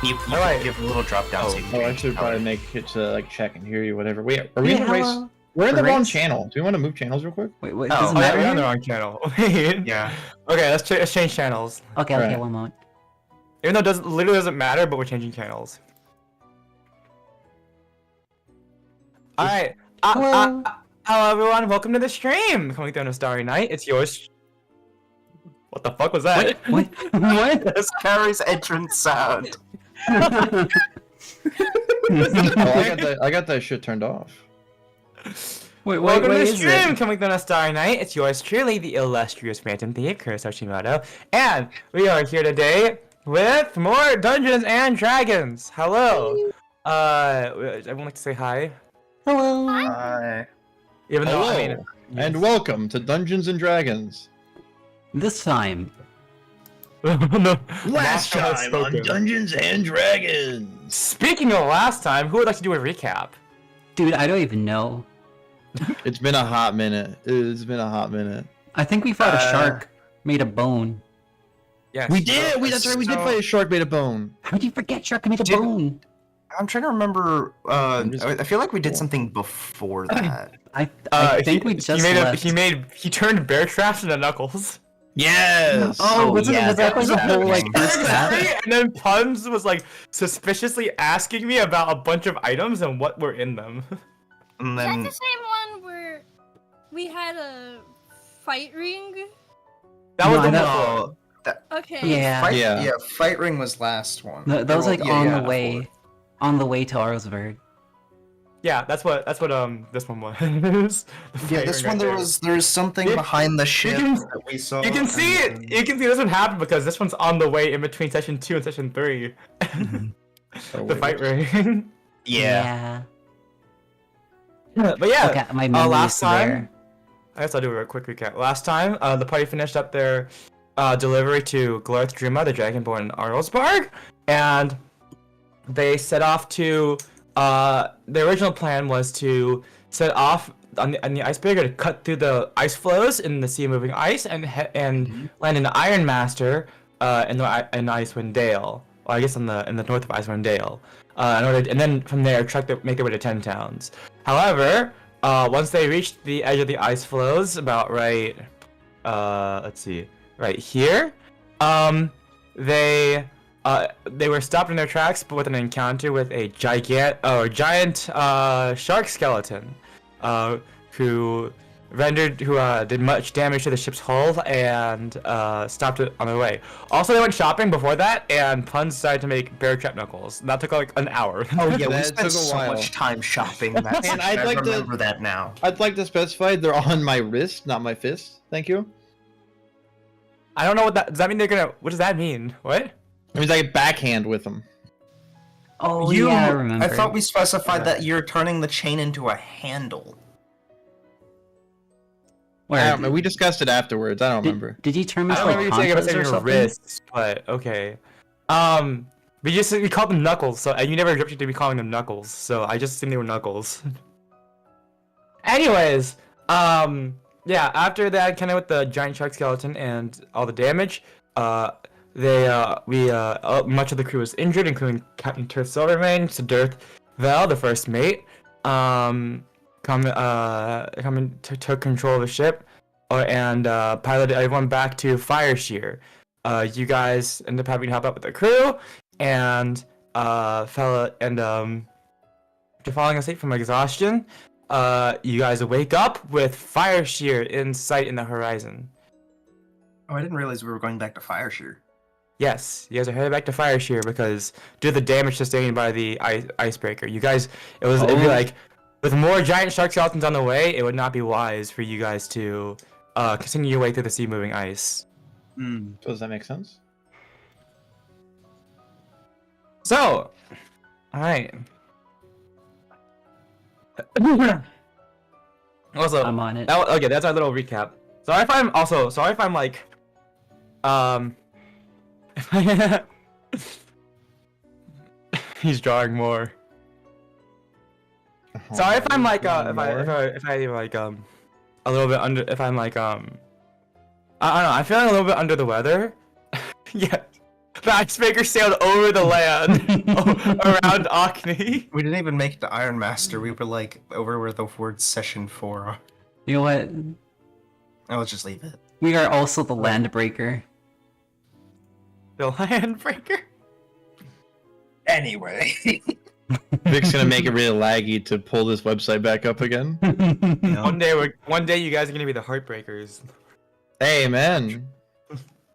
You have a little drop down. Oh, I should probably make it to like check and hear you, whatever. Wait, are we in the race? We're in the wrong channel. Do you want to move channels real quick? Wait, what? Oh, Doesn't we're on matter. the wrong channel. Wait. Yeah. Okay, let's change channels. Okay, Right. one moment. Even though it literally doesn't matter, but we're changing channels. Alright. Hello. Hello everyone, welcome to the stream! Coming through on a starry night, it's yours. What the fuck was that? What? What? That's Kaori's entrance sound. Oh, I got that shit turned off. Welcome to the is stream! it? Coming through on a starry night, it's yours truly, the illustrious Phantom Thief, Chris Hashimoto. And we are here today with more Dungeons and Dragons! Hello! Everyone like to say hi? Hello. Hi. Even though, Hello, I mean... and welcome to Dungeons and Dragons. This time. no. Last time on Dungeons and Dragons. Speaking of last time, who would like to do a recap? Dude, I don't even know. It's been a hot minute. It's been a hot minute. I think we fought a shark made of bone. Yes. We did. That's right. We did fight a shark made of bone. How did you forget shark made of Did- bone? I'm trying to remember. I feel like we did something before that. I think we just left. He turned bear traps into knuckles. Yes. Oh, was yeah, that like the whole like first half? And then Puns was like suspiciously asking me about a bunch of items and what were in them. And Is that then the same one where we had a fight ring? That was No, the no, Okay. Yeah. Yeah. fight ring was last one. That was like Yeah, on the way to Arsberg. Yeah, that's what this one was. Yeah, this one there was something You- behind the ship can- that we saw. You can see it. You can see this one happen because this one's on the way in between session 2 and session 3. The fight ring. Yeah. But yeah, Okay, my memory last is time. there. I guess I'll do a quick recap. Last time, the party finished up their delivery to Glorth Druma, the Dragonborn in Arlsbarg, and they set off to. The original plan was to set off on the icebreaker to cut through the ice flows in the sea moving ice and land in the Iron Master in Icewind Dale. Well, I guess in the north of Icewind Dale. And then from there make their way to 10 towns. However, once they reached the edge of the ice flows, about right here, they were stopped in their tracks, but with an encounter with a giant shark skeleton, who did much damage to the ship's hull and stopped it on their way. Also, they went shopping before that, and Puns decided to make bear trap knuckles. And that took like an hour. Oh yeah, we That spent took a so while. much time shopping. That's, And I I'd like to- remember that now. I'd like to specify they're on my wrist, not my fist. Thank you. I don't know what that does. That mean they're gonna? What does that mean? What? It means I can backhand with them. Oh yeah, I remember. I thought we specified that you're turning the chain into a handle. I Where, don't know. We discussed it afterwards. I don't remember. did you turn I me to don't like remember you saying about conchas or your something? wrists, but okay. We called them knuckles, so and you never objected to me calling them knuckles, so I just assumed they were knuckles. Anyways, yeah, after that, kind of with the giant shark skeleton and all the damage, much of the crew was injured, including Captain Turth Silvermane, Sidirth Vel, the first mate, took control of the ship, and piloted everyone back to Fireshear. You guys ended up having to help out with the crew, and after falling asleep from exhaustion, you guys wake up with Fireshear in sight in the horizon. Oh, I didn't realize we were going back to Fireshear. Yes, you guys are headed back to Fireshear because due to the damage sustained by the icebreaker, it'd be like, with more giant shark skeletons on the way, it would not be wise for you guys to continue your way through the sea-moving ice. So does that make sense? So, alright. Also, I'm on it. okay, that's our little recap. Sorry if I'm like, he's drawing more. Sorry if I'm like, if I like, a little bit under, if I'm like, I don't know, I'm feeling a little bit under the weather. Yeah. The icebreaker sailed over the land around Orkney. We didn't even make it to Iron Master. We were like over where the word session 4 are. You know what? Oh, let's just leave it. We are also the Landbreaker. The landbreaker. Anyway. Vic's gonna make it really laggy to pull this website back up again. One day you guys are gonna be the Heartbreakers. Hey, man.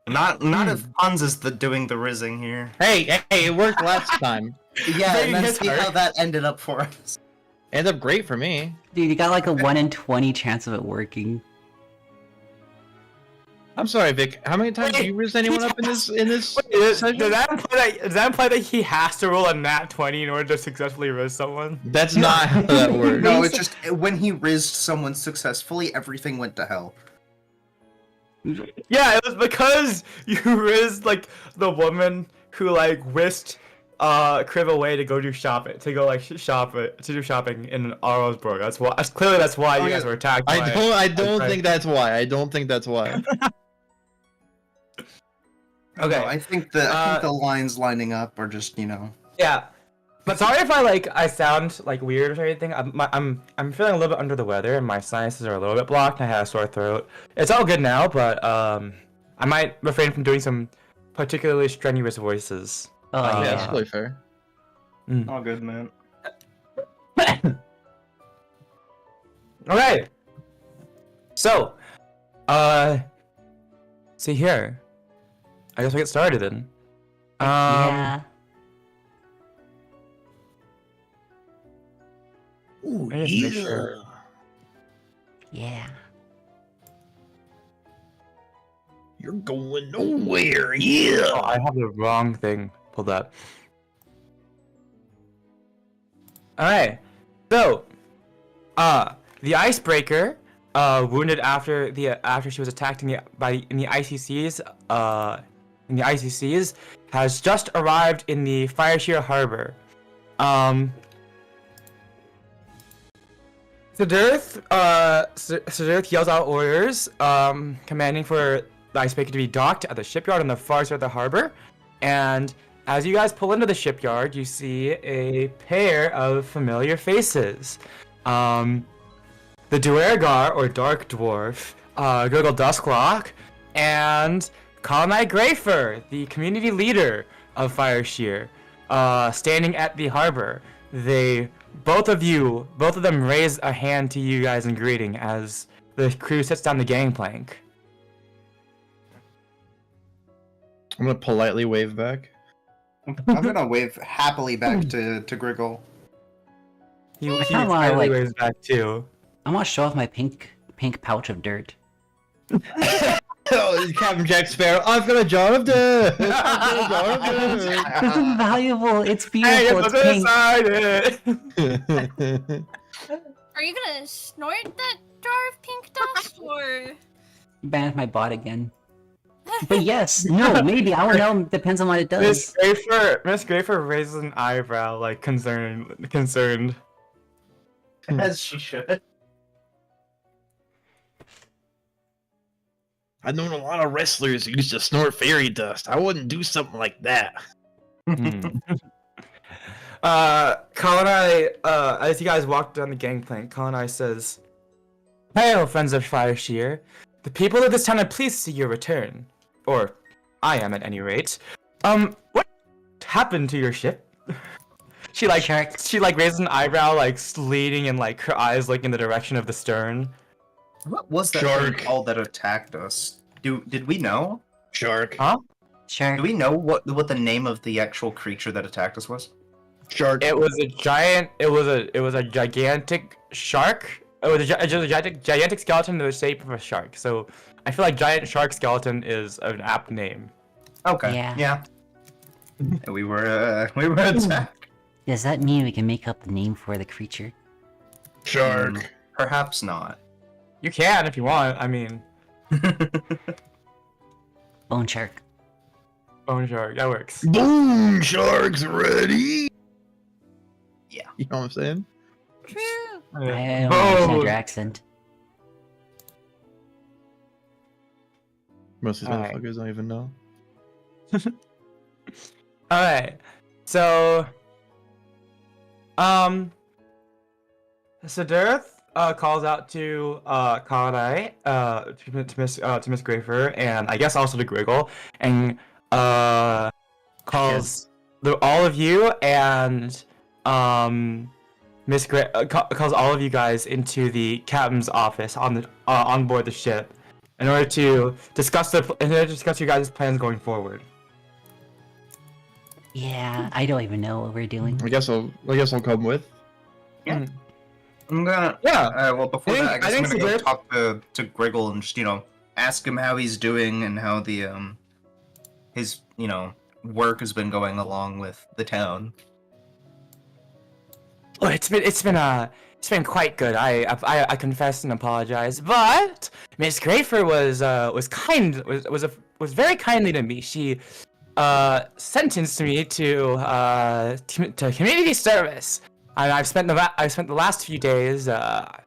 Not if Hans is doing the rizzing here. Hey, it worked last time. Yeah, Very and then good, see how that ended up for us. Ended up great for me. Dude, you got like a 1 in 20 chance of it working. I'm sorry, Vic. How many times have you rizzed anyone up in this Does session? that imply that he has to roll a nat 20 in order to successfully riz someone? That's not how that works. No, it's just when he rizzed someone successfully, everything went to hell. Yeah, it was because you rizzed like the woman who like whisked Kriv away to go do shopping, to go to do shopping in Arlsburg. That's why. That's why you guys were attacked. I don't think that's why. I don't think that's why. Okay, no, I think the lines lining up are just, Yeah, but sorry if I sound like weird or anything. I'm feeling a little bit under the weather and my sinuses are a little bit blocked. And I had a sore throat. It's all good now, but I might refrain from doing some particularly strenuous voices. Yeah, that's totally fair. All good, man. Okay. So, see here. I guess we'll get started then. Yeah. Ooh, yeah. Yeah. You're going nowhere, yeah. Oh, I have the wrong thing pulled up. Alright. So, the icebreaker, wounded after she was attacked in the ICCs, has just arrived in the Fireshear Harbor. Sidirth yells out orders, commanding for the icebreaker to be docked at the shipyard on the far side of the harbor. And as you guys pull into the shipyard, you see a pair of familiar faces. The Duergar, or Dark Dwarf, Gurgle Dusklock, and Kaori Greyfur, the community leader of Fireshear, standing at the harbor. Both of them raise a hand to you guys in greeting as the crew sits down the gangplank. I'm gonna politely wave back. I'm gonna wave happily back to Griggle. He wanna, waves back too. I want to show off my pink pouch of dirt. Oh, Captain Jack Sparrow, I've got a jar of dirt. This is valuable. It's beautiful. It's pink. Are you gonna snort that jar of pink dust, or Banned my bot again. But yes, no, maybe, I don't know. Depends on what it does. Miss Greyfur raises an eyebrow, like concerned. As she should. I've known a lot of wrestlers who used to snort fairy dust. I wouldn't do something like that. Kaori, as you guys walk down the gangplank, Kaori says, "Hail, friends of Fireshear. The people of this town are pleased to see your return. Or, I am at any rate. What happened to your ship?" She raises an eyebrow, leaning, and her eyes looking in the direction of the stern. What was that Shark. thing called that attacked us? Did we know? Shark. Huh? Sure. Do we know what the name of the actual creature that attacked us was? Shark. It was a giant. It was a gigantic shark. It was a gigantic skeleton in the shape of a shark. So I feel like giant shark skeleton is an apt name. Okay. Yeah. We were attacked. Does that mean we can make up the name for the creature? Shark. Perhaps not. You can if you want. I mean, Bone shark. bone shark. That works. Boom! Shark's ready. Yeah. You know what I'm saying? true? I don't understand your accent. Most of these Alright. motherfuckers don't even know. Alright. So Dareth calls out to Kaori, to Miss Grafer, and I guess also to Griggle, and calls all of you and calls all of you guys into the captain's office on board the ship in order to discuss you guys' plans going forward. Yeah, I don't even know what we're doing. I guess I'll come with. Yeah. I'm gonna. Yeah. Well, before that, I guess I'm gonna go Gareth... talk to Griggle and just ask him how he's doing and how the his work has been going along with the town. Oh, it's been quite good. I confess and apologize, but Miss Grafer was very kindly to me. She sentenced me to community service. I spent the last few days I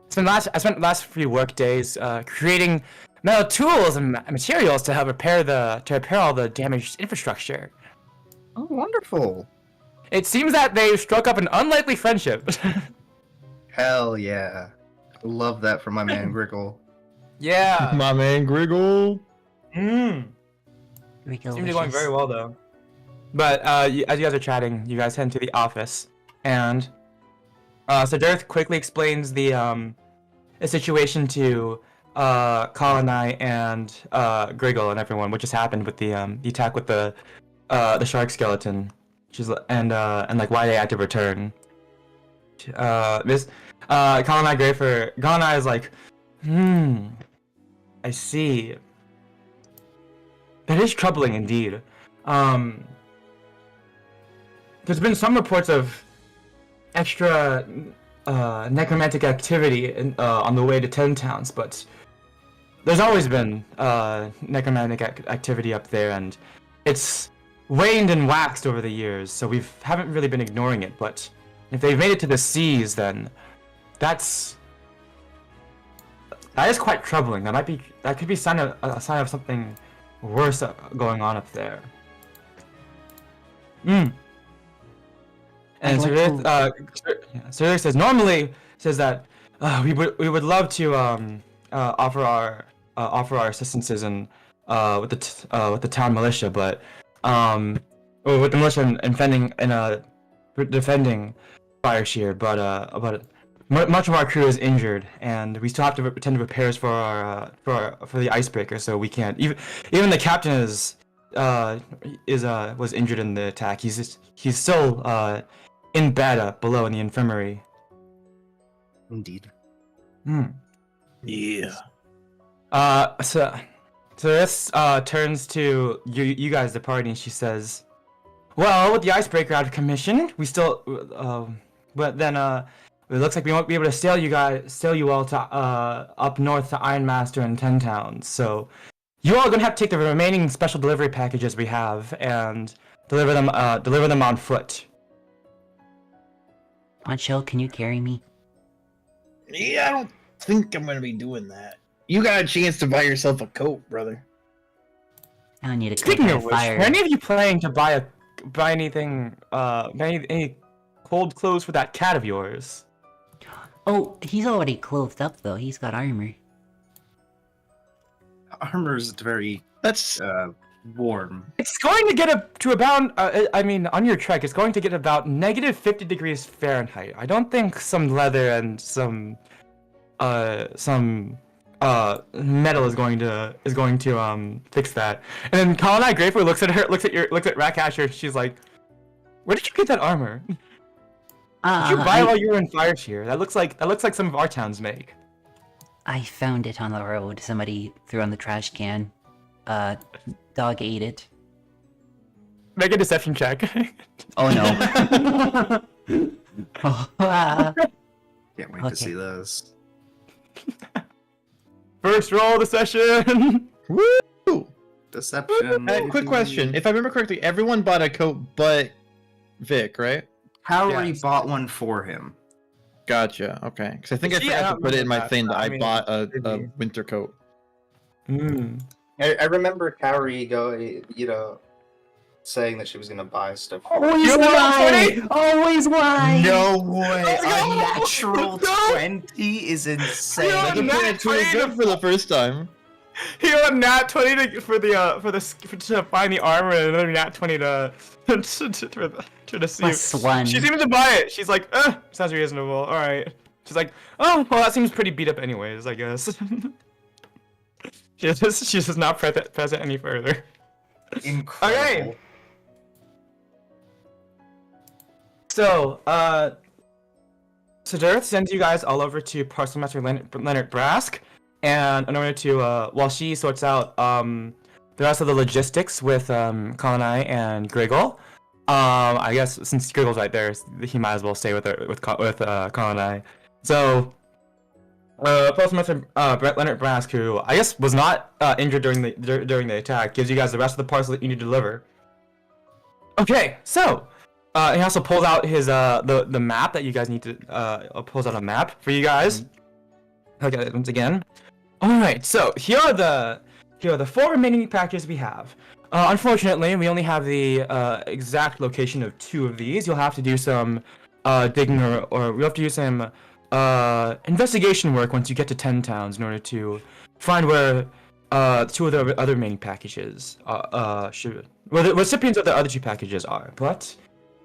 spent the last few work days creating metal tools and materials to help repair all the damaged infrastructure. Oh, wonderful! It seems that they struck up an unlikely friendship. Hell yeah! Love that from my man Griggle. Yeah, My man Griggle. Seems to be going very well though. But as you guys are chatting, you guys head into the office, and so Dareth quickly explains the situation to Colin and Griggle and everyone, what just happened with the attack with the shark skeleton, and like why they had to return. Colin is like, I see. That is troubling indeed. There's been some reports of extra necromantic activity on the way to 10 Towns, but there's always been necromantic activity up there, and it's waned and waxed over the years, so we haven't really been ignoring it. But if they've made it to the seas, then that is quite troubling. That could be a sign of something worse going on up there. And Sir says normally that we would love to offer our assistances and with the town militia, but with the militia and defending Fireshear, but much of our crew is injured, and we still have to attend to repairs for the icebreaker, so we can't even the captain was injured in the attack. He's still in bed below in the infirmary. Indeed. Yeah. So this turns to you guys, the party, and she says, "Well, with the icebreaker out of commission, we still, but then it looks like we won't be able to sail you all to up north to Ironmaster and 10 Towns. So you all are gonna have to take the remaining special delivery packages we have and deliver them on foot." Poncho, can you carry me? Yeah, I don't think I'm gonna be doing that. You got a chance to buy yourself a coat, brother. I don't need a Speaking coat of which, fire. are any of you planning to buy anything, any cold clothes for that cat of yours? Oh, he's already clothed up though. He's got armor. Armor's very warm. It's going to get up to about, on your trek, it's going to get about negative 50 degrees Fahrenheit. I don't think some leather and some metal is going to fix that. And then Colin gratefully looks at Rackasher. She's like, "Where did you get that armor? Did you buy it while you were in Fireshear? That looks like some of our towns make." I found it on the road. Somebody threw on the trash can. Dog ate it. Make a deception check. Oh no. Can't wait to see those. First roll of the session. Woo! Deception. Quick question. If I remember correctly, everyone bought a coat but Vic, right? Kaori bought one for him. Gotcha. Okay. Because I think I forgot to put it in my thing that I bought a winter coat. I remember Kaori saying that she was gonna buy stuff. Always You lie! Always lie! No way! Let's go! A natural Let's go! 20 is insane. Yeah, Like, I'm feeling pretty good for the first time. He got a nat 20 to find the armor and another nat 20 to deceive. +1. She seems to buy it. She's like, sounds reasonable. All right. She's like, oh, well, that seems pretty beat up anyways, I guess. She does not press it any further. Incredible. Okay. So Darth sends you guys all over to Parcel Master Leonard Brask, and in order to, while she sorts out the rest of the logistics with Colonai and Griggle, I guess since Griggle's right there, he might as well stay with Colonai. So, Parcel Master Leonard Brask, who I guess was not injured during the attack, gives you guys the rest of the parcel that you need to deliver. Okay, so. He also pulls out his the map that you guys need to pulls out a map for you guys. Look at it once again. All right, so here are the 4 remaining packages we have. Unfortunately, we only have the exact location of 2 of these. You'll have to do some digging or we'll have to do some investigation work once you get to 10 towns in order to find where 2 of the other remaining packages where the recipients of the other 2 packages are. But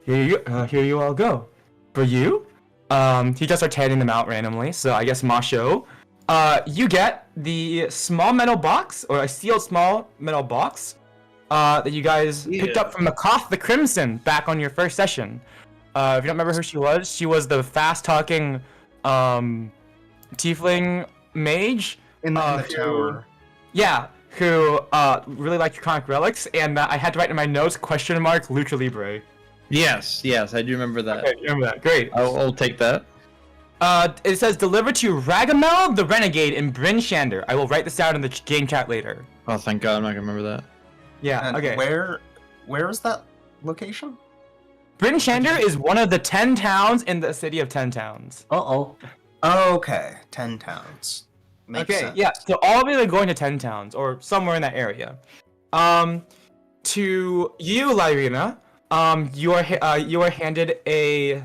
here you all go. For you, he just starts handing them out randomly. So I guess Masho, you get the small metal box, or a sealed small metal box, that you guys picked up from Makoth the Crimson back on your first session. If you don't remember who she was the fast-talking, tiefling mage In the tower. Yeah, who really liked Chronic Relics, and I had to write in my notes !Lucha Libre. Yes, I do remember that. Okay, remember that. Great. I'll take that. It says deliver to Ragamel the Renegade in Bryn Shander. I will write this down in the game chat later. Oh, thank God, I'm not gonna remember that. Yeah. And okay. Where is that location? Bryn Shander is one of the 10 towns in the city of 10 towns. Uh-oh. Okay, 10 towns. Makes Okay. sense. Yeah. So all of you are going to 10 towns or somewhere in that area. To you, Lyrina, you are handed a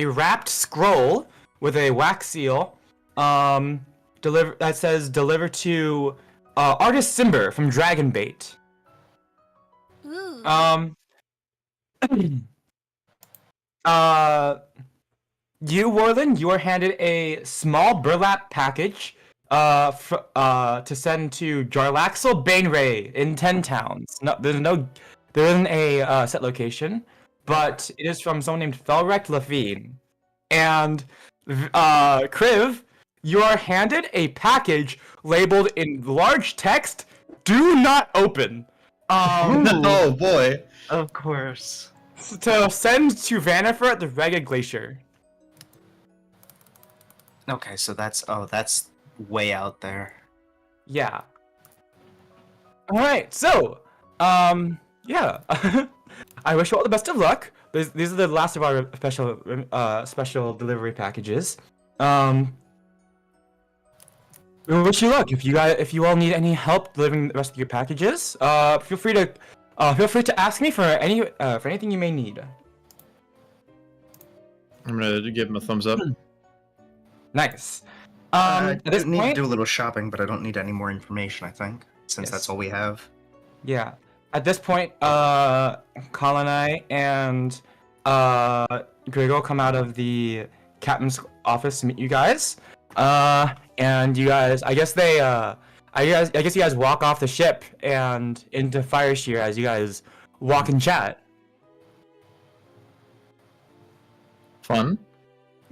wrapped scroll with a wax seal, that says deliver to Artist Simber from Dragonbait. Ooh. You, Warlin, you are handed a small burlap package to send to Jarlaxle Baneray in 10 towns. No, there isn't a set location, but it is from someone named Felrek Lafine. And Kriv, you are handed a package labeled in large text, "Do not open." Oh boy. Of course. To send to Vanifer at the Rega Glacier. Okay, so that's way out there. Yeah. Alright, so, yeah. I wish you all the best of luck. These are the last of our special delivery packages. We wish you luck. If you all need any help delivering the rest of your packages, feel free to ask me for anything you may need. I'm gonna give him a thumbs up. Nice. I At this need to point, do a little shopping, but I don't need any more information, I think, since Yes. that's all we have. yeah. At this point, Colonai and Grigor come out of the captain's office to meet you guys. And you guys, I guess you guys walk off the ship and into Fireshear as you guys walk and chat. Fun.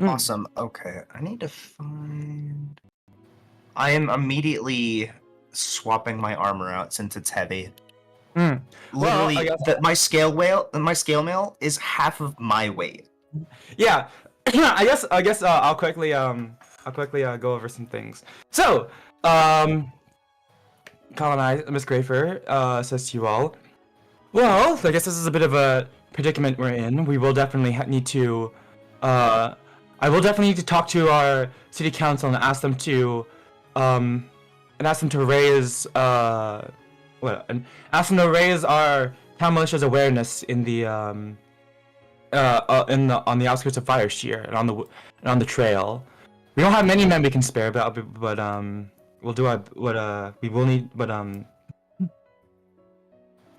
Awesome. Okay, I need to find. I am immediately swapping my armor out since it's heavy. Hmm. Well, Literally, I guess- my scale mail is half of my weight. Yeah, I guess I'll quickly go over some things. So, Colonai, Miss Grafer, says to you all, well, I guess this is a bit of a predicament we're in. We will definitely need to, I will definitely need to talk to our city council and ask them to raise, ask them to raise our town militia's awareness in the on the outskirts of Fireshear and on the trail. We don't have many men we can spare, but we'll do what we will need. But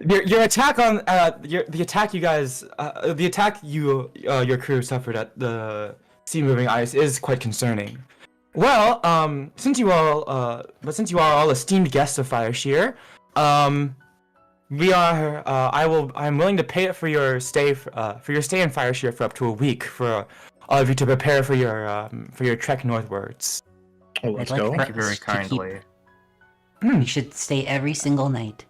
your attack on the attack you guys the attack your crew suffered at the sea moving ice is quite concerning. Well, since you are all esteemed guests of Fireshear, I'm willing to pay it for your stay in Fireshear for up to a week for all of you to prepare for your trek northwards. Oh, let's I'd like go. that. Thank you very kindly. We should stay every single night.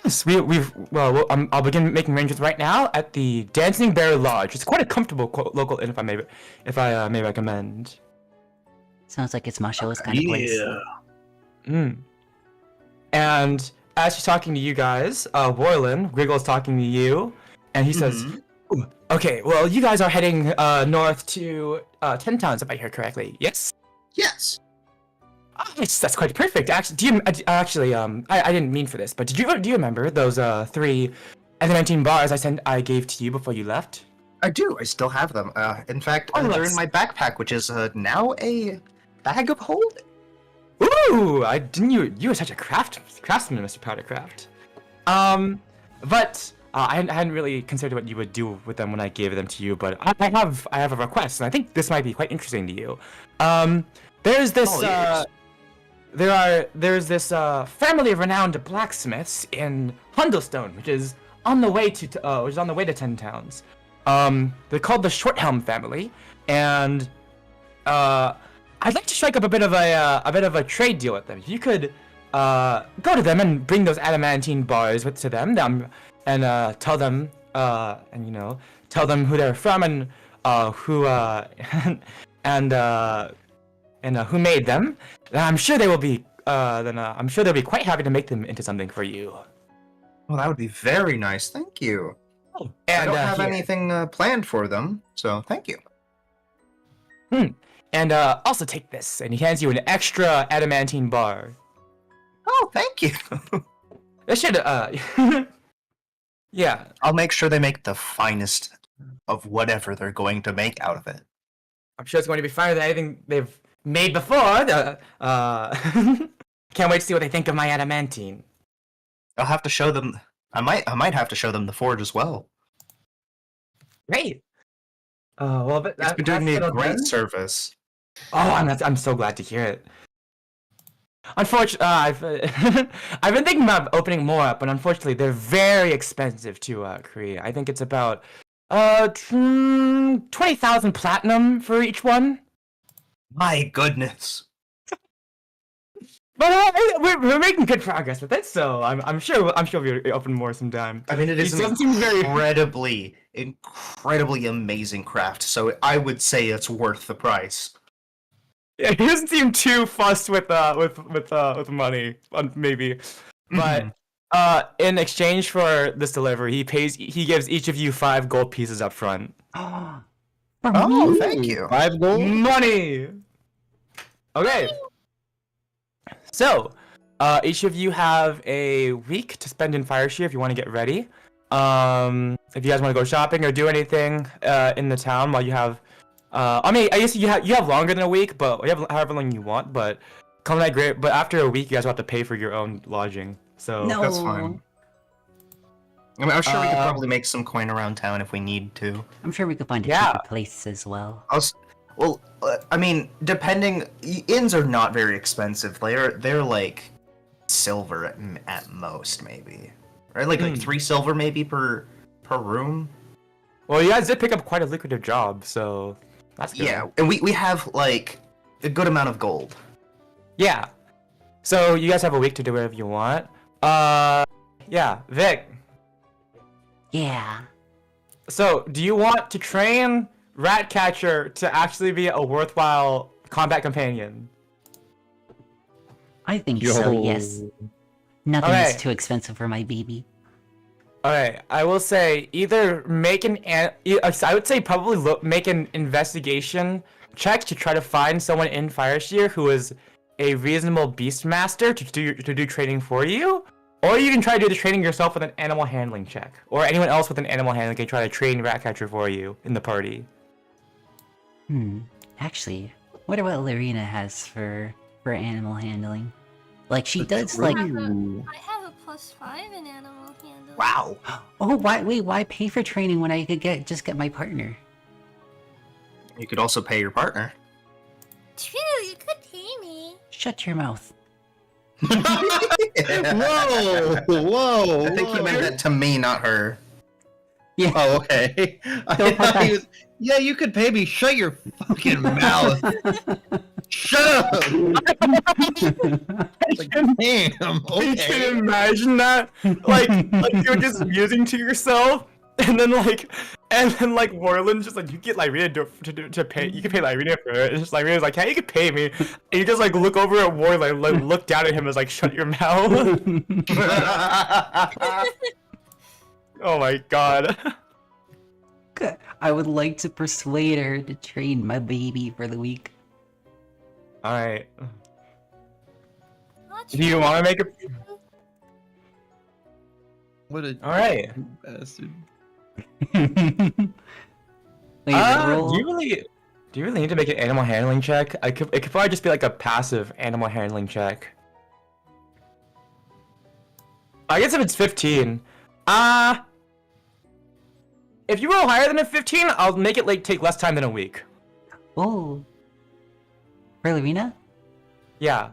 Yes, I'll begin making arrangements right now at the Dancing Bear Lodge. It's quite a comfortable local inn, if I may recommend. Sounds like it's Masho's kind of place. And as she's talking to you guys, Roylan, Griggle's talking to you, and he says, "Ooh, okay, well, you guys are heading north to 10 towns, if I hear correctly. Yes? Yes. Yes, that's quite perfect. Actually, I didn't mean for this, but do you remember those 3 adamantine bars I gave to you before you left? I do. I still have them. In fact, they're in my backpack, which is now a bag of holding. Ooh, you were such a craftsman, Mr. Powdercraft. But I hadn't really considered what you would do with them when I gave them to you, but I have a request, and I think this might be quite interesting to you. There's this there's this family of renowned blacksmiths in Hundlestone, which is on the way to 10 towns. They're called the Shorthelm family, and I'd like to strike up a bit of a trade deal with them. You could go to them and bring those adamantine bars to them, and tell them who they're from and who who made them. I'm sure they will be I'm sure they'll be quite happy to make them into something for you. Well, that would be very nice. Thank you. Oh, I and don't have anything planned for them, so thank you. And also take this, and he hands you an extra adamantine bar. Oh, thank you. This should yeah. I'll make sure they make the finest of whatever they're going to make out of it. I'm sure it's going to be finer than anything they've made before. Can't wait to see what they think of my adamantine. I'll have to show them. I might have to show them the forge as well. Great. Well, but It's been doing me a great service. Oh, I'm so glad to hear it. Unfortunately, I've been thinking about opening more up, but unfortunately, they're very expensive to create. I think it's about 20,000 platinum for each one. My goodness. But we're making good progress with it, so I'm sure we'll open more sometime. I mean, it is doesn't seem very incredibly amazing craft. So I would say it's worth the price. Yeah, he doesn't seem too fussed with money, maybe. But in exchange for this delivery, he gives each of you 5 gold pieces up front. Oh, thank you. 5 gold? Money. Okay. So, each of you have a week to spend in Fireshear if you want to get ready. If you guys want to go shopping or do anything in the town while you have, I mean, I guess you have longer than a week, but you have however long you want. But come that great. But after a week, you guys will have to pay for your own lodging. So No. That's fine. I mean, I'm sure we could probably make some coin around town if we need to. I'm sure we could find a Yeah. cheaper place as well. Well, I mean, inns are not very expensive. They're like silver at most, maybe, right? Like 3 silver maybe per room. Well, you guys did pick up quite a lucrative job, so that's good. Yeah, and we have like a good amount of gold. Yeah. So you guys have a week to do whatever you want. Yeah, Vic. Yeah. So, do you want to train Ratcatcher to actually be a worthwhile combat companion? I think Yo. so, yes. Nothing Okay. is too expensive for my baby. Alright, I will say either make I would say probably make an investigation check to try to find someone in Fireshear who is a reasonable beastmaster to do training for you, Or you can try to do the training yourself with an animal handling check. Or anyone else with an animal handling can try to train Ratcatcher for you in the party. Actually, wonder what Lorena has for animal handling. Like, she does, like... I have a +5 in animal handling. Wow. Oh, why pay for training when I could just get my partner? You could also pay your partner. True, you could pay me. Shut your mouth. Whoa! I think he meant that to me, not her. Yeah. Oh, okay. I Don't put thought he that- was, yeah, you could pay me. Shut your fucking mouth. Shut up. Like, damn. You Okay. can imagine that? Like you're just musing to yourself, and then Warland just like, you get Lyrina to pay. You can pay Lyrina for it. It's just Lyrina's like, hey, you can pay me. And you just like look over at Warland, like look down at him as like, shut your mouth. Oh my god. I would like to persuade her to train my baby for the week. All right. I'll Do you try. want to make a? What a All right. bastard. Wait, roll... Do you really need to make an animal handling check? It could probably just be like a passive animal handling check. I guess if it's 15. If you roll higher than a 15, I'll make it take less time than a week. Oh. For Lorena? Yeah.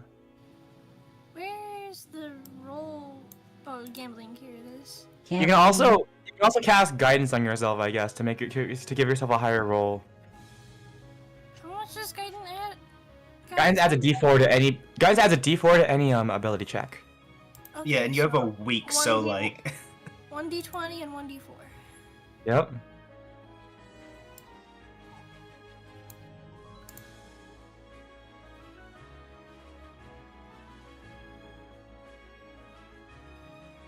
Where's the roll? Oh, gambling. Here it is. Yeah. You can also cast guidance on yourself, I guess, to make it to give yourself a higher roll. How much does guidance add? Guidance adds a D4 to any ability check. Okay, Yeah, and you have a so week, so 1d like... 1d20 and 1d4. Yep.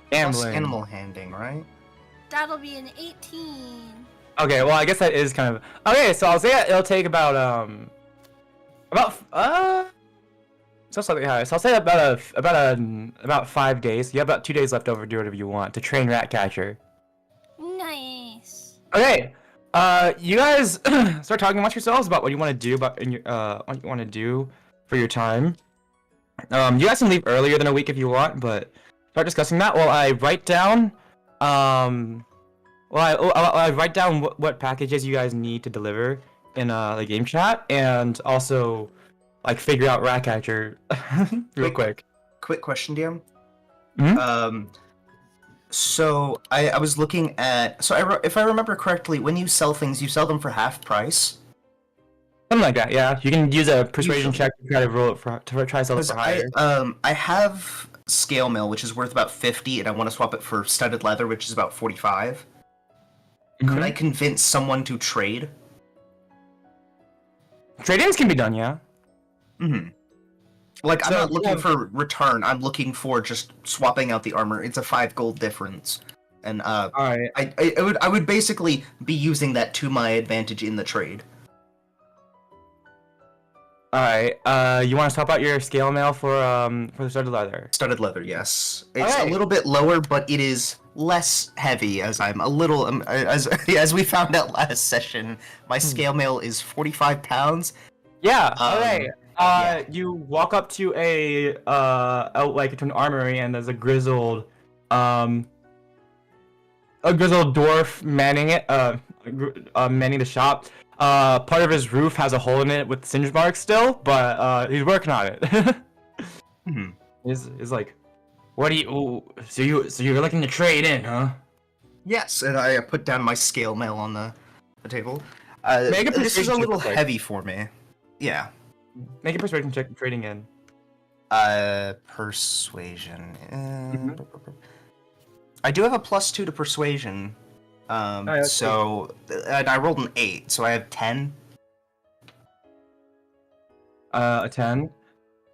Plus Gambling. animal handling, right? That'll be an 18. Okay, well, I guess that is kind of... Okay, so I'll say it'll take about so slightly higher. So I'll say about 5 days. You have about 2 days left over to do whatever you want to train Ratcatcher. Nice. Okay, you guys start talking amongst yourselves about what you want to do what you want to do for your time. You guys can leave earlier than a week if you want, but start discussing that while I write down I write down what packages you guys need to deliver in the game chat, and also like figure out Ratcatcher real quick. Quick question, DM. Mhm. So I was looking at... So if I remember correctly, when you sell things, you sell them for half price. Something like that, yeah. You can use a persuasion Usually. check to try to roll it to try to sell it Because for higher. I have scale mail, which is worth about 50, and I want to swap it for studded leather, which is about 45. Could I convince someone to trade? Trade-ins can be done, yeah. Mm-hmm. Like, I'm So, not looking yeah. for return. I'm looking for just swapping out the armor. It's a 5 gold difference, and All right. I would basically be using that to my advantage in the trade. All right. You want to swap out your scale mail for the studded leather? Studded leather, yes. It's Alright. a little bit lower, but it is less heavy. As I'm a little as we found out last session, my scale mail is 45 pounds. Yeah. All right. yeah. You walk up to to an armory, and there's a grizzled dwarf manning it, manning the shop. Part of his roof has a hole in it with singe marks still, but he's working on it. Hmm. He's like, what do you? So you're looking to trade in, huh? Yes, and I put down my scale mail on the table. Make a This is a persuasion little check. heavy for me. Yeah. Make a persuasion check trading in. Persuasion. I do have a +2 to persuasion. that's So and I rolled an 8, so I have 10. A 10.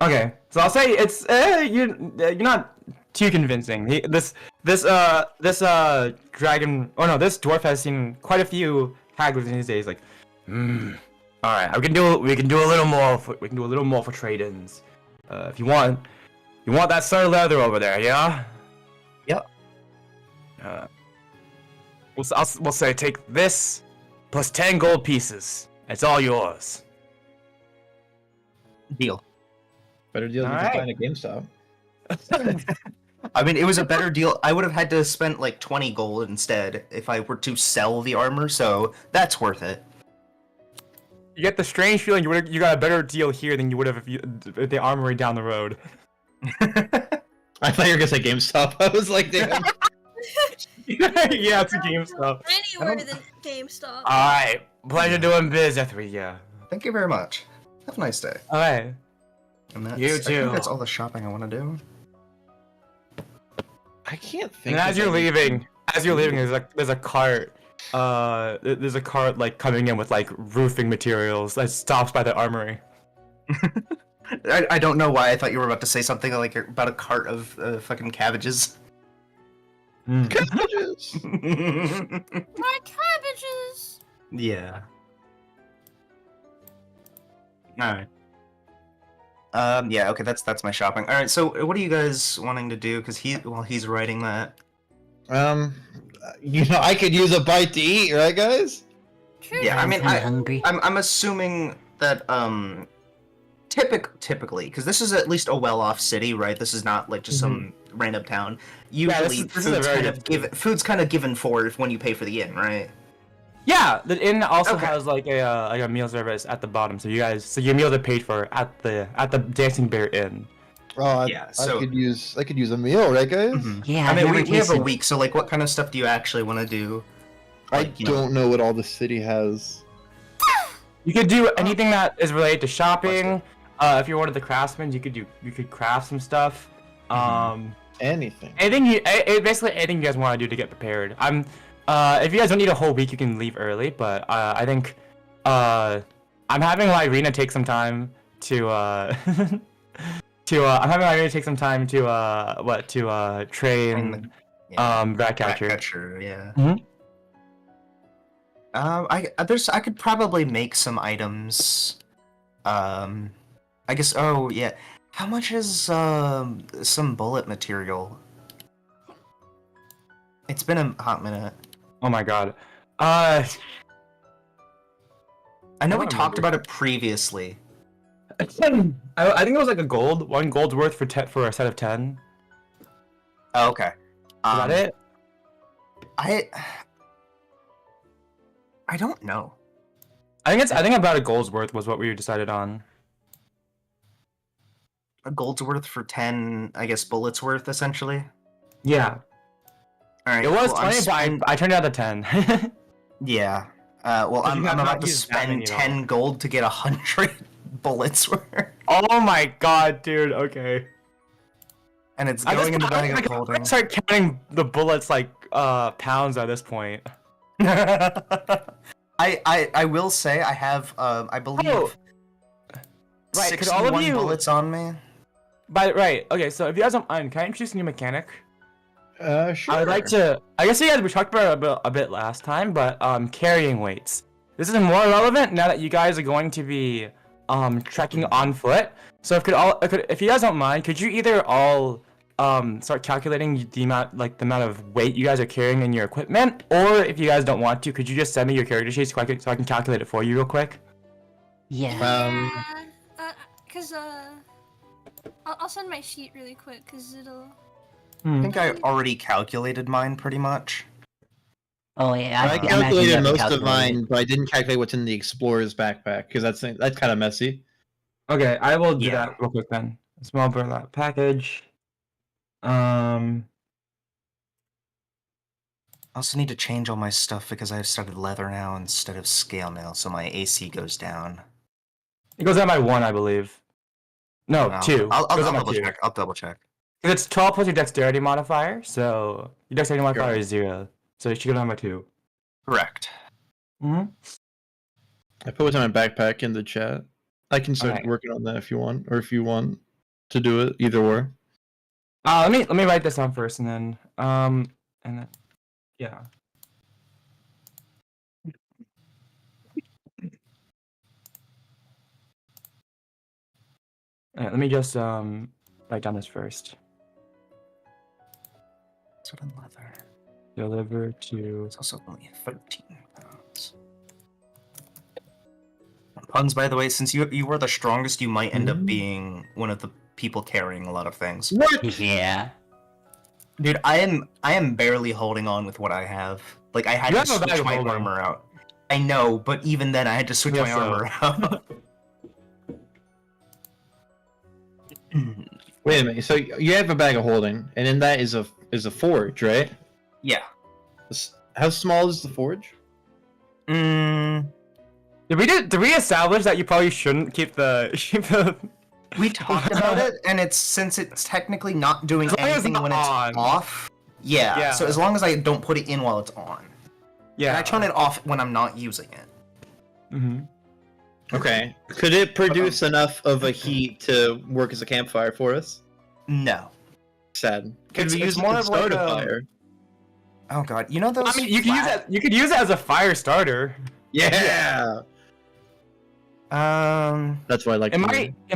Okay, so I'll say it's you're not too convincing. This dragon. Oh no, this dwarf has seen quite a few hagglers in his days. Like, all right, we can do a little more. We can do a little more for trade-ins. If you want that studded leather over there, yeah. We'll say take this plus 10 gold pieces. It's all yours. Deal. Better deal than Alright. find a GameStop. I mean, it was a better deal. I would have had to spend like 20 gold instead if I were to sell the armor, so that's worth it. You get the strange feeling you got a better deal here than you would have if the armory down the road. I thought you were gonna say GameStop. I was like, damn. Yeah, it's a GameStop. Anywhere than GameStop. Alright, pleasure doing business with you. Thank you very much. Have a nice day. Alright. And that's, You I too. think that's all the shopping I want to do. I can't think. And as of you're any- leaving, there's a cart. There's a cart like coming in with like roofing materials that stops by the armory. I don't know why I thought you were about to say something like about a cart of fucking cabbages. Cabbages. My cabbages! Yeah. Alright. Yeah, okay, that's my shopping. Alright, so what are you guys wanting to do? Because he's writing that. You know, I could use a bite to eat, right, guys? True. Yeah, I mean, I'm hungry. I'm assuming that typically, because this is at least a well-off city, right? This is not like just some random town. Usually, this is a very food's kind of given for when you pay for the inn, right? Yeah, the inn also Okay. has like a meal service at the bottom, so your meals are paid for at the Dancing Bear Inn. Oh, Yeah, I so- could use a meal, right, guys? Mhm. Yeah, I I've mean, never we have a tasted- week, so like, what kind of stuff do you actually want to do? I Like, you know- don't know what all the city has. You could do anything that is related to shopping. If you're one of the craftsmen, you could craft some stuff. Anything. Basically anything you guys want to do to get prepared. If you guys don't need a whole week, you can leave early. But I think I'm having Irina take some time to I'm having Irina take some time to train Ratcatcher. Ratcatcher, yeah. Mhm. I could probably make some items. I guess. Oh yeah. How much is some bullet material? It's been a hot minute. Oh my god. I know we don't talked remember. about it previously. I think it was like one gold's worth for a set of 10. Oh, okay. Is that it? I don't know. I think about a gold's worth was what we decided on. A gold's worth for 10, I guess, bullets worth, essentially. Yeah. Alright. It was well, I'm 20, but I turned it out to 10. Yeah. Well, But you I'm have about not to used that many spend at all. 10 gold to get 100 bullets worth. Oh my god, dude, okay. And it's going into bag of holding. I start counting the bullets like pounds at this point. I will say I have I believe Oh. Right, could all of 61 you bullets on me. Right, okay, so if you guys don't mind, can I introduce a new mechanic? Sure. I would like to. I guess you guys we talked about it a bit last time, but carrying weights. This is more relevant now that you guys are going to be trekking on foot. So if you guys don't mind, could you either all start calculating the amount of weight you guys are carrying in your equipment, or if you guys don't want to, could you just send me your character sheet so I can calculate it for you real quick? Yeah. Cause I'll send my sheet really quick, cause it'll. I think I already calculated mine pretty much. Oh yeah. I imagine you calculated have to most of calculate it. mine, but I didn't calculate what's in the explorer's backpack because that's kind of messy. Okay, I will do Yeah. that real quick then. Small burlap package. I also need to change all my stuff because I've started leather now instead of scale mail, so my AC goes down. It goes down by 1, I believe. No, Wow. 2. I'll It goes down by double 2. check. I'll double check. 'Cause it's 12 plus your dexterity modifier, so your dexterity modifier is 0. So it should go down by 2. Correct. Mm-hmm. I put what's in my backpack in the chat. I can start Alright. working on that if you want, or if you want to do it, either or. Let me write this down first, and then yeah. Alright, let me just write down this first. Sort of leather. Deliver to. It's also only 13 pounds. Puns, by the way, since you were the strongest, you might end up being one of the people carrying a lot of things. What? Yeah. Dude, I am barely holding on with what I have. Like, I had You to have a bag switch of my holding. armor out. I know, but even then, I had to switch my Yes, armor out. Wait a minute. So you have a bag of holding, and in that is a forge, right? Yeah. How small is the forge? Mm, Did we establish that you probably shouldn't keep the we talked about it, and since it's technically not doing As long as anything it's when on. it's off. Yeah, Yeah. So as long as I don't put it in while it's on. Yeah. And I turn it off when I'm not using it. Mm-hmm. Okay. Could it produce enough of a heat to work as a campfire for us? No. Sad. Could It's- we it's use more more of to start like a a- fire? Oh god, you know those? I mean, you could use it as a fire starter. Yeah. That's why I like. It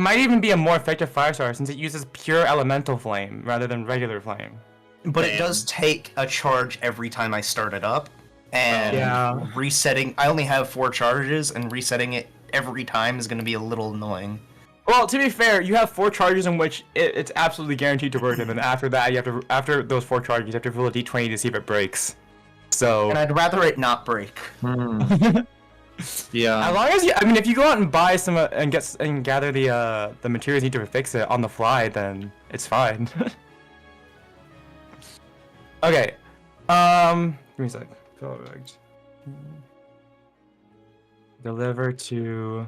might even be a more effective fire starter since it uses pure elemental flame rather than regular flame. But it Damn. does take a charge every time I start it up, and Yeah. resetting. I only have 4 charges, and resetting it every time is going to be a little annoying. Well, to be fair, you have 4 charges in which it's absolutely guaranteed to work, and then after that, after those 4 charges, you have to roll a d20 to see if it breaks. So. And I'd rather it not break. Yeah. As long as if you go out and buy some and gather the materials you need to fix it on the fly, then it's fine. Okay. Give me a sec. Correct. Deliver to.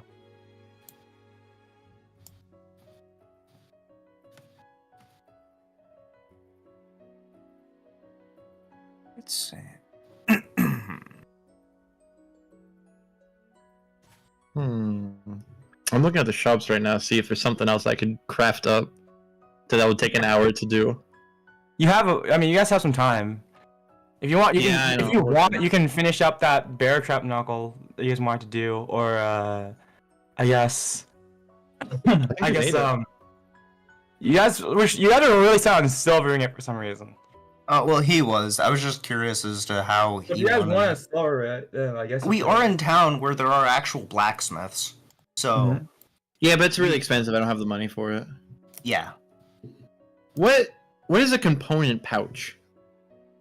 Let's see. I'm looking at the shops right now to see if there's something else I could craft up that would take an hour to do. You guys have some time. If you want, Yeah, I know. if you want, you can finish up that bear trap knuckle that you guys want to do, or I guess, I guess, you guys are really set on silvering it for some reason. Well, he was. I was just curious as to how he wanted. to silver it, then I guess We are in town where there are actual blacksmiths, so Yeah, but it's really expensive. I don't have the money for it. yeah. What is a component pouch?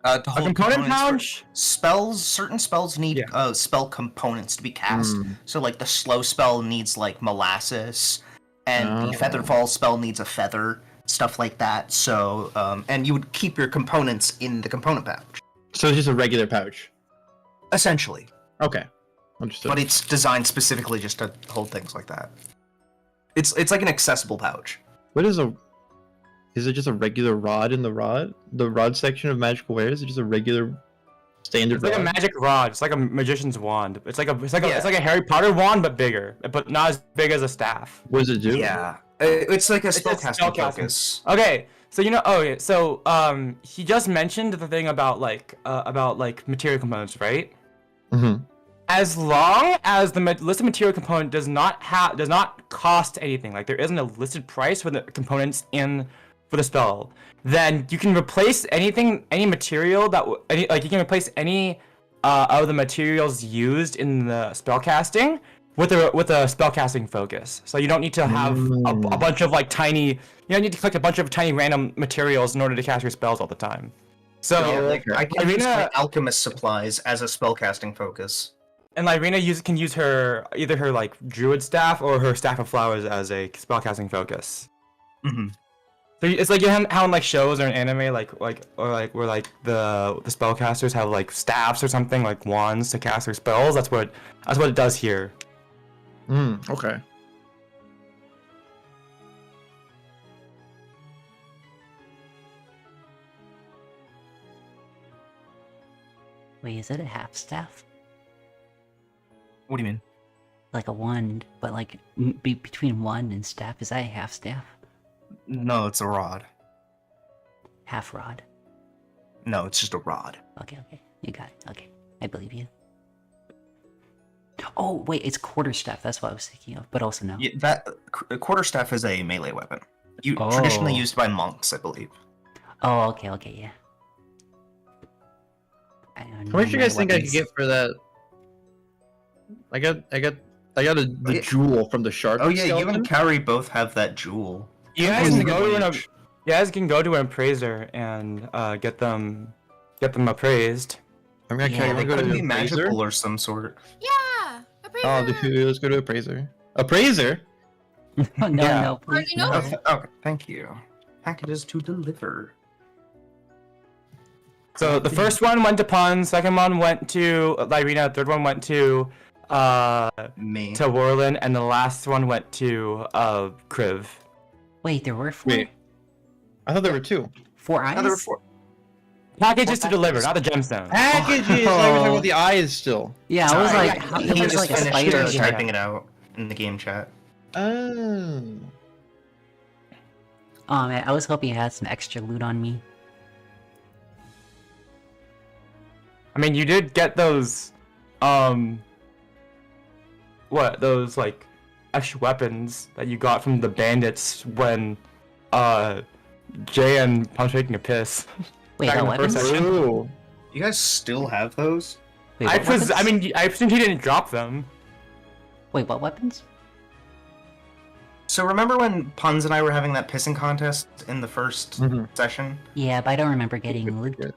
To A hold component components for- pouch. Certain spells need spell components to be cast. Mm. So like the slow spell needs like molasses, and the Oh. featherfall spell needs a feather, stuff like that. So and you would keep your components in the component pouch, So it's just a regular pouch. essentially. Okay, understood. But it's designed specifically just to hold things like that. It's like an accessible pouch. What is a? Is it just a regular rod in the rod? The rod section of magical wares? Is it just a regular standard It's like a rod? magic rod. It's like a magician's wand. It's like a Yeah. it's like a Harry Potter wand but bigger, but not as big as a staff. What does it do? Yeah, it's like a It's a spellcasting spellcasting. focus. Okay, so he just mentioned the thing about material components, right? Mm-hmm. As long as the listed material component does not cost anything, like there isn't a listed price for the components for the spell, then you can replace any material you can replace any of the materials used in the spellcasting with a spellcasting focus. So you don't need to have a bunch of you don't need to collect a bunch of tiny random materials in order to cast your spells all the time. So Yeah, like I can use my Irina alchemist supplies as a spellcasting focus. and Irina can use either her like druid staff or her staff of flowers as a spellcasting focus. Mm-hmm. So it's like how in like shows or in anime where like the spellcasters have like staffs or something like wands to cast their spells. That's what it does here. Okay. Wait, is it a half staff? What do you mean? Like a wand, but like between wand and staff, is that a half staff? No, it's a rod. Half rod. No, it's just a rod. Okay, you got it. Okay, I believe you. Oh wait, it's quarterstaff. That's what I was thinking of, but also no. Yeah, that quarterstaff is a melee weapon. Traditionally Oh. used by monks, I believe. Oh, okay, yeah. I don't know. How much do you my guys think I could weapons. get for that? I got the Yeah. jewel from the shark. Oh yeah, you skeleton. and Kaori both have that jewel. You How guys much can is go it to each? you guys can go to an appraiser and get them appraised. I'm gonna Yeah, carry. They Go to could the be appraiser. magical or some sort. Yeah. Oh, let's go to appraiser. Appraiser. Oh, no, Yeah. no, please. Already know. No. Okay, thank you. Packages to deliver. So the first one went to Pun, second one went to Lyrina, third one went to Me. Warlin, and the last one went to Kriv. Wait, there were 4? Wait. I thought there were 2. 4 eyes? No, there were 4. Packages to deliver, not the gemstone. Packages. I was talking about the eyes still. Yeah, I was Sorry, like, yeah, how, he it was just like a finished spider. typing it out in the game chat. Oh. Oh man, I was hoping you had some extra loot on me. I mean, you did get those, those, like, extra weapons that you got from the bandits when, Jay and Punch taking a piss. Wait, Back that in the first weapons? section. Ooh. You guys still have those? Wait, I what weapons? presume he didn't drop them. Wait, what weapons? So remember when Puns and I were having that pissing contest in the first Mhm. session? Yeah, but I don't remember getting loot.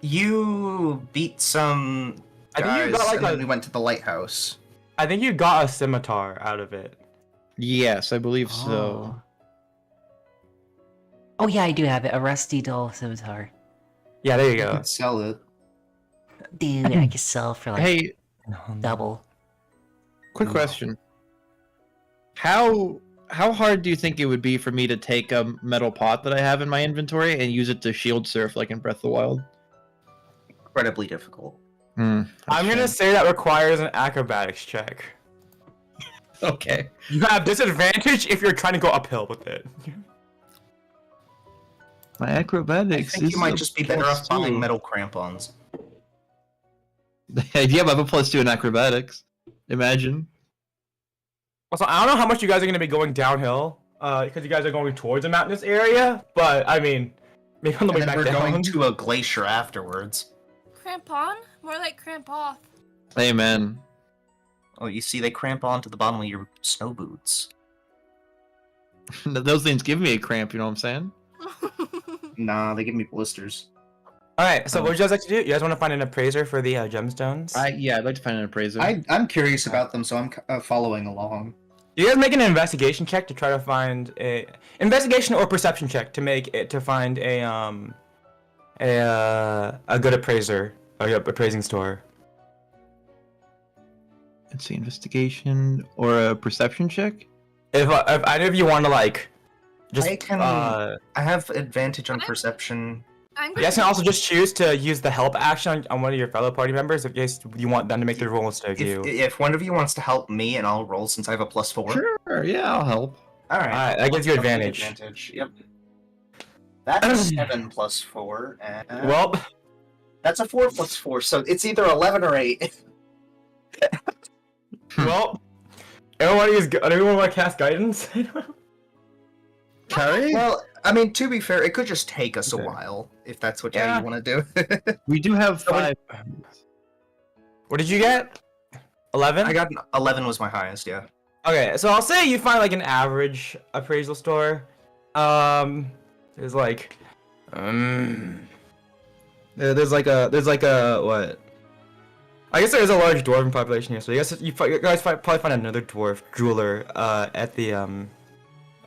You beat some I guys, think you got, like, and then a- we went to the lighthouse. I think you got a scimitar out of it. Yes, I believe so. Oh yeah, I do have it. A rusty dull scimitar. Yeah, there you You go. could sell it. Dude, I could sell for like Hey, double. quick No. question. How hard do you think it would be for me to take a metal pot that I have in my inventory and use it to shield surf like in Breath of the Wild? Incredibly difficult. I'm gonna say that requires an acrobatics check. Okay. You have disadvantage if you're trying to go uphill with it. My I acrobatics. think you is might a just be better off +2. buying metal crampons. Yeah, but I have a +2 in acrobatics. Imagine. Also, I don't know how much you guys are gonna be going downhill, because you guys are going towards a mountainous area. But I mean, maybe on the And way then back we're down. going to a glacier afterwards. Cramp on? More like cramp off. Hey, man. Oh, you see, they cramp onto the bottom of your snow boots. Those things give me a cramp, you know what I'm saying? Nah, they give me blisters. All right. So what would you guys like to do? You guys want to find an appraiser for the gemstones? I'd like to find an appraiser. I'm curious about them, so I'm following along. You guys make an investigation check to try to find a investigation or perception check to make it to find a good appraiser, a good appraising store. Let's see, investigation or a perception check? If either of you want to like, just I can- I have advantage on perception. I'm you guys can also just choose to use the help action on one of your fellow party members if you want them to make the roll instead of you. If one of you wants to help me, and I'll roll since I have a +4. Sure, yeah, I'll help. All right. Alright, that gives you I'll take advantage. advantage. Yep. That's 7 + 4. And Well, that's a 4 + 4, so it's either 11 or 8. well, everyone want to cast guidance? Carrie? Well, I mean, to be fair, it could just take us a Okay. while if that's what Yeah. you want to do. We do have So 5. What did you get? 11? I got 11 was my highest, yeah. Okay, so I'll say you find like an average appraisal store. There's like, there's like a what? I guess there's a large dwarven population here, so I guess you guys probably find another dwarf jeweler at the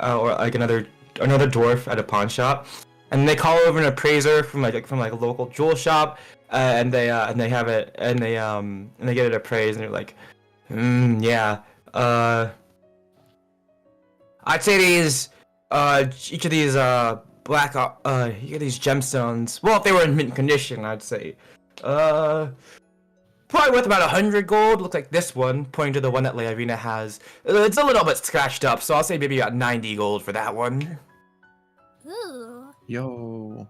or like another dwarf at a pawn shop, and they call over an appraiser from like a local jewel shop, and they have it and they get it appraised, and they're like, yeah, I'd say these each of these black you get these gemstones. Well, if they were in mint condition, I'd say probably worth about 100 gold. Looks like this one, pointing to the one that Leavina has. It's a little bit scratched up, so I'll say maybe about 90 gold for that one. Ooh. Yo.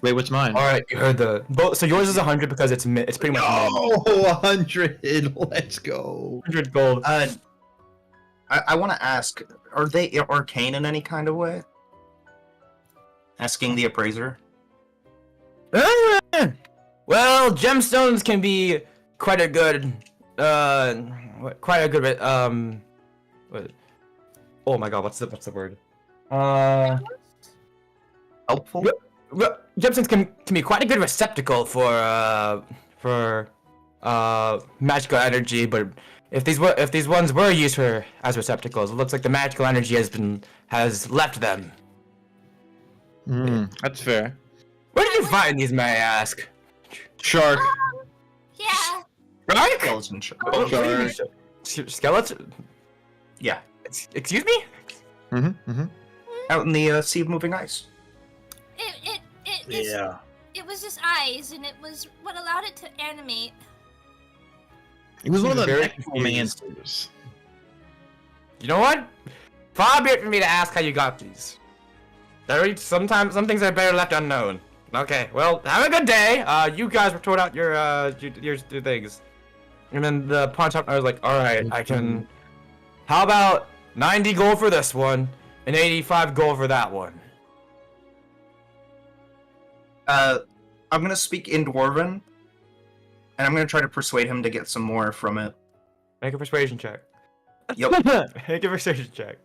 Wait, what's mine? All right, you heard the both. So yours is 100 because it's pretty much mint. Oh, 100. Let's go. 100 gold. I want to ask, are they arcane in any kind of way? Asking the appraiser. Well, gemstones can be quite a good, what, oh my god, what's the word? Helpful. Gemstones can be quite a good receptacle for magical energy, but if these ones were used as receptacles, it looks like the magical energy has left them. That's fair. Where did you find these, may I ask? Shark. Yeah. Right? Skeleton shark. Oh, Shark. skeleton? Yeah. Excuse me? Out in the sea of moving ice. It was just eyes, and it was what allowed it to animate. It was one of the Very necromancers. You know what? Far be it for me to ask how you got these. Some things are better left unknown. Okay, well, have a good day. You guys report out your things. And then the pawn shop owner was like, alright, I can... How about 90 gold for this one, and 85 gold for that one? I'm gonna speak in Dwarven, and I'm gonna try to persuade him to get some more from it. Make a persuasion check. Yep. Make a persuasion check.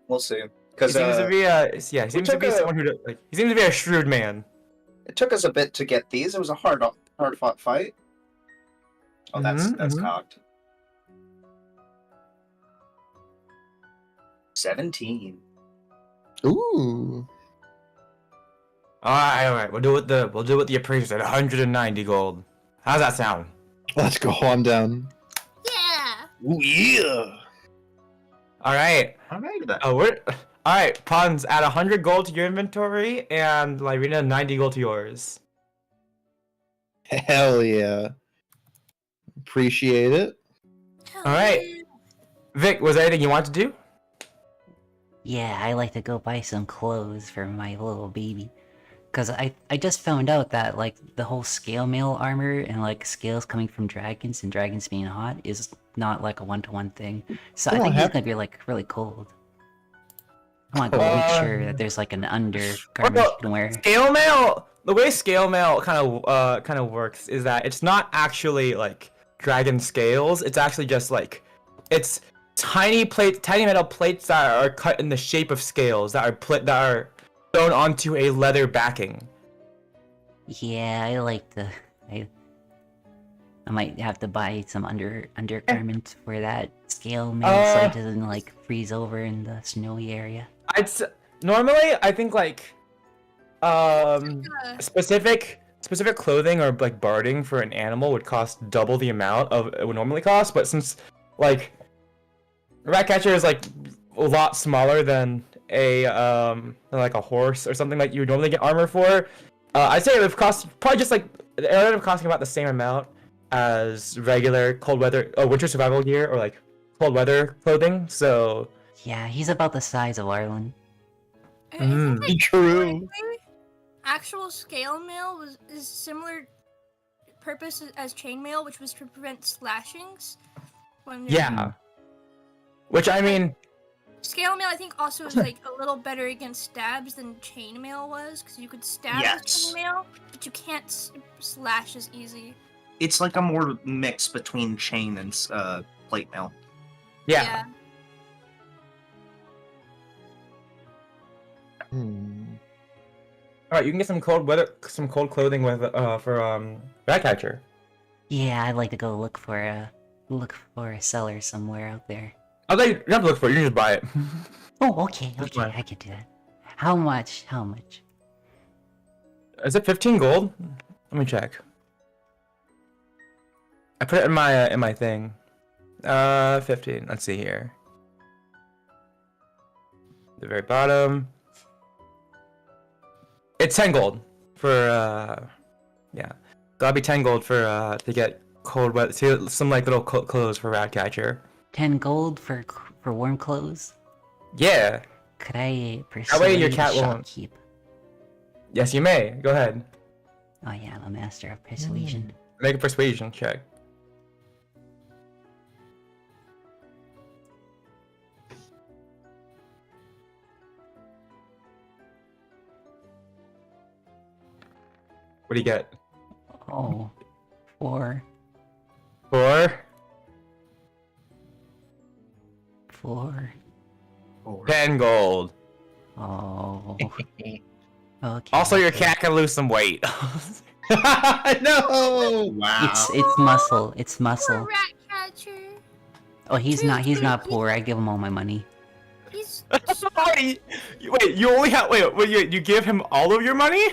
We'll see. He Because seems to be he seems to took be a- someone who he seems to be a shrewd man. it took us a bit to get these. It was a hard-fought fight. Oh, that's Mhm. cocked. 17. Ooh. Alright. We'll do what the appraiser said. 190 gold. How's that sound? Let's go on down. Yeah. Ooh, yeah. Alright. I made that. Alright, Pawns, add 100 gold to your inventory, and Lyrina 90 gold to yours. Hell yeah. Appreciate it. Alright. Vic, was there anything you want to do? Yeah, I like to go buy some clothes for my little baby. Cause I just found out that like the whole scale mail armor and like scales coming from dragons and dragons being hot is not like a one-to-one thing. So I think he's gonna be like really cold. I wanna go make sure that there's like an undergarment you can wear. Scale mail. The way scale mail kind of works is that it's not actually like dragon scales. It's actually just like it's tiny metal plates that are cut in the shape of scales that are sewn onto a leather backing. Yeah, I like the I might have to buy some undergarment for that scale mail so it doesn't like freeze over in the snowy area. Normally I think like specific clothing or like barding for an animal would cost double the amount of it would normally cost, but since like Ratcatcher is like a lot smaller than like a horse or something like you would normally get armor for, I'd say it would cost probably just like it would end up costing about the same amount as regular cold weather winter survival gear or like cold weather clothing. So Yeah, he's about the size of Arlen. True. Actual scale mail is similar purpose as chainmail, which was to prevent slashings. Which I mean, Scale mail, I think, also is like a little better against stabs than chainmail was, because you could stab with chainmail, but you can't slash as easy. It's like a more mix between chain and plate mail. yeah. All right, you can get some cold clothing with for Ratcatcher. Yeah, I'd like to go look for a seller somewhere out there. I thought you don't have to look for it. You can just buy it. Oh, okay, That's okay, fine. I can do that. How much? How much? Is it 15 gold? Let me check. I put it in my thing. 15. Let's see here. The very bottom. It's 10 gold for yeah. That'll be 10 gold for to get cold weather. See some like little clothes for Ratcatcher. 10 gold for warm clothes? Yeah. Could I That way your persuade cat the won't. shopkeep? Yes, you may. Go ahead. Oh yeah, I'm a master of persuasion. Make a persuasion check. What do you get? Oh. 4. 4. 4. 10 gold. Oh. Okay. Also, your okay. cat can lose some weight. No. Wow. It's muscle. It's Poor muscle. rat catcher. Oh, he's not poor. I give him all my money. He's Wait, you only have you give him all of your money?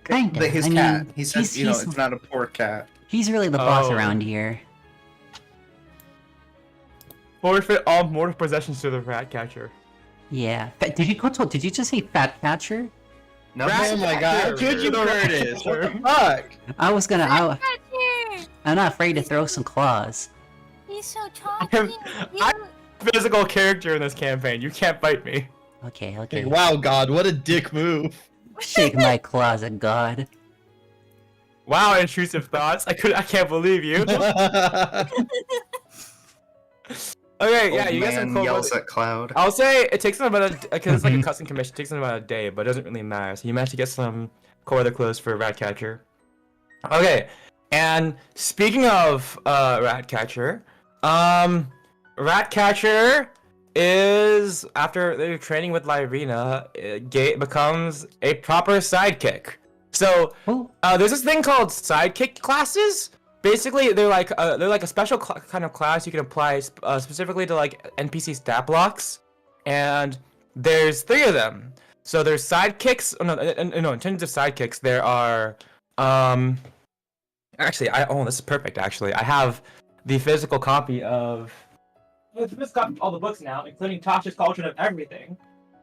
Kinda. His I mean, cat. He says, he's- it's not a poor cat. He's really the boss Oh. around here. Forfeit all mortal possessions to the rat catcher. Yeah. Did you just say fat catcher? No, Oh my god, could you, Curtis? What the fuck? I was gonna. rat catcher. I'm not afraid to throw some claws. He's so I'm- chunky. I'm- Physical character in this campaign. You can't fight me. Okay. Okay. Wow, God, what a dick move. Shake my claws at God. Wow, intrusive thoughts. I can't believe you. Okay, yeah, Old you guys are man cool. yells at Cloud. I'll say it takes him about because it's like a custom commission. It takes him about a day, but it doesn't really matter. So you managed to get some cool weather clothes for Ratcatcher. Okay, and speaking of Ratcatcher, Ratcatcher is after they're training with Lyrina, becomes a proper sidekick. So Oh. there's this thing called sidekick classes. Basically, they're like a special kind of class you can apply specifically to like NPC stat blocks, and there's 3 of them. So there's sidekicks. Oh, no, in terms of sidekicks, there are actually this is perfect. Actually, I have the physical copy of all the books now, including Tasha's Culture of Everything.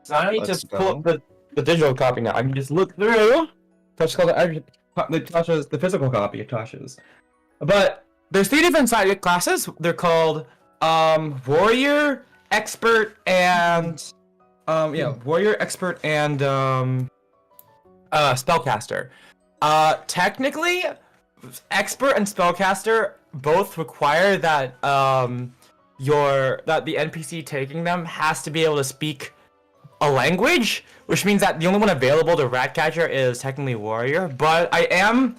So I don't need Let's to pull up the digital copy now. I can just look through Tasha's Culture of Everything. The physical copy of Tasha's. But there's 3 different sidekick classes. They're called Warrior, Expert, and Warrior, Expert, and Spellcaster. Technically, Expert and Spellcaster both require that the NPC taking them has to be able to speak a language, which means that the only one available to Ratcatcher is technically Warrior. But I am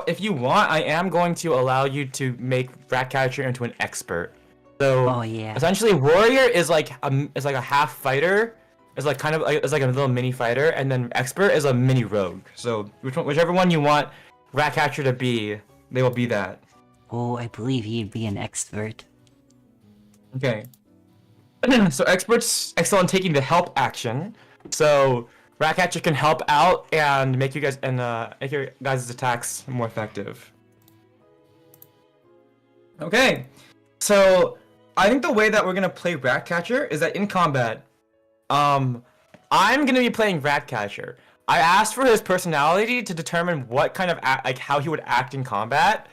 if you want, I am going to allow you to make Ratcatcher into an expert. So Oh yeah. essentially, Warrior is like a half fighter. It's like a little mini fighter, and then Expert is a mini rogue. So whichever one you want Ratcatcher to be, they will be that. Oh, I believe he'd be an expert. Okay. So Expert's excellent taking the help action. So Ratcatcher can help out and make you guys make your guys' attacks more effective. Okay, so I think the way that we're gonna play Ratcatcher is that in combat, I'm gonna be playing Ratcatcher. I asked for his personality to determine what kind of how he would act in combat.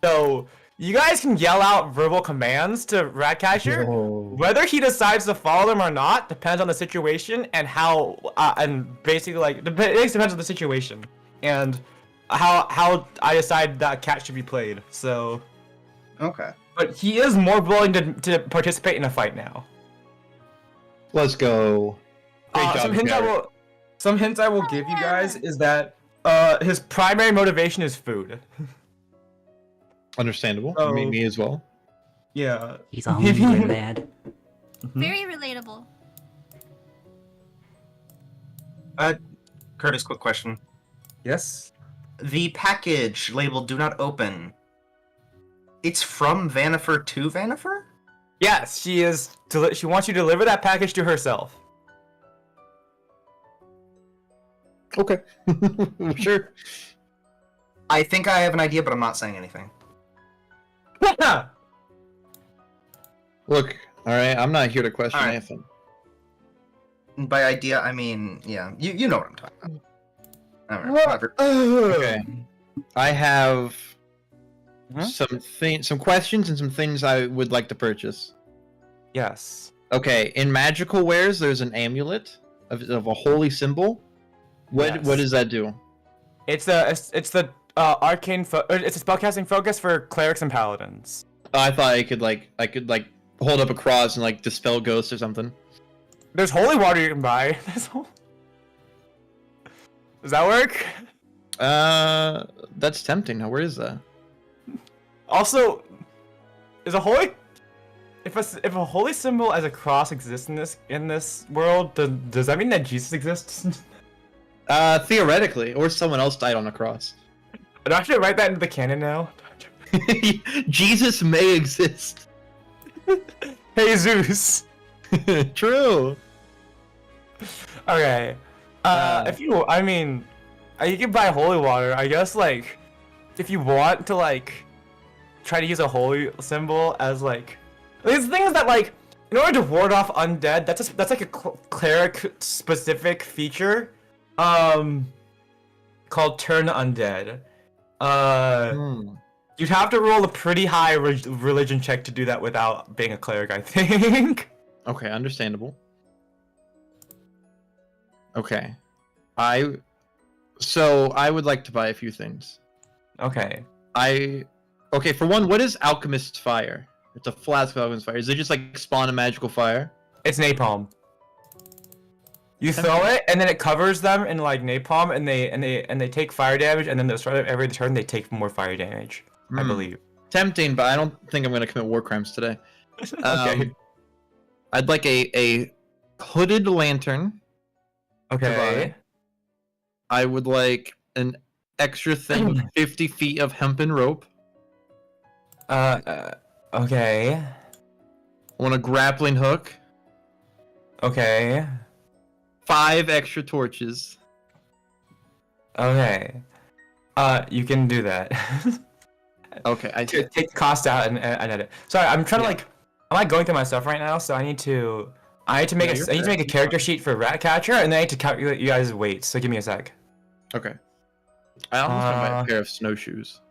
So you guys can yell out verbal commands to Ratcatcher. Whether he decides to follow them or not depends on the situation and how, and basically it depends on the situation and how I decide that cat should be played. So, Okay. but he is more willing to participate in a fight now. Let's go. Great job, Some hints I will give you guys is that his primary motivation is food. Understandable. Oh. Me as well. Yeah. He's a hungry lad. very relatable. Curtis, quick question. Yes. The package labeled "Do Not Open." It's from Vanifer to Vanifer? Yes, she is. She wants you to deliver that package to herself. Okay. Sure. I think I have an idea, but I'm not saying anything. Look, alright, I'm not here to question Alright. anything. By idea, I mean, yeah, you know what I'm talking about. Alright, whatever. Okay. I have Huh? some questions and some things I would like to purchase. Yes. Okay, in magical wares, there's an amulet of a holy symbol. What Yes. does that do? It's the arcane. It's a spellcasting focus for clerics and paladins. Oh, I thought I could hold up a cross and like dispel ghosts or something. There's holy water you can buy. Does that work? That's tempting. Now, where is that? Also, is a holy if a holy symbol as a cross exists in this world, does that mean that Jesus exists? Theoretically, or someone else died on a cross. Do I should write that into the canon now? Jesus may exist. Jesus. True. Okay. If you, I mean, you can buy holy water. I guess like, if you want to like, try to use a holy symbol as like, these things that like, in order to ward off undead, that's like a cleric specific feature, called turn undead. You'd have to roll a pretty high religion check to do that without being a cleric, I think. Okay, understandable. Okay. I would like to buy a few things. Okay. Okay, for one, what is Alchemist's Fire? It's a flask of Alchemist's Fire. Is it just like spawn a magical fire? It's napalm. You throw it, and then it covers them in like napalm, and they take fire damage, and then the start of every turn they take more fire damage. I believe. Tempting, but I don't think I'm gonna commit war crimes today. Okay. I'd like a hooded lantern. Okay. I would like an extra thing, 50 feet of hempen rope. Okay. I want a grappling hook. Okay. 5 extra torches. Okay. You can do that. Okay, Take the cost out and edit. Sorry, I'm trying to like, I'm like going through my stuff right now, so I need to make a character sheet for Ratcatcher, and then I need to calculate you guys' weights. So give me a sec. Okay. I almost want to buy a pair of snowshoes.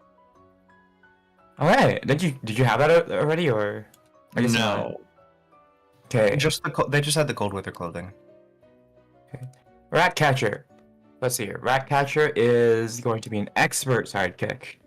Alright, did you have that already, or? I guess No. not. Okay. They just had the cold weather clothing. Okay. Ratcatcher. Let's see here. Ratcatcher is going to be an expert sidekick.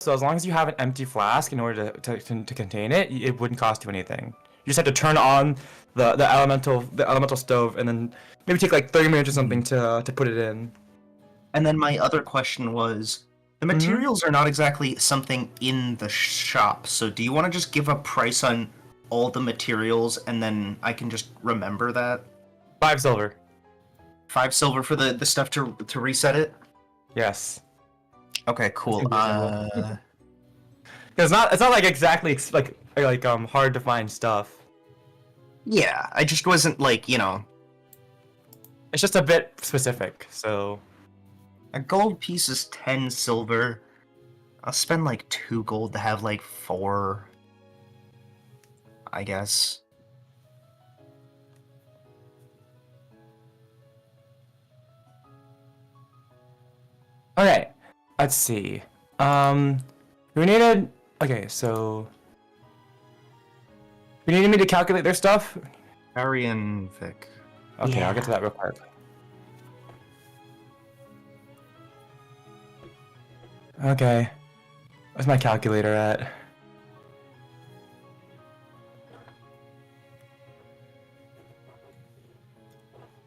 So as long as you have an empty flask in order to contain it, it wouldn't cost you anything. You just have to turn on the elemental stove and then maybe take like 30 minutes or something to put it in. And then my other question was, the materials are not exactly something in the shop, so do you want to just give a price on all the materials and then I can just remember that? 5 silver. 5 silver for the stuff to reset it? Yes. Okay, cool. It's not like exactly like hard to find stuff. Yeah, I just wasn't like, you know. It's just a bit specific, so. A gold piece is 10 silver. I'll spend like 2 gold to have like 4. I guess. Okay, let's see. We needed. Okay, so. We needed me to calculate their stuff? Kaori and Vic. Okay, Yeah. I'll get to that real quick. Okay. Where's my calculator at?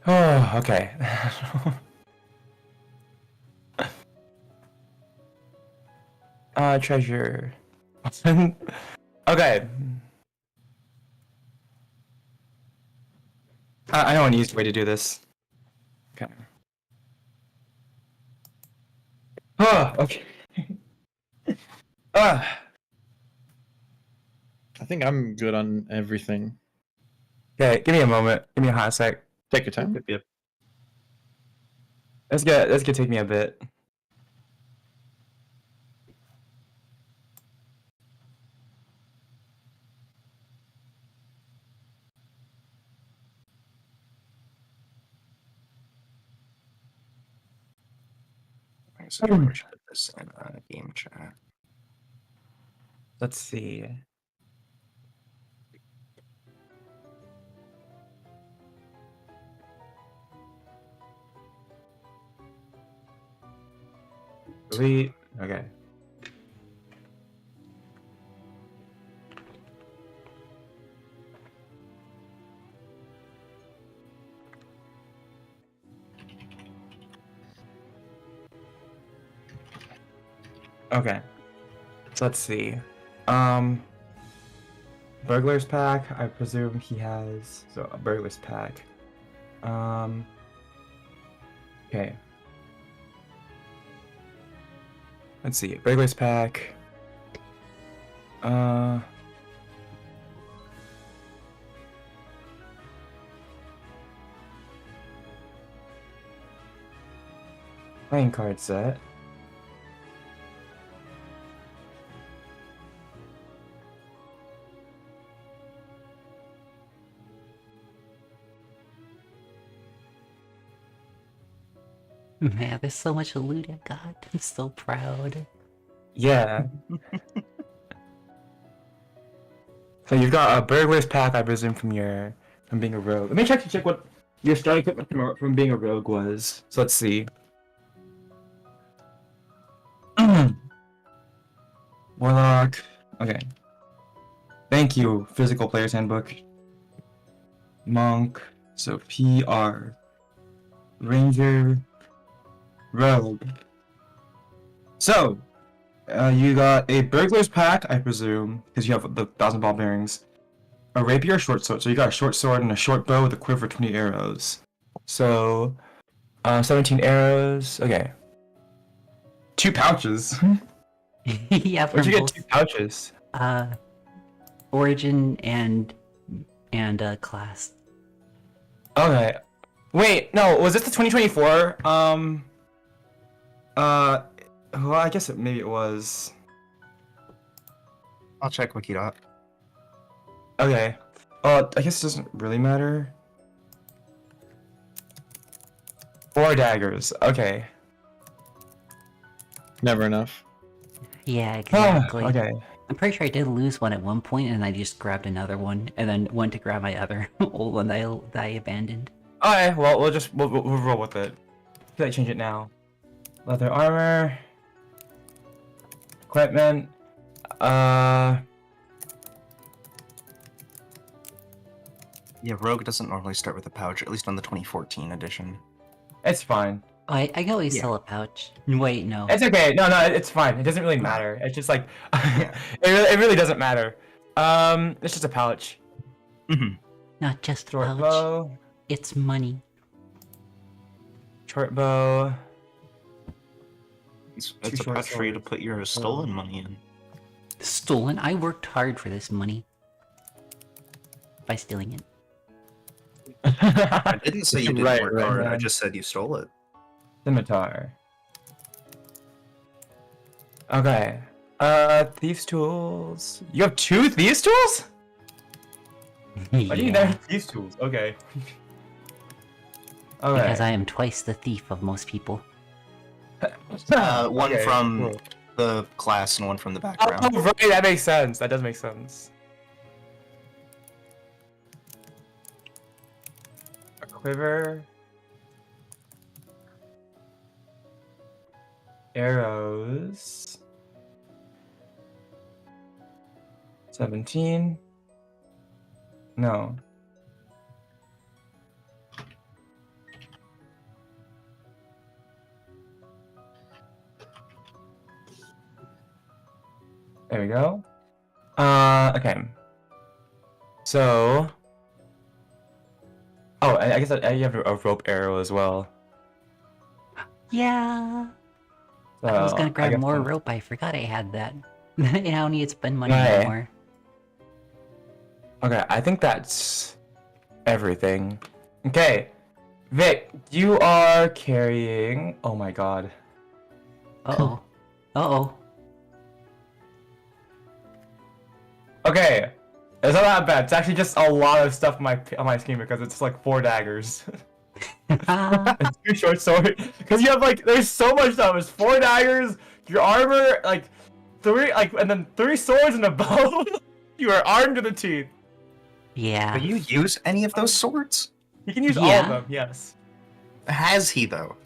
Oh, okay. Treasure. Okay. I know an easy way to do this. Okay. Oh, okay. I think I'm good on everything. Okay, give me a moment. Give me a hot sec. Take your time. That's gonna take me a bit. So I'm gonna put this in game chat. Let's see. Delete. Okay. Okay. So let's see. Burglar's pack. I presume he has a burglar's pack. Okay. Let's see. Burglar's pack. Playing card set. Man, there's so much loot I got. I'm so proud. Yeah. So you've got a burglar's pack, I presume, from being a rogue. Let me check what your starting equipment from being a rogue was. So let's see. Warlock. Okay. Thank you, Physical Player's Handbook. Monk. So PR. Ranger. Rogue. So, you got a burglar's pack, I presume, because you have the 1,000 ball bearings. A rapier, short sword. So you got a short sword and a short bow with a quiver, 20 arrows. So, 17 arrows. Okay. 2 pouches. Yeah, Where'd from you get both, 2 pouches? Origin and class. Okay. Wait, no, was this the 2024? Well, I guess maybe it was. I'll check Wikidot. Okay. I guess it doesn't really matter. 4 daggers. Okay. Never enough. Yeah, exactly. Okay. I'm pretty sure I did lose one at one point, and I just grabbed another one, and then went to grab my other old one that I abandoned. Alright, well, we'll roll with it. I feel like change it now. Leather armor. Equipment. Yeah, Rogue doesn't normally start with a pouch, at least on the 2014 edition. It's fine. Oh, I can always Yeah. sell a pouch. Wait, no. It's okay. No, it's fine. It doesn't really matter. It's just like Yeah. it really doesn't matter. It's just a pouch. Mm-hmm. Not just a Short pouch. bow. It's money. Short bow. It's Two a short pouch for you to swords. put your stolen money in. Stolen? I worked hard for this money. By stealing it. I didn't say you didn't Right, work right, hard, I right. just said you stole it. Scimitar. Okay. Thieves' tools. You have 2 thieves' tools? Why do you Yeah, have thieves' tools? Okay. Okay. because I am twice the thief of most people. One Okay, from cool. the class and one from the Oh, background. right, that makes sense. That does make sense. A quiver. Arrows. 17. No. There we go. Okay. So. Oh, I guess you have a rope arrow as well. Yeah. So, I was gonna grab guess more I'll- rope. I forgot I had that. I don't need to spend money Right. anymore. Okay, I think that's everything. Okay, Vic, you are carrying. Oh my god. Uh-oh. Uh-oh. Okay, it's not that bad. It's actually just a lot of stuff on my screen because it's like 4 daggers. And 2 short swords. Because you have like, there's so much stuff. It's 4 daggers, your armor, like 3, and then 3 swords and a bow. You are armed to the teeth. Yeah. Do you use any of those swords? He can use all Yeah. of them. Yes. Has he though?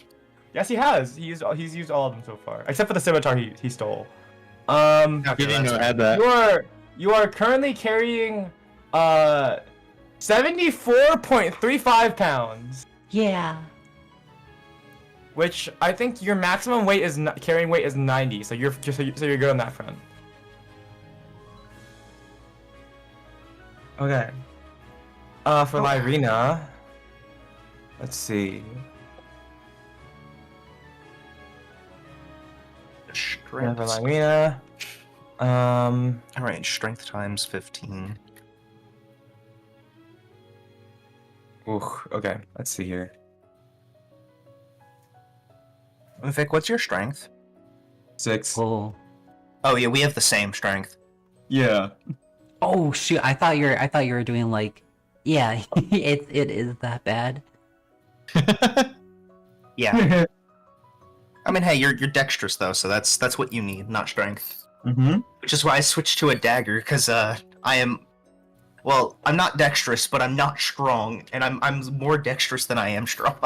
Yes, he has. He's used all of them so far, except for the scimitar he stole. Okay, You didn't know I that's had that. You are currently carrying 74.35 pounds, Yeah. which I think your maximum weight is carrying weight is 90. So you're good on that front. Okay. For Lyrina, let's see. Yeah, Strength. for Lyrina. Alright, strength times 15. Ooh, okay. Let's see here. Vic, what's your strength? 6. Oh. Oh yeah, we have the same strength. Yeah. Oh shoot, I thought you were doing like, yeah, it is that bad. Yeah. I mean, hey, you're dexterous though, so that's what you need, not strength. Mm-hmm. Which is why I switched to a dagger, because I am, well, I'm not dexterous, but I'm not strong, and I'm more dexterous than I am strong.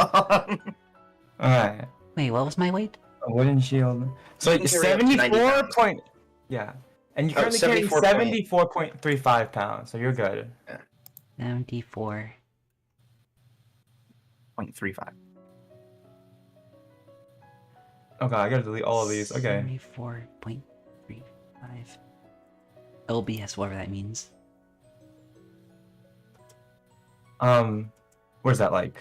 Alright. Wait, what was my weight? A wooden shield. So You can carry up to 90 74 pounds. point. Yeah. And you Oh, currently carry 74 74.35 pounds, so you're good. 74. 0.35. Okay, I gotta delete all of these. Okay. 74.35. LBS, whatever that means. What is that like?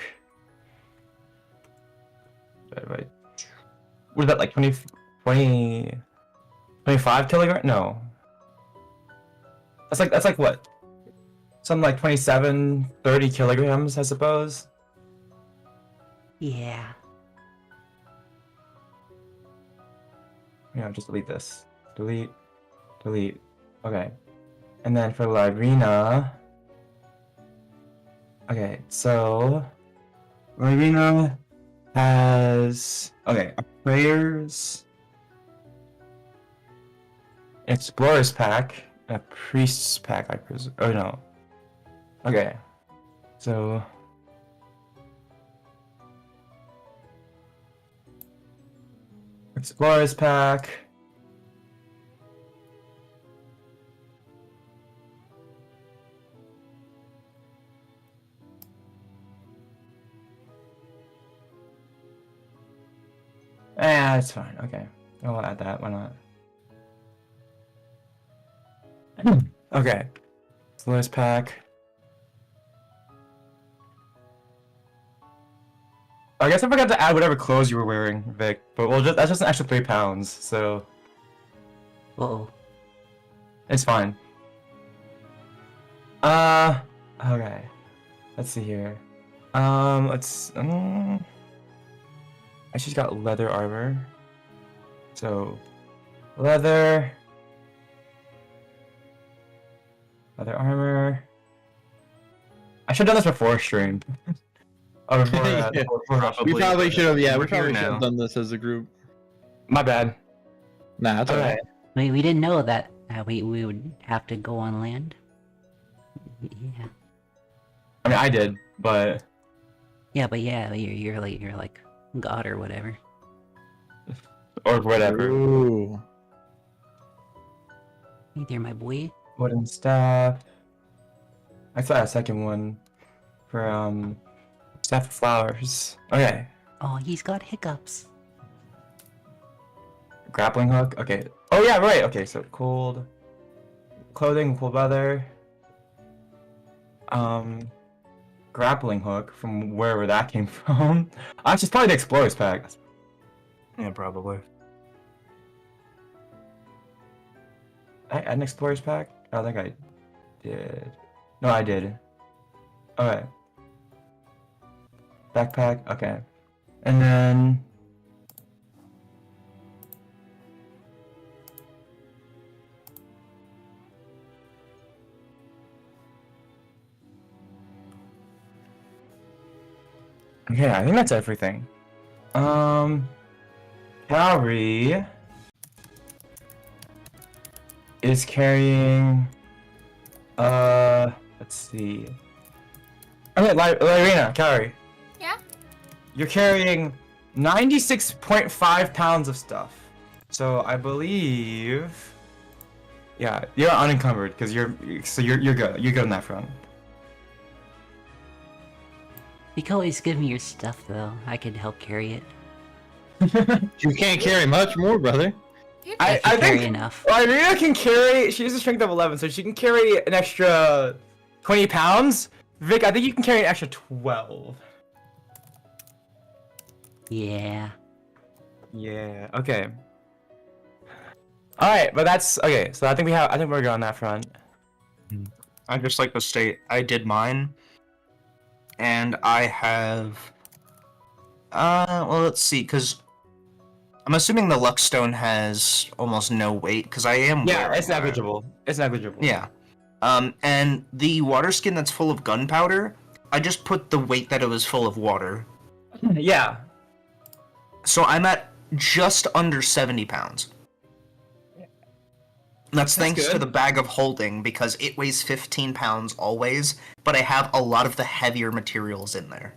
What is that like? 25 kilogram? No. That's like what? Something like 27, 30 kilograms, I suppose. Yeah. Yeah, just delete this. Delete. Okay. And then for Lyrina. Okay, so Lyrina has a prayers, explorer's pack, and a priest's pack, I presume. Oh no. Okay. So explorer's pack. It's fine. Okay. I'll add that. Why not? Okay. Slurs pack. I guess I forgot to add whatever clothes you were wearing, Vic. But that's just an extra 3 pounds, so Uh-oh. it's fine. Okay. Let's see here. I just got leather armor. So, leather armor. I should have done this before stream. Oh, before, Yeah. Probably, We probably should have. Yeah, we're we probably here should now. have done this as a group. My bad. Nah, that's alright. We didn't know that we would have to go on land. Yeah. I mean, I did, but Yeah, but yeah, you're like God or whatever. or whatever. Ooh. Hey there, my boy. Wooden staff. I saw a second one for staff of flowers. Okay. Oh, he's got hiccups. Grappling hook. Okay. Oh yeah, right. Okay, so cold clothing, cold weather. Grappling hook from wherever that came from. Actually, it's probably the Explorer's pack. Yeah, probably. I had an Explorer's pack? I don't think I did. No, I did. Okay. Backpack. Okay. And then okay, I think that's everything. Kaori is carrying let's see. Okay, Lyrina, Kaori. Yeah? You're carrying 96.5 pounds of stuff. So I believe yeah, you're unencumbered because you're good. You're good on that front. You can always give me your stuff though. I could help carry it. You can't carry much more, brother. You I can carry think enough. Irina can carry. She has a strength of 11, so she can carry an extra 20 pounds. Vic, I think you can carry an extra 12. Yeah. Yeah. Okay. All right, but that's okay. So I think we're good on that front. I'd just like to state I did mine, and I have. Well, let's see, because I'm assuming the Luckstone has almost no weight, because I am. Yeah, wearing it's that. negligible. It's negligible. Yeah. And the water skin that's full of gunpowder, I just put the weight that it was full of water. Yeah. So I'm at just under 70 pounds. That's thanks to good. the bag of holding, because it weighs 15 pounds always, but I have a lot of the heavier materials in there.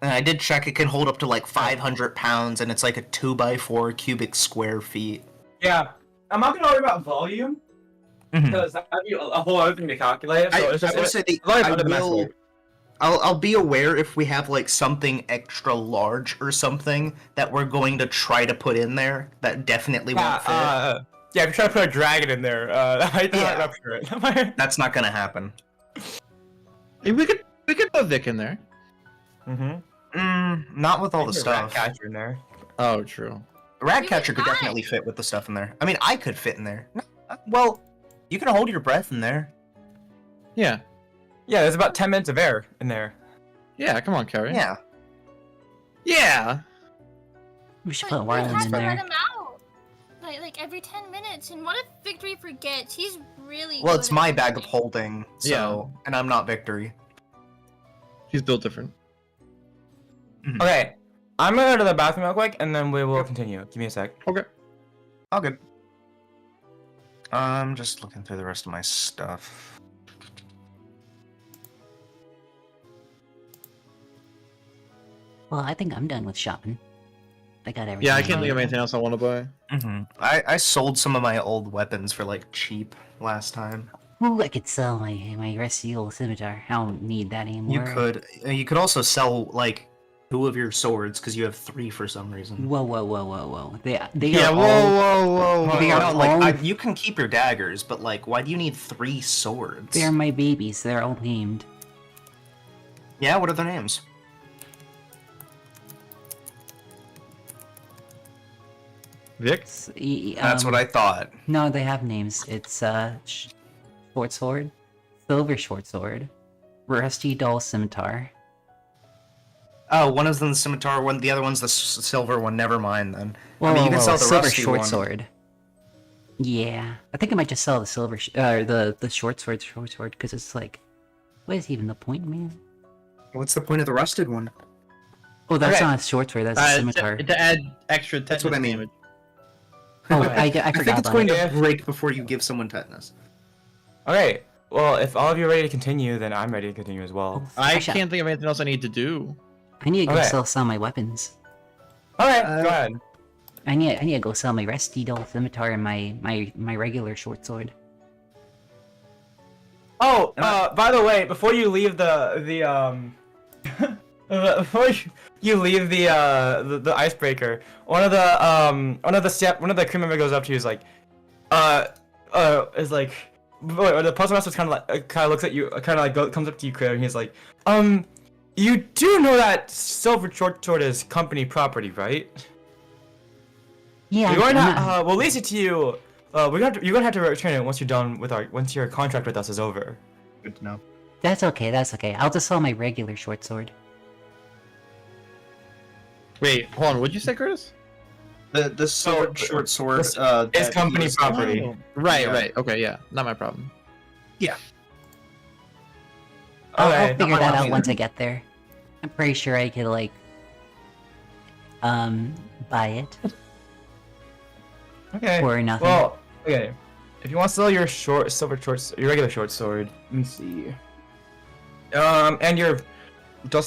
And I did check, it can hold up to like 500 pounds, and it's like a 2x4 cubic square feet. Yeah. I'm not gonna worry about volume because that'd be a whole other thing to calculate. So it's just I would say I'll be aware if we have like something extra large or something that we're going to try to put in there that definitely won't fit. yeah, if you're trying to put a dragon in there, I'm not up for it. That's not gonna happen. Hey, we could put Vic in there. Not with all the stuff. Catcher in there. Oh, true. Ratcatcher You could could definitely fit with the stuff in there. I mean, I could fit in there. Well, you can hold your breath in there. Yeah. Yeah, there's about 10 minutes of air in there. Yeah, come on, Kaori. Yeah. Yeah. We should But put we Warland have in to let there. him out. Like every 10 minutes. And what if Victory forgets? He's really Well, good it's at my bag of forgetting. holding, so and I'm not Victory. He's built different. Okay, I'm gonna go to the bathroom real quick, and then we will continue. Give me a sec. Okay. All good. I'm just looking through the rest of my stuff. Well, I think I'm done with shopping. I got everything. Yeah, I can't need. think of anything else I want to buy. I sold some of my old weapons for like cheap last time. Ooh, I could sell my rusty old scimitar. I don't need that anymore. You could also sell like 2 of your swords because you have 3 for some reason. Whoa. They Yeah, are whoa, all, whoa. They are No, like all- you can keep your daggers, but like, why do you need 3 swords? They are my babies. They're all named. Yeah, what are their names? Vic? That's what I thought. No, they have names. It's short sword, silver short sword, rusty dull scimitar. Oh, one is the scimitar one, the other one's the silver one. Never mind then. Whoa, I mean, you can whoa, sell the silver rusty short one. sword. Yeah, I think I might just sell the silver, the short sword, because it's like, what is even the point, man? What's the point of the rusted one? Oh, that's Okay. not a short sword. That's a scimitar. To add extra tetanus That's what I mean. damage. Oh, I forgot I think it's about going it. to break before you give someone tetanus. Okay. Well, if all of you are ready to continue, then I'm ready to continue as well. I Actually, can't think of anything else I need to do. I need to go Okay. sell some of my weapons. Okay, go ahead. I need to go sell my rusty dull scimitar and my regular short sword. Oh, by the way, before you leave before you leave the icebreaker, one of the crew member goes up to you, is like, or the postmaster's kind of looks at you, comes up to you, Craig, and he's like, you do know that silver short sword is company property, right? Yeah, We're going I'm to, not- we'll lease it to you. You're gonna have to return it once you're done with once your contract with us is over. Good to know. That's okay. I'll just sell my regular short sword. Wait, hold on. What'd you say, Curtis? The sword, So, short sword, it's that company was- property. Oh, right, Yeah. right. Okay, yeah. Not my problem. I'll Okay. figure not that my out either. once I get there. I'm pretty sure I could like buy it Okay. for nothing. Well, okay. If you want to sell your your regular short sword, let me see. And your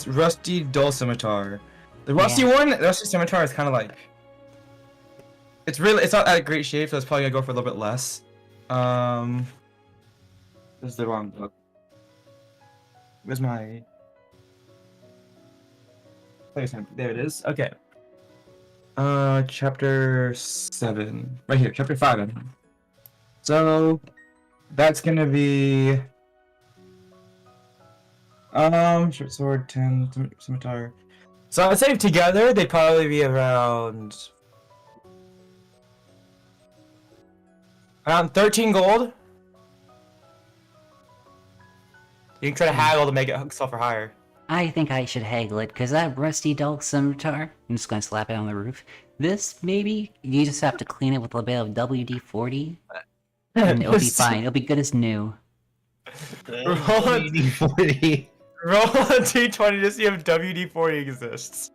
rusty dull scimitar. The rusty one, the rusty scimitar is kind of like. It's not that great shape, so it's probably gonna go for a little bit less. This is the wrong book. Where's my? There it is. Okay. Chapter 7. Right here, chapter 5. I mean. So, that's gonna be... short sword, 10, scimitar. So I'd say together, they'd probably be around 13 gold. You can try to haggle to make it sell for higher. I think I should haggle it, because that rusty dull scimitar, I'm just gonna slap it on the roof. This, maybe, you just have to clean it with a bit of WD-40, and it'll be fine. It'll be good as new. Roll a WD-40. Roll a d20 to see if WD-40 exists.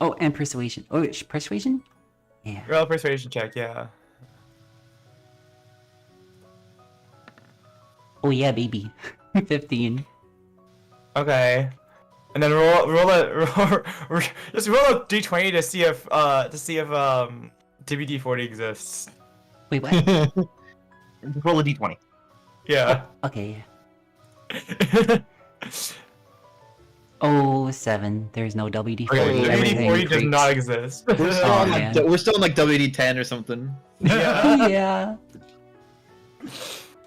Oh, and persuasion. Oh, persuasion? Yeah. Roll a persuasion check, yeah. Oh yeah, baby. 15. Okay. And then just roll a d20 to see if WD-40 exists. Wait, what? Roll a d20. Yeah. Okay, yeah. Oh, 7. There's no WD-40. Okay, Everything WD-40 does creeps. not exist. We're still, Oh, on man. like, we're still on like WD-10 or something. Yeah. Yeah.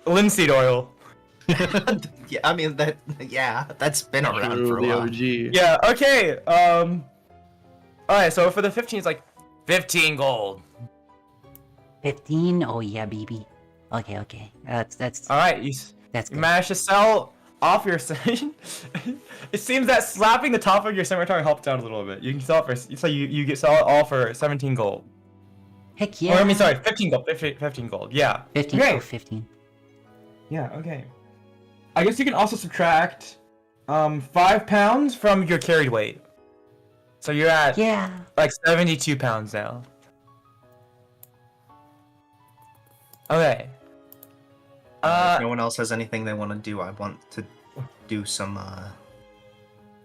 Linseed oil. Yeah, I mean that's been around True, for a the while. OG. Yeah, okay. Alright, so for the 15 it's like 15 gold. 15? Oh yeah, baby. Okay. That's Alright, you good. managed to sell off your it seems that slapping the top of your scimitar helped out a little bit. You can sell it for you sell it all for 17 gold. Heck yeah. Or I mean sorry, 15 gold. 15 gold. Yeah. 15. Okay. Oh, 15. Yeah, okay. I guess you can also subtract 5 pounds from your carried weight. So you're at Yeah. like 72 pounds now. Okay. If no one else has anything they want to do, I want to do some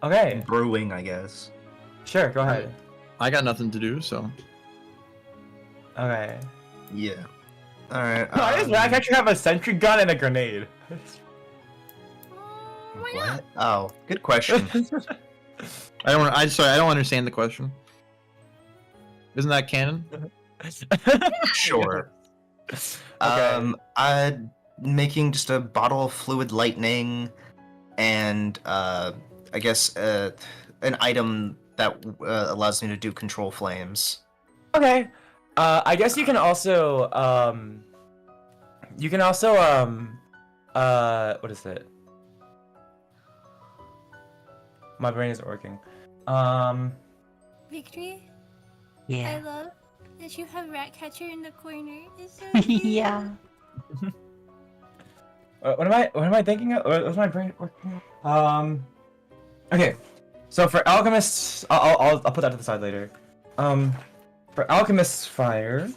Okay. brewing, I guess. Sure, go ahead. I got nothing to do, so. Okay. Yeah. All right. I actually have a sentry gun and a grenade. Why not? What? Oh, good question. Sorry, I don't understand the question. Isn't that canon? Sure. Okay. I'm making just a bottle of fluid lightning, and I guess an item that allows me to do control flames. Okay. I guess you can also what is it? My brain isn't working. Victory, I Yeah. love that you have Ratcatcher in the corner. It's so cute. Yeah. What am I thinking of? What's my brain working? Okay. So for alchemists, I'll put that to the side later. For alchemist's fire,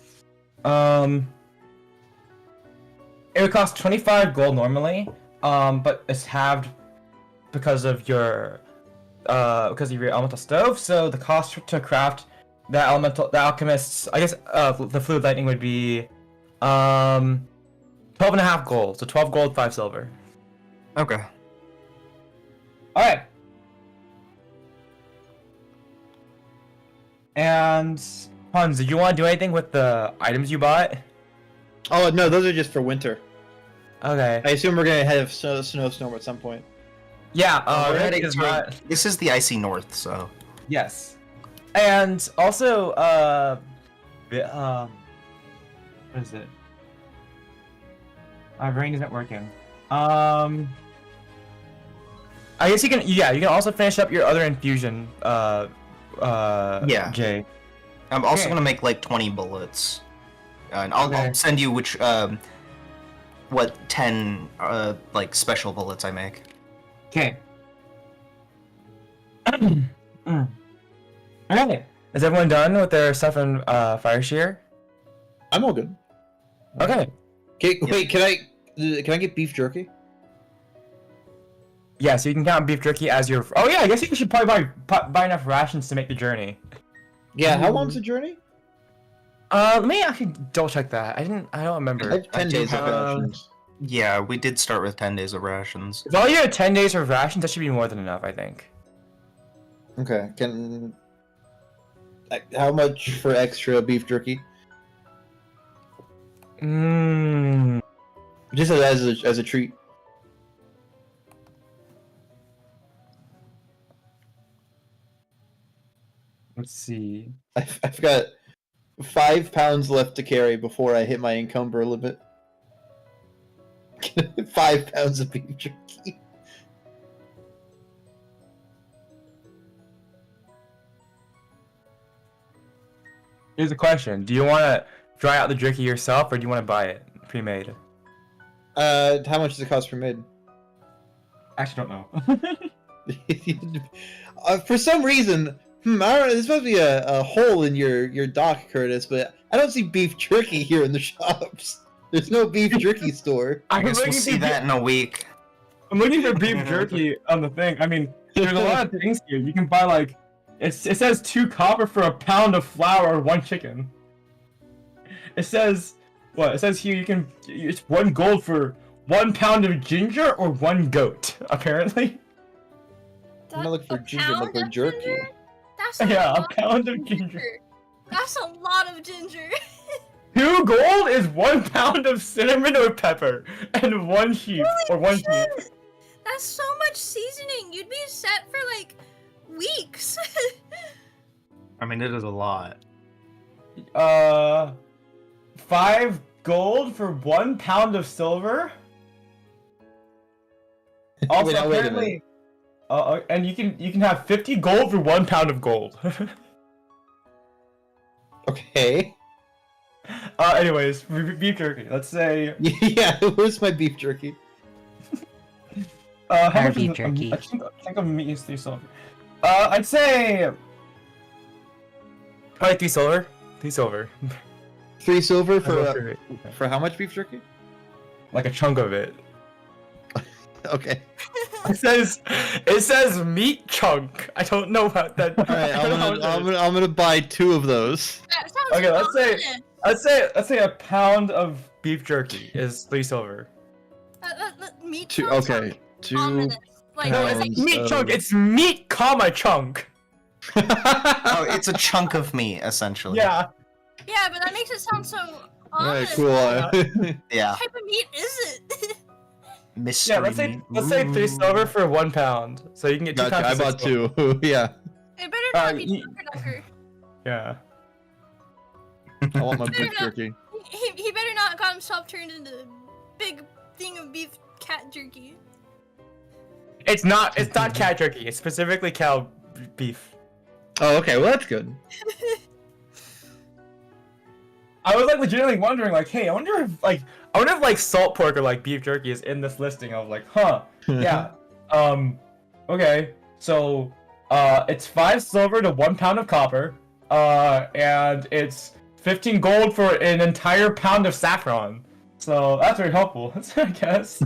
it would cost 25 gold normally, but it's halved because of your elemental stove. So the cost to craft the alchemist's, I guess, the fluid lightning would be 12.5 gold. So 12 gold, 5 silver. Okay. All right. And Hans, did you want to do anything with the items you bought? Oh no, those are just for winter. Okay. I assume we're gonna have snowstorm at some point. Yeah. We're heading is to- not. This is the icy north, so. Yes. And also, what is it? My brain isn't working. I guess you can also finish up your other infusion. Yeah. Jay. I'm also Okay. gonna make like 20 bullets, and I'll Okay. send you which what 10 like special bullets I make. Okay. Okay. Is everyone done with their stuff in fire shear? I'm all good. Okay. Wait, can I get beef jerky? Yeah, so you can count beef jerky as your. Oh yeah, I guess you should probably buy enough rations to make the journey. Yeah, how long's the journey? Let me actually double check that. I don't remember. I have 10 days of have- rations. Yeah, we did start with 10 days of rations. If all you had 10 days of rations, that should be more than enough, I think. Okay, how much for extra beef jerky? Just as a treat. Let's see. I've got 5 pounds left to carry before I hit my encumber limit. 5 pounds of beef jerky. Here's a question: do you want to dry out the jerky yourself, or do you want to buy it pre-made? How much does it cost per mid? Actually, don't know. For some reason, I don't know, there's supposed to be a hole in your dock, Curtis, but I don't see beef jerky here in the shops. There's no beef jerky store. I guess we'll see that in a week. I'm looking for beef jerky on the thing. I mean, there's a lot of things here. You can buy like, it says 2 copper for a pound of flour or 1 chicken. It says, what? It says here it's 1 gold for 1 pound of ginger or 1 goat, apparently. I'm gonna look for A ginger, pound look for of jerky. ginger? That's a Yeah, a lot pound of ginger. That's a lot of ginger. 2 gold is 1 pound of cinnamon or pepper, and 1 sheep or 1 sheep. Shit. That's so much seasoning. You'd be set for like weeks. I mean, it is a lot. 5 gold for 1 pound of silver. Also, Wait a minute. apparently, and you can have 50 gold for 1 pound of gold. Okay. Anyways, beef jerky. Let's say. Yeah, where's my beef jerky? How Our much beef is jerky. I think of meat is 3 silver. I'd say. Probably 3 silver. 3 silver. 3 silver I'll for go through it. for how much beef jerky? Like a chunk of it. Okay. It says meat chunk. I don't know what that. All right, I don't know what that is. I'm gonna buy 2 of those. That sounds Okay, let's say- ominous. Let's say a pound of beef jerky is 3 silver. Meat Two. sounds Okay. 2. ominous. Like, No, it's it's like, meat chunk. It's meat, comma chunk. Oh, it's a chunk of meat, essentially. Yeah. yeah, but that makes it sound so Alright, ominous. cool. Yeah. What type of meat is it? Mystery Yeah. Let's say meat. 3 silver for 1 pound, so you can get 2 Gotcha. pounds. I for bought 6 silver. 2. Yeah. It better not be you- Ducker. Yeah. I want my Better beef not- jerky. He better not got himself turned into a big thing of beef cat jerky. It's not cat jerky. It's specifically cow beef. Oh, okay. Well, that's good. I was like legitimately wondering, like, hey, I wonder if like salt pork or like beef jerky is in this listing. I was like, huh, yeah, okay, so it's 5 silver to 1 pound of copper, and it's 15 gold for an entire pound of saffron. So that's very helpful, I guess.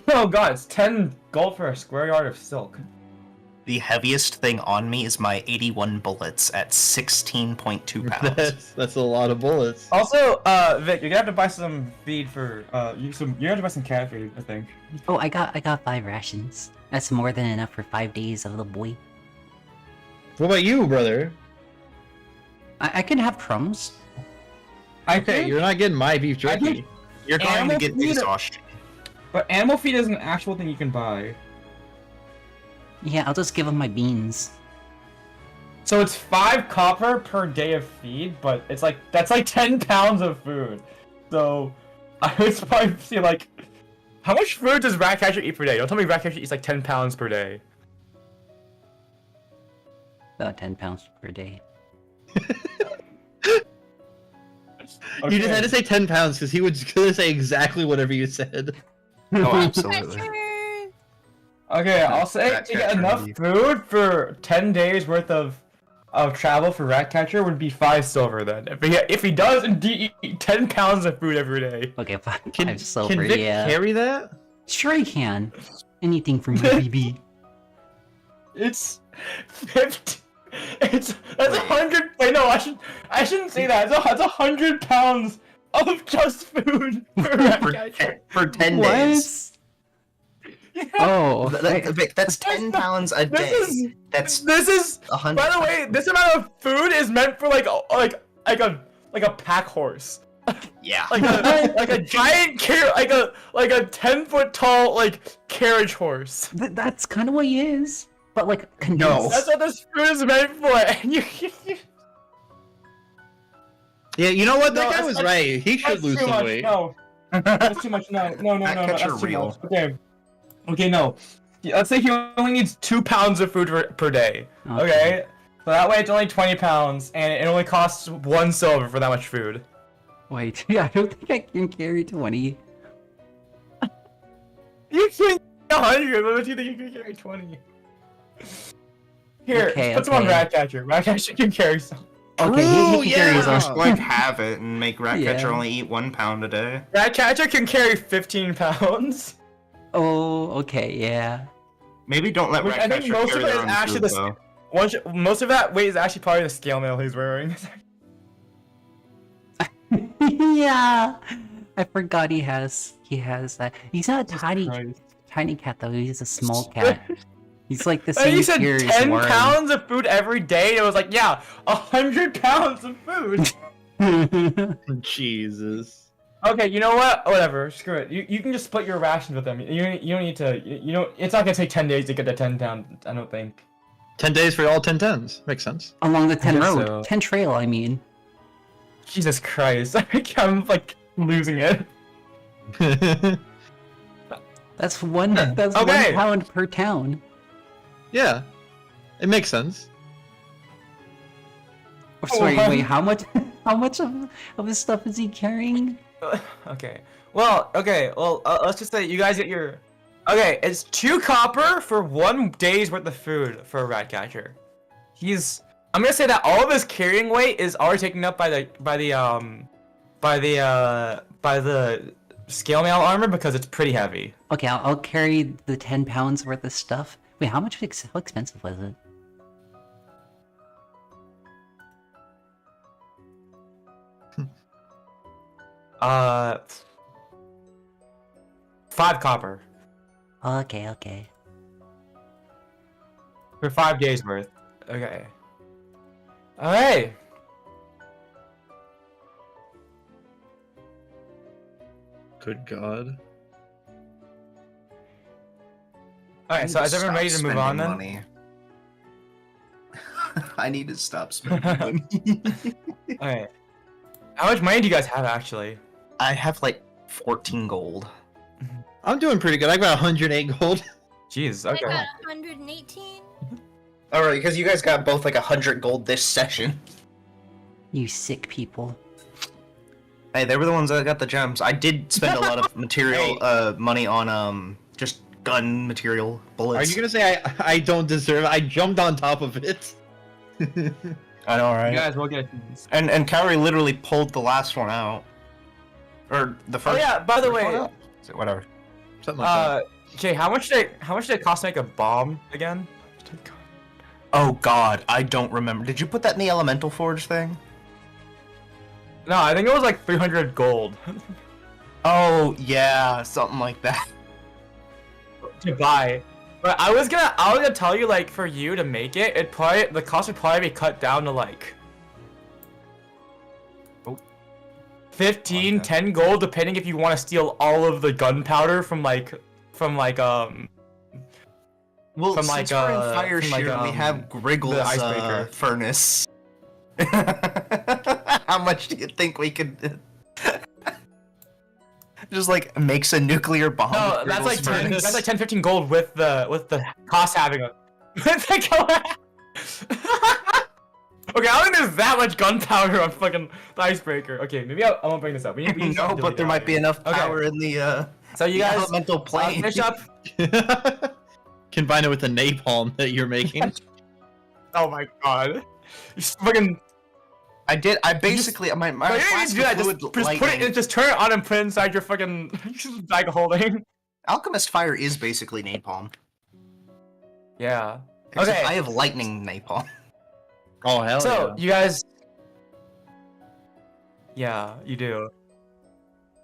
Oh god, it's 10 gold for a square yard of silk. The heaviest thing on me is my 81 bullets at 16.2 pounds. That's a lot of bullets. Also, Vic, you're gonna have to buy some feed for you have to buy some cat food, I think. Oh, I got 5 rations. That's more than enough for 5 days of the boy. What about you, brother? I can have crumbs. Okay, you're not getting my beef I jerky. think- You're going to Animal get feed- exhaustion. But animal feed is an actual thing you can buy. Yeah, I'll just give him my beans. So it's 5 copper per day of feed, but it's like that's like 10 pounds of food. So I would probably see like, how much food does Ratcatcher eat per day? Don't tell me Ratcatcher eats like 10 pounds per day. About 10 pounds per day. You just had to say 10 pounds because he was gonna say exactly whatever you said. Oh, absolutely. Pressure. Okay, I'll say to Ratcatcher get enough beef. food for 10 days worth of travel for Ratcatcher would be 5 silver then. If he does indeed eat 10 pounds of food every day. Okay, 5 Can silver, Vic yeah. carry that? Sure he can. Anything from BB. It's 50. That's 100. Wait, no, I shouldn't say that. It's 100 pounds of just food for Ratcatcher. For 10 days. Yeah. Oh, Vic, that's 10 pounds a day. That's This is 100. by the way, this amount of food is meant for like a pack horse. Yeah. like a giant like a 10-foot tall like carriage horse. that's kind of what he is. But like, No. condensed. That's what this food is meant for. And you Yeah, you know what? That No, guy that's- was that's- right. He should that's lose too some much. weight. No, that's too much. No, Ratcatcher that's too real. much. Okay. Okay, no. Let's say he only needs 2 pounds of food per day. Okay. So that way it's only 20 pounds, and it only costs 1 silver for that much food. Wait, I don't think I can carry 20. You can 100, but you think you can carry 20? Here, Okay, put some on okay. Ratcatcher. Ratcatcher can carry some. Okay, he can carry his yeah. own. Just like have it and make Ratcatcher Yeah. only eat 1 pound a day. Ratcatcher can carry 15 pounds. Oh, okay, yeah. Maybe don't let Which I Ratcatcher think most carry of it their is own actually food, the though. Most of that weight is actually probably the scale mail he's wearing. Yeah. I forgot he has that. He's not a tiny Christ. cat though. He's a small cat. He's like the And same you said tier as 10 Worm. pounds of food every day. It was like, yeah, 100 pounds of food. Jesus. Okay, you know what? Whatever. Screw it. You can just split your rations with them. You don't need to. It's not gonna take 10 days to get the 10 pound. I don't think. 10 days for all 10 tens. Makes sense. Along the 10 guess road, so. 10 trail. I mean. Jesus Christ! I'm like losing it. That's one. That's Okay. 1 pound per town. Yeah. It makes sense. Oh, sorry, Oh, wait. How much? How much of his stuff is he carrying? Okay. Well, let's just say you guys get your. Okay, it's 2 copper for 1 day's worth of food for a Ratcatcher. I'm gonna say that all of his carrying weight is already taken up by the scale mail armor because it's pretty heavy. Okay, I'll carry the 10 pounds worth of stuff. Wait, how expensive was it? 5 copper Okay, okay. for 5 days worth. Okay. Alright. Good God. Alright, so is everyone ready to move on then? Money. I need to stop spending money. Alright. How much money do you guys have actually? I have like 14 gold. I'm doing pretty good. I got 108 gold. Jeez, I okay. got 118. Alright, because you guys got both like 100 gold this session. You sick people. Hey, they were the ones that got the gems. I did spend a lot of material, money on just gun material, bullets. Are you gonna say I don't deserve it? I jumped on top of it. I know, right? You guys will get And Kaori literally pulled the last one out, or the first. Oh yeah, by the first one way, out? So whatever. Something like Jay, how much did it cost to make a bomb again? Oh God, I don't remember. Did you put that in the elemental forge thing? No, I think it was like 300 gold Oh yeah, something like that. to buy. But I was gonna tell you, like, for you to make it, the cost would probably be cut down to like 15, Okay. 10 gold, depending if you want to steal all of the gunpowder from like Well, From, since like, we're in from, Fire like, Shear, we have the Griggle's icebreaker. furnace. How much do you think we could? Just like makes a nuclear bomb. No, with that's like Griggle's 10, furnace. that's like 10, 15 gold with the cost having a. Okay, I don't think there's that much gunpowder on fucking the icebreaker. Okay, maybe I won't bring this up. We need No, but there might be enough power in the So you the guys elemental plane. finish up. that. Combine it with the napalm that you're making. Oh my god. You just fucking. I basically my No, you don't need flask to do that. of fluid Just put lightning- it. Just turn it on and put it inside your fucking bag of holding. Alchemist fire is basically napalm. Yeah. Except Okay. I have lightning napalm. Oh hell So you guys. Yeah, you do.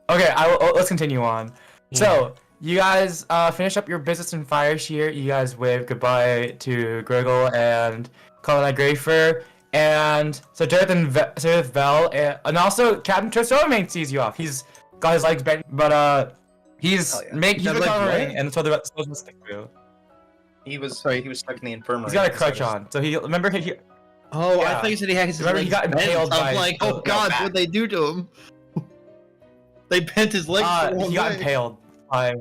Okay, let's continue on. So you guys finish up your business in Fire Shear. You guys wave goodbye to Griggle and Chunko the Grey Fur, and so Darth and Vel, and also Captain Tristowman sees you off. He's got his legs bent, but he's Oh, yeah. he's Got legs recovering, what? and so the rest will stick through. He was stuck in the infirmary. He's got a crutch on, so he remember he. Oh, Yeah. I thought you said he had his Remember, he legs got bent. impaled I'm by- like, oh no, god, back. what'd they do to him? They bent his legs. the wrong He got way. impaled by.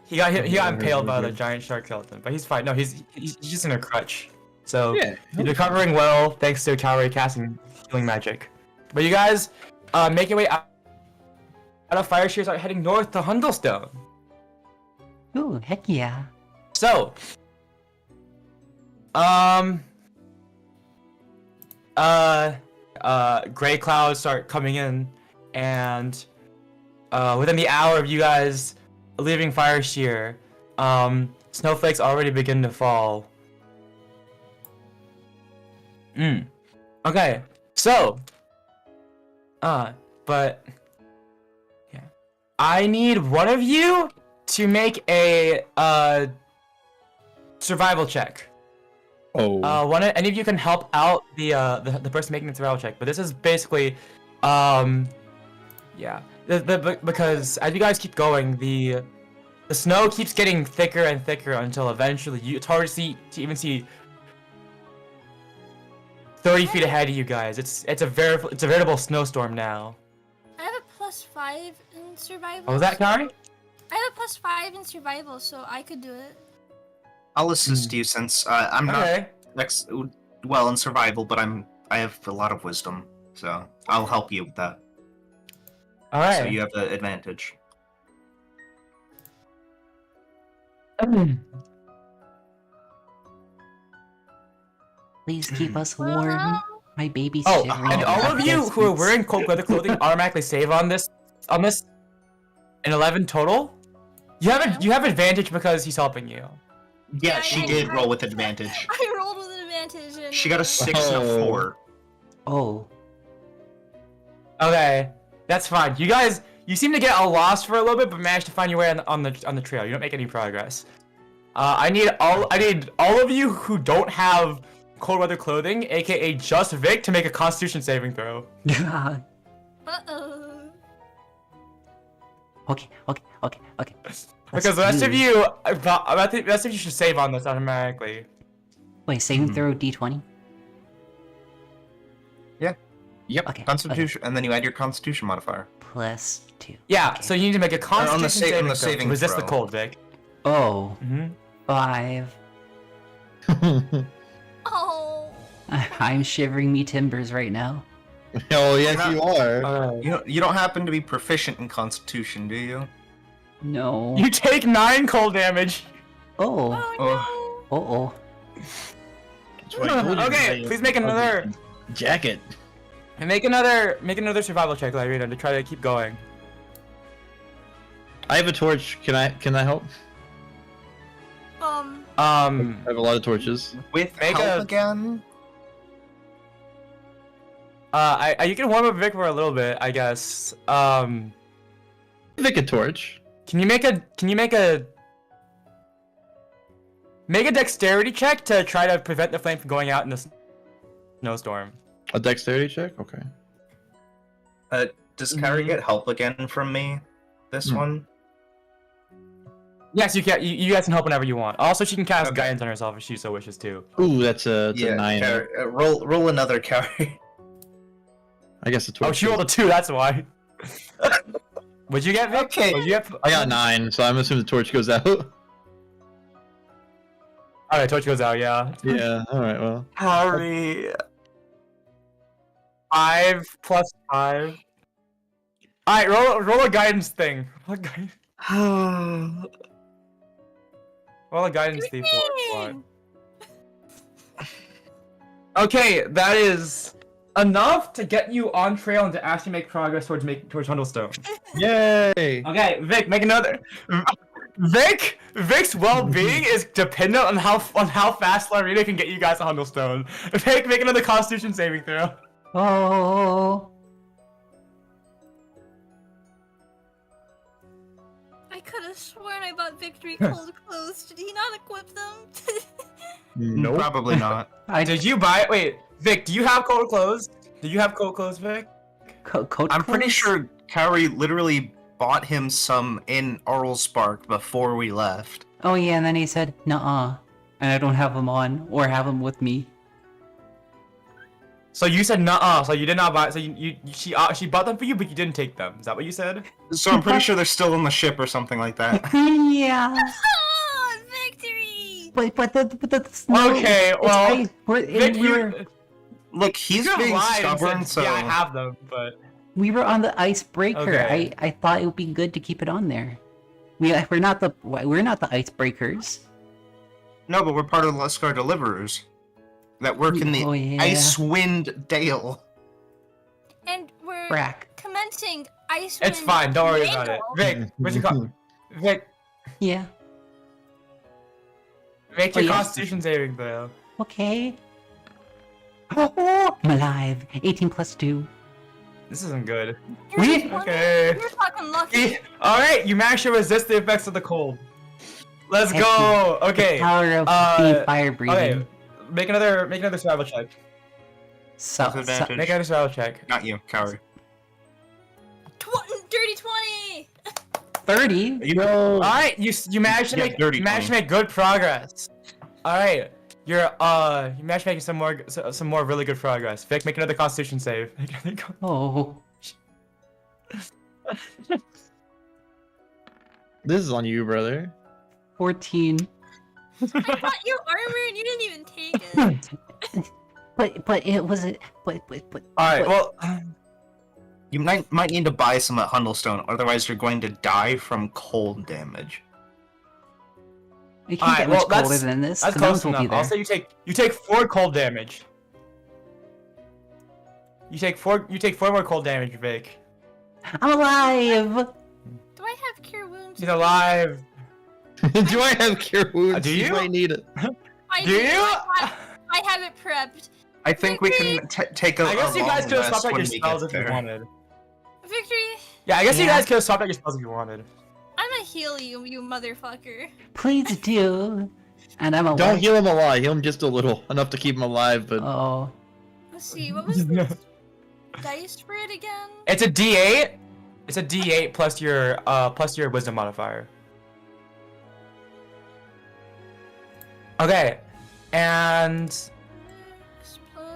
He got impaled by the giant shark skeleton, but he's fine. No, he's just in a crutch. So Yeah. he's recovering well thanks to Kaori casting healing magic. But you guys make your way out of Fire Shear, start heading north to Hundlestone. Ooh, heck yeah. So gray clouds start coming in, and within the hour of you guys leaving Fire Shear, snowflakes already begin to fall. Okay, so but yeah, I need one of you to make a survival check. Oh. Any of you can help out the person making the survival check, but this is basically, yeah, because as you guys keep going, the snow keeps getting thicker and thicker until eventually it's hard to even see 30 feet ahead of you guys. It's a veritable snowstorm now. I have a +5 in survival. Oh, was that Kaori? I have a +5 in survival, so I could do it. I'll assist you since I'm not Okay. well in survival, but I have a lot of wisdom, so I'll help you with that. All right. So you have the advantage. Please keep us warm. My baby's Oh, shivering. and in all my of you who are distance. wearing cold weather clothing automatically save on this, an 11 total. You have advantage because he's helping you. Yeah, Yeah, she yeah, did yeah. roll with advantage. I rolled with an advantage. And, She got a 6 and a Oh. 4. Oh, Okay, that's fine. You guys You seem to get lost for a little bit, but managed to find your way on the trail. You don't make any progress. I need all of you who don't have cold weather clothing, aka just Vic, to make a Constitution saving throw. Uh-oh. Okay. Because the rest of you, I think the rest of you should save on this automatically. Wait, saving throw D20? Yep. Okay, Constitution, and then you add your Constitution modifier. Plus 2. Yeah, Okay. so you need to make a Constitution saving throw saving to resist the throw. cold, Vic. Oh. Mm-hmm. 5. Oh. I'm shivering me timbers right now. Oh yes, you are. You don't happen to be proficient in Constitution, do you? No. You take 9 cold damage. Oh. Oh no. Oh. That's what I told you, Okay, man. please make another jacket. and make another survival check, Lyrina, to try to keep going. I have a torch. Can I help? I have a lot of torches. With Make help a- again? You can warm up Vic for a little bit, I guess. Pick a torch. Can you make a dexterity check to try to prevent the flame from going out in the snowstorm? A dexterity check. Okay. Does Kaori get help again from me? This one? Yes, you can. You guys can help whenever you want. Also, she can cast Okay. guidance on herself if she so wishes to. Ooh, that's a 9. Kaori, roll another Kaori. I guess the torch. Oh, she rolled a 2. That's why. What'd you get, Vic? Okay. What'd you get? I got 9, so I'm assuming the torch goes out. Alright, torch goes out. Yeah. Yeah. All right. Well. Kaori. 5 plus 5. Alright, roll a guidance thing. Roll a guidance thief for it. Okay, that is enough to get you on trail and to actually make progress towards Hundlestone. Yay! Okay, Vic, make another. Vic's well-being is dependent on how fast Lyrina can get you guys to Hundlestone. Vic, make another Constitution saving throw. Oh. I could have sworn I bought Victory cold clothes. Did he not equip them? Nope. Probably not. Did you buy it? Wait, Vic, do you have cold clothes? Do you have cold clothes, Vic? Coat I'm pretty clothes? sure Kaori literally bought him some in Spark before we left. Oh yeah, and then he said, "Nuh-uh," and I don't have them on or have them with me. So you said nuh-uh, so you did not buy. So she bought them for you, but you didn't take them. Is that what you said? So I'm pretty sure they're still on the ship or something like that. Yeah, Oh, victory! but the snow. Okay, well, Vic, we were Look, he's you being lied and stubborn, said, so yeah, I have them, but on the icebreaker. Okay. I thought it would be good to keep it on there. We're not the icebreakers. no, but we're part of the Luskar Deliverers that work in the Oh, yeah. Icewind Dale. And we're Brack. commencing Icewind. it's fine. Don't worry about it. Mangle. Vic, what's your Vic, Yeah. make your Oh, yes. Constitution saving throw. Okay. Oh, I'm alive. 18 plus 2. This isn't good. Wait. Okay. You're fucking lucky. All right, you managed to resist the effects of the cold. Let's go. Okay. Power of the fire breathing. Okay. Make another survival check. Disadvantage. Make another survival check. Not you, Kaori. Dirty 20! 30? You know. All right, you managed to Yeah, make dirty 20. good progress. All right, you managed to make some more really good progress. Vic, make another Constitution save. Oh. This is on you, brother. 14. I bought you armor and you didn't even take it. But it was a but All right, well, You might need to buy some at Hundlestone, otherwise you're going to die from cold damage. it can't Alright, get well, much colder that's- than this. that's The close mountains will be enough. I'll there. say you take 4 cold damage. You take 4 more cold damage, Vic. I'm alive. Do I have cure wounds? He's alive. Do I have cure wounds? Do you? might need it. I Do you? I have it prepped. I think we can take a I guess a you guys long could have rest swapped out when your we spells get if you there. wanted. Victory! Yeah, I guess you Yeah. guys could have swapped out your spells if you wanted. I'ma heal you, you motherfucker. Please do. And I'm a Don't heal him a lot. Heal him just a little, enough to keep him alive. But Oh. Let's see, what was the dice for it again? It's a D8. It's a D8 plus your wisdom modifier. Okay, and X plus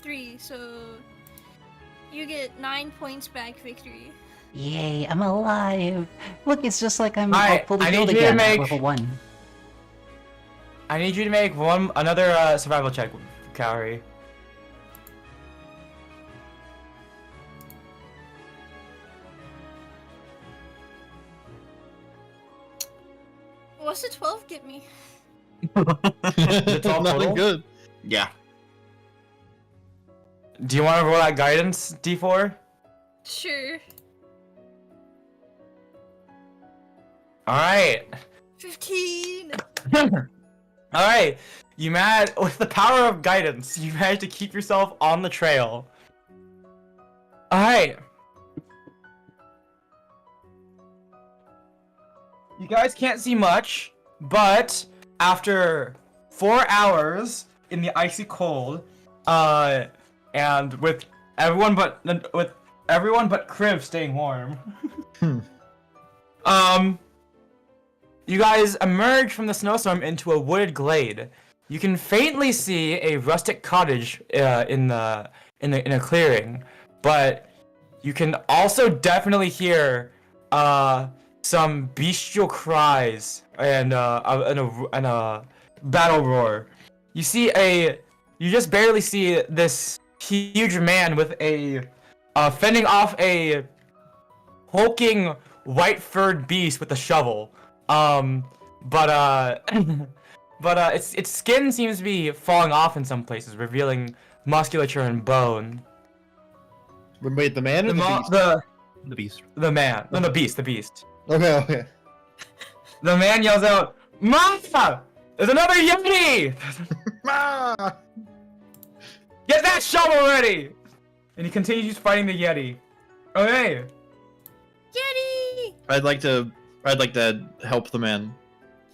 3, so you get 9 points back victory. Yay, I'm alive. Look, it's just like I'm all Alright, fully I healed need you to again at make- level 1. I need you to make another survival check, Kaori. What's the 12 get me? It's all nothing total? good. Yeah. Do you want to roll that guidance, D4? Sure. Alright. 15! Alright. With the power of guidance, you managed to keep yourself on the trail. Alright. You guys can't see much, but after 4 hours in the icy cold, and with everyone but Kriv staying warm, you guys emerge from the snowstorm into a wooded glade. You can faintly see a rustic cottage in a clearing, but you can also definitely hear some bestial cries and a battle roar. You just barely see this huge man with fending off a hulking white-furred beast with a shovel. But its skin seems to be falling off in some places, revealing musculature and bone. Wait, the man or the beast? The beast. The man. No, the beast. Okay. The man yells out, "Mama! There's another Yeti! Ah! Get that shovel ready!" And he continues fighting the Yeti. Okay. Yeti! I'd like to help the man.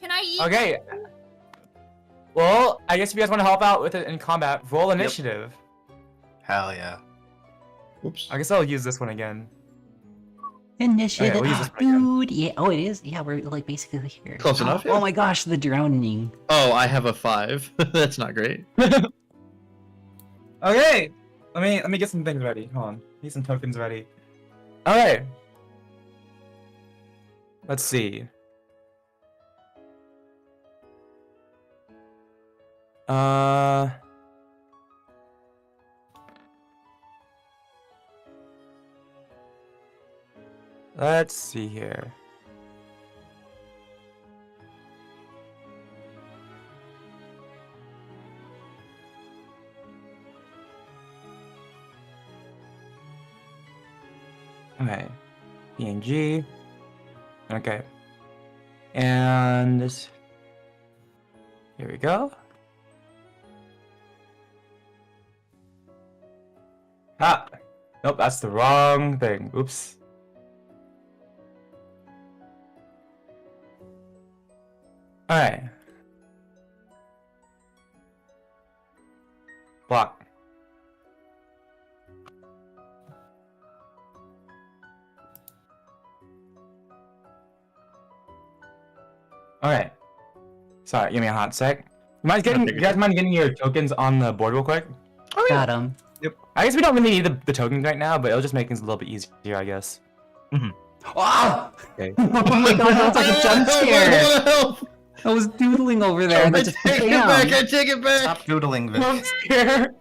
Can I eat? Okay. Well, I guess if you guys want to help out with it in combat, roll initiative. Hell yeah. Oops. I guess I'll use this one again. Initiative, we'll use this one again. dude. Yeah. Oh, it is. Yeah, we're like basically here. Close enough, yeah. Oh my gosh, the drowning. Oh, I have a 5. That's not great. Okay. Let me get some things ready. Hold on. Need some tokens ready. Okay. Let's see. Let's see here. Okay. PNG. Okay. And here we go. Ah! Nope, that's the wrong thing. Oops. Alright. Block. Alright. Sorry, give me a hot sec. You guys mind getting your tokens on the board real quick? Oh yeah. Got him. Yep. I guess we don't really need the tokens right now, but it'll just make things a little bit easier, I guess. Oh! Okay. Oh my god, that was like a jump scare. Help! I was doodling over there and I I just take it bam. back. I take it back. Stop doodling, Vic. Jump scare!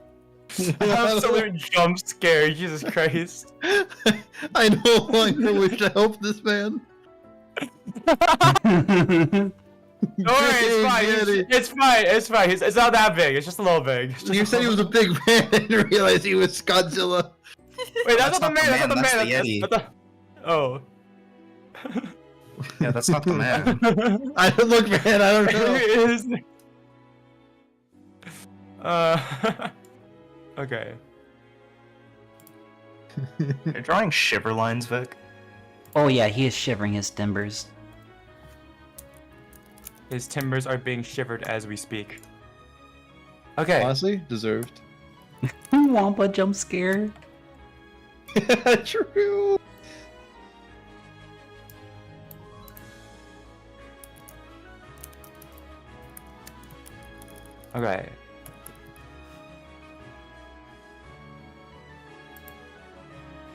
Absolute jump scare, Jesus Christ. I no longer wish to help this man. Don't worry, it's fine. It's fine. It's fine. It's not that big. It's just a little big. It's just You a said he was a big man. I didn't realize he was Godzilla. Wait, that's not the man. That's not the That's man. the Yeti. That's the... Oh. Yeah, that's not the man. I don't look, man. I don't know. It is. Okay. You're drawing shiver lines, Vic. Oh yeah, he is shivering his timbers. His timbers are being shivered as we speak. Okay. Honestly, deserved. Wampa jump scare. True. Okay.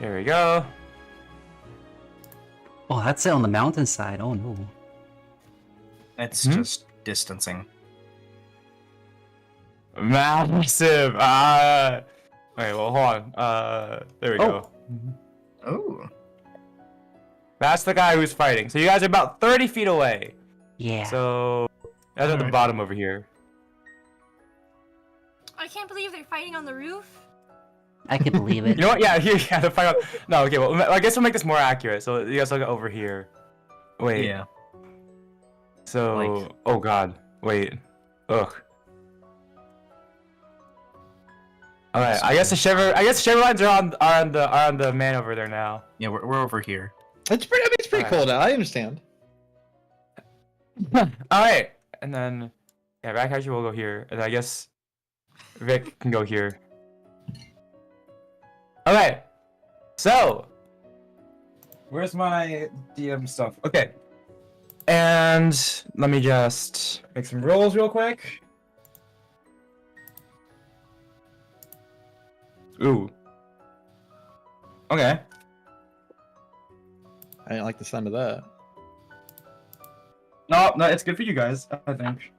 Here we go. Oh, that's it on the mountainside. Oh no. It's just distancing. Massive. Okay, well, hold on. There we go. Oh. That's the guy who's fighting. So you guys are about 30 feet away. Yeah. So that's at the bottom over here. I can't believe they're fighting on the roof. I can believe it. You know what? Yeah, here. Yeah, the fight. No, okay. Well, I guess we'll make this more accurate. So you guys look over here. Wait. Yeah. So. Like- Oh God. Wait. Ugh. Alright, I guess the shiver lines are on the man over there now. Yeah, we're over here. It's pretty. I mean, it's pretty Alright. cool now. I understand. Alright, and then yeah, Ratcatcher will go here, and I guess Vic can go here. Okay, so where's my DM stuff? Okay, and let me just make some rolls real quick. Ooh. Okay. I didn't like the sound of that. No, it's good for you guys, I think.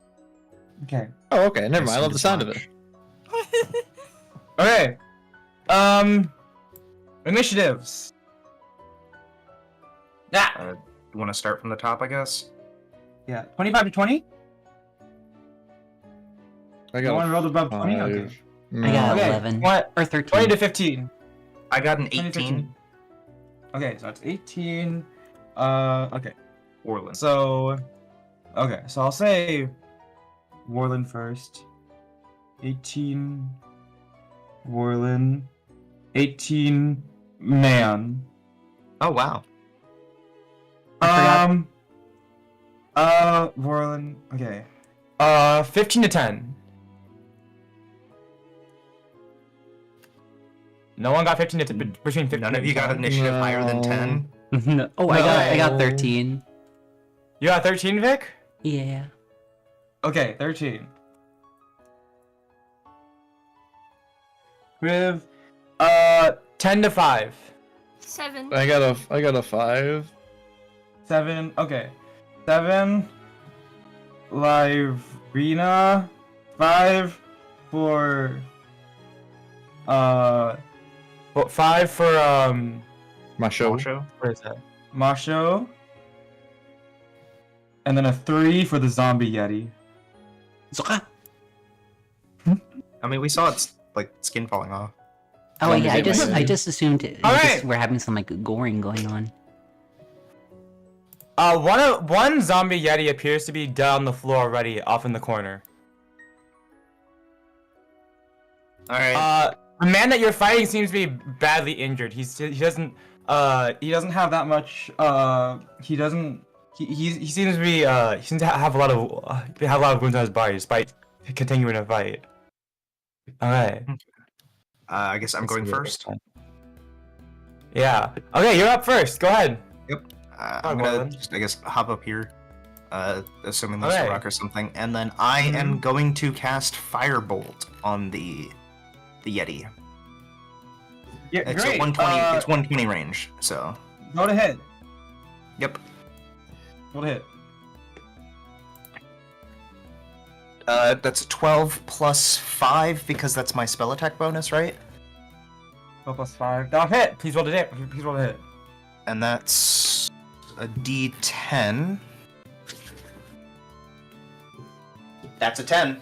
Okay. Oh, okay. Never mind. I love the sound of it. Okay. Initiatives. Yeah. You want to start from the top, I guess? Yeah. 25 to 20? I You want to roll above 20? Okay. I got Okay. 11 What? or 13. 20 to 15. I got an 20 to 18. 15. Okay, so that's 18. Okay. Orland. So, okay, so I'll say Warland first. 18 Warland. 18 man. Oh, wow. I Warland. Okay. 15 to 10. No one got 15 to between 15. None of you got initiative higher than 10? No. Oh, I got 13. You got 13, Vic? Yeah. Okay, 13. With 10 to 5. 7. I got a 5. 7. Okay. 7. Livrina. 5 for 5 for Masho. what is that? Masho. And then a 3 for the zombie yeti. Zoka. I mean, we saw its like skin falling off. Oh yeah, I Zombies just assumed Alright. we're having some like goring going on. One zombie yeti appears to be dead on the floor already, off in the corner. All right. The man that you're fighting seems to be badly injured. He doesn't have that much. He seems to be he seems to have a lot of wounds on his body despite continuing to fight. Okay. I guess I'm going first. Yeah. Okay, you're up first. Go ahead. I'm gonna just, I guess, hop up here, assuming there's Okay. a rock or something, and then I am going to cast Firebolt on the Yeti. Yeah, It's great. a 120. It's 120 range. So. Go to hit. Yep. Go to hit. That's 12 plus 5 because that's my spell attack bonus, right? 12 plus 5. That'll hit. Please roll to hit. Please roll to hit. And that's a D10. That's a 10.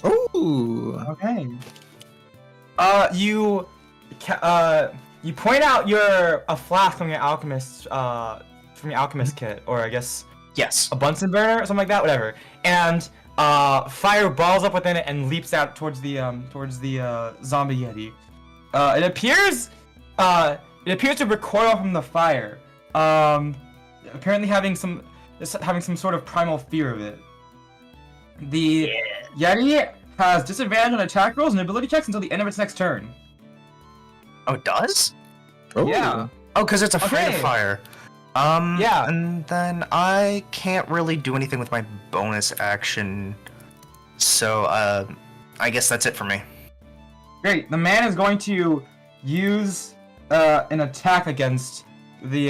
Ooh. Okay. You point out a flask from your alchemist kit, or I guess Yes. a Bunsen burner or something like that, whatever. And fire balls up within it and leaps out towards the zombie yeti. It appears it appears to recoil from the fire. Apparently having some sort of primal fear of it. The Yeti has disadvantage on attack rolls and ability checks until the end of its next turn. Oh, it does? Oh. Yeah. Oh, because it's afraid Okay. of fire. Yeah. And then I can't really do anything with my bonus action. So, I guess that's it for me. Great. The man is going to use an attack against the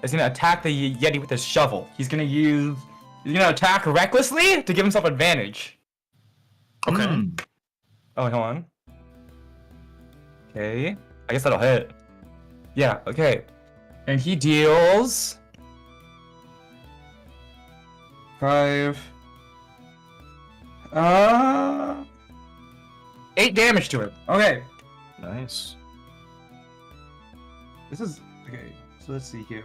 is gonna attack the Yeti with his shovel. He's gonna attack recklessly to give himself advantage. Okay. Oh, hold on. Okay. I guess that'll hit. Yeah, okay. And he deals 5 8 damage to him. Okay. Nice. This is okay. So let's see here.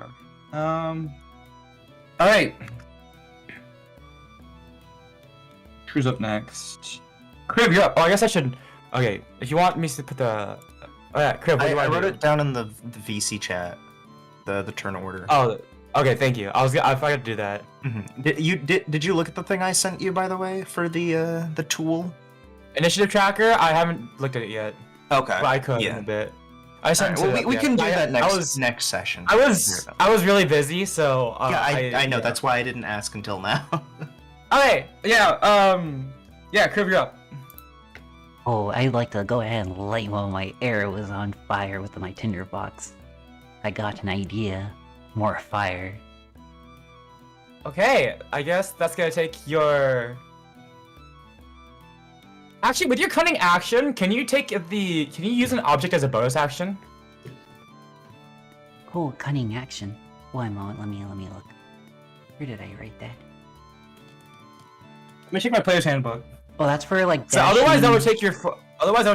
Alright. Who's up next? Crib, you're up. Oh, I guess I should. Okay, if you want me to put the. Oh yeah, Crib. What do you I want wrote to do? it down in the VC chat. The turn order. Oh, okay. Thank you. I forgot to do that. Did you look at the thing I sent you, by the way, for the tool? Initiative tracker. I haven't looked at it yet. Okay. But I could in a bit. I sent. Well, we can do that next was, next session. I was really busy, so. Yeah, I know. Yeah. That's why I didn't ask until now. Okay. Yeah. Yeah. Crib, you're up. Oh, I'd like to go ahead and light while my arrow is on fire with my tinderbox. I got an idea. More fire. Okay, I guess that's gonna take your. Actually, with your cunning action, can you use an object as a bonus action? Oh, cunning action. One moment, let me look. Where did I write that? Let me check my player's handbook. Oh, that's for like So dashing... otherwise that would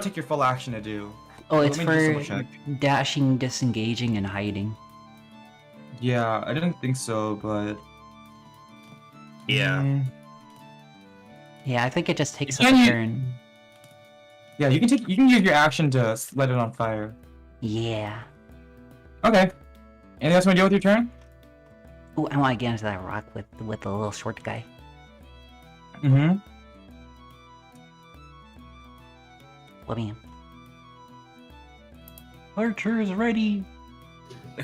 take your full action to do. Oh, Let it's me just double for check. dashing, disengaging, and hiding. Yeah, I didn't think so, but Yeah. Yeah, I think it just takes You up can a use- turn. Yeah, you can use your action to light it on fire. Yeah. Okay. Anything else you want to do with your turn? Oh, I want to get into that rock with the little short guy. Mm-hmm. Let me in. Archer is ready.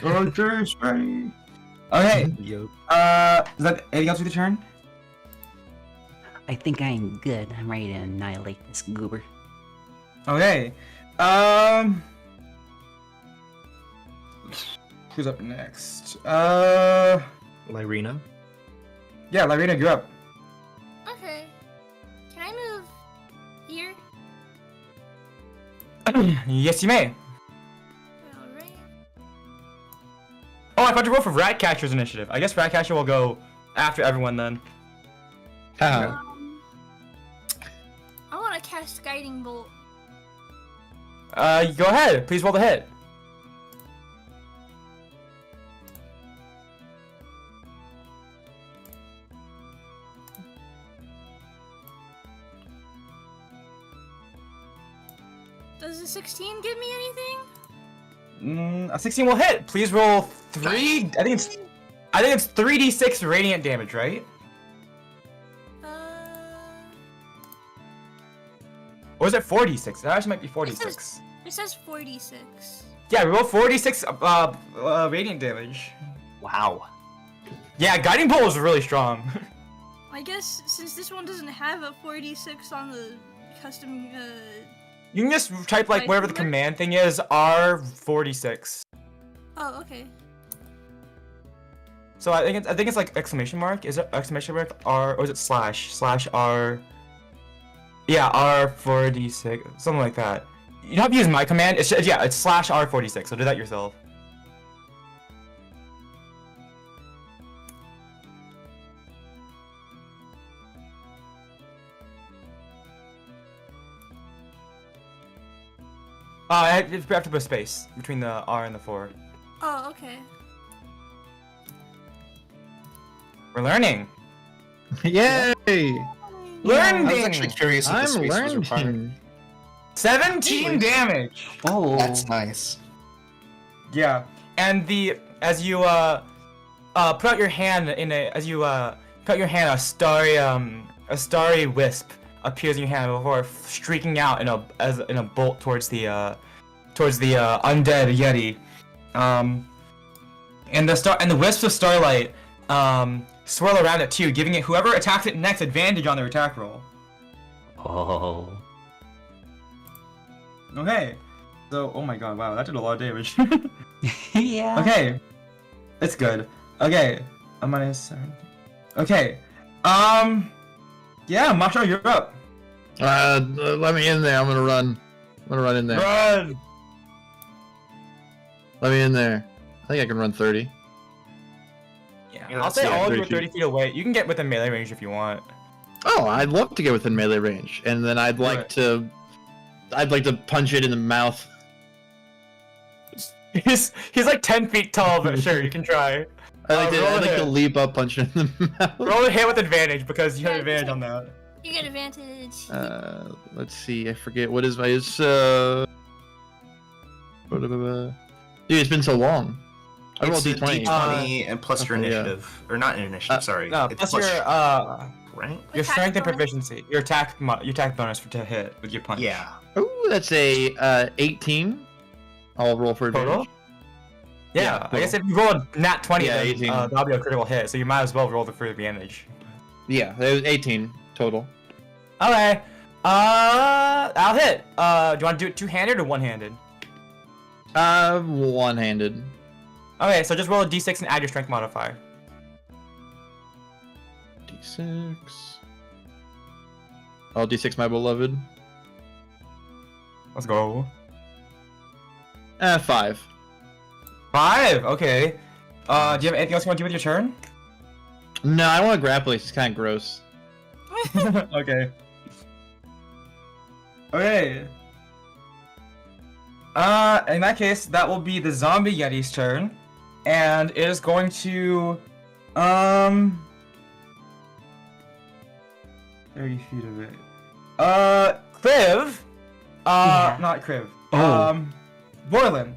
Archer's ready. Okay. Yep. Is that anything else with your turn? I think I'm good. I'm ready to annihilate this goober. Okay. Who's up next? Lyrina. Yeah, Lyrina, you're up. Okay. Can I move here? Yes, you may. Alright. Oh, I thought you rolled for Ratcatcher's initiative. I guess Ratcatcher will go after everyone then. How? I want to cast Guiding Bolt. Go ahead. Please roll the hit. Does a 16 give me anything? A 16 will hit. Please roll 3. I think it's 3d6 radiant damage, right? Or is it 4d6? That actually might be 4d6. It says 46. Yeah, roll 4d6 radiant damage. Wow. Yeah, Guiding Bolt is really strong. I guess since this one doesn't have a 46 on the custom, You can just type like whatever the command thing is, R46. Oh, okay. So I think it's like exclamation mark. Is it exclamation mark R or is it slash R? Yeah, R46, something like that. You don't have to use my command. It's just, yeah, it's slash R46. So do that yourself. I have to put a space between the R and the 4. Oh, okay. We're learning. Yay! Learning! I was actually curious if the I'm space was required. learning. 17 damage! Oh, That's nice. Yeah, and as you put out your hand a starry wisp appears in your hand before streaking out in a bolt towards the undead yeti. And the wisps of starlight swirl around it too, giving it whoever attacks it next advantage on their attack roll. Oh. Okay. So, oh my god, wow, that did a lot of damage. Yeah. Okay. It's good. Okay. I'm minus 7. Okay. Yeah, Macho, you're up. Let me in there. I'm gonna run. I'm gonna run in there. Run! Let me in there. I think I can run 30. Yeah, Yeah, I'll that's- say yeah, all of you 30 are 30 feet away. You can get within melee range if you want. Oh, I'd love to get within melee range, and then I'd like to punch it in the mouth. He's like 10 feet tall, but sure, you can try. I'd roll like it. to leap up, punch it in the mouth. Roll a hit with advantage because you have Yeah, advantage on that. You get advantage. Let's see. I forget what is my Dude, it's been so long. I rolled It's a D20. D20 and plus your okay, yeah. initiative, or not initiative. Sorry. No, It's plus your right. your Attack strength and bonus. proficiency, your attack bonus to hit with your punch. Yeah. Ooh, that's a 18. I'll roll for advantage. Total? Yeah, Yeah, I guess if you roll a nat 20, Yeah, then 18. that'll be a critical hit. So you might as well roll the free advantage. Yeah, it was 18 total. Okay. I'll hit. Do you want to do it two-handed or one-handed? One-handed. Okay, so just roll a d6 and add your strength modifier. D6. Oh, D6, my beloved. Let's go. 5. 5. Okay. Do you have anything else you want to do with your turn? No, I don't want to grapple. It's kind of gross. Okay. Okay. In that case, that will be the zombie yeti's turn, and it is going to, 30 feet of it. Kriv. Yeah. Not Kriv. Oh. Borlin.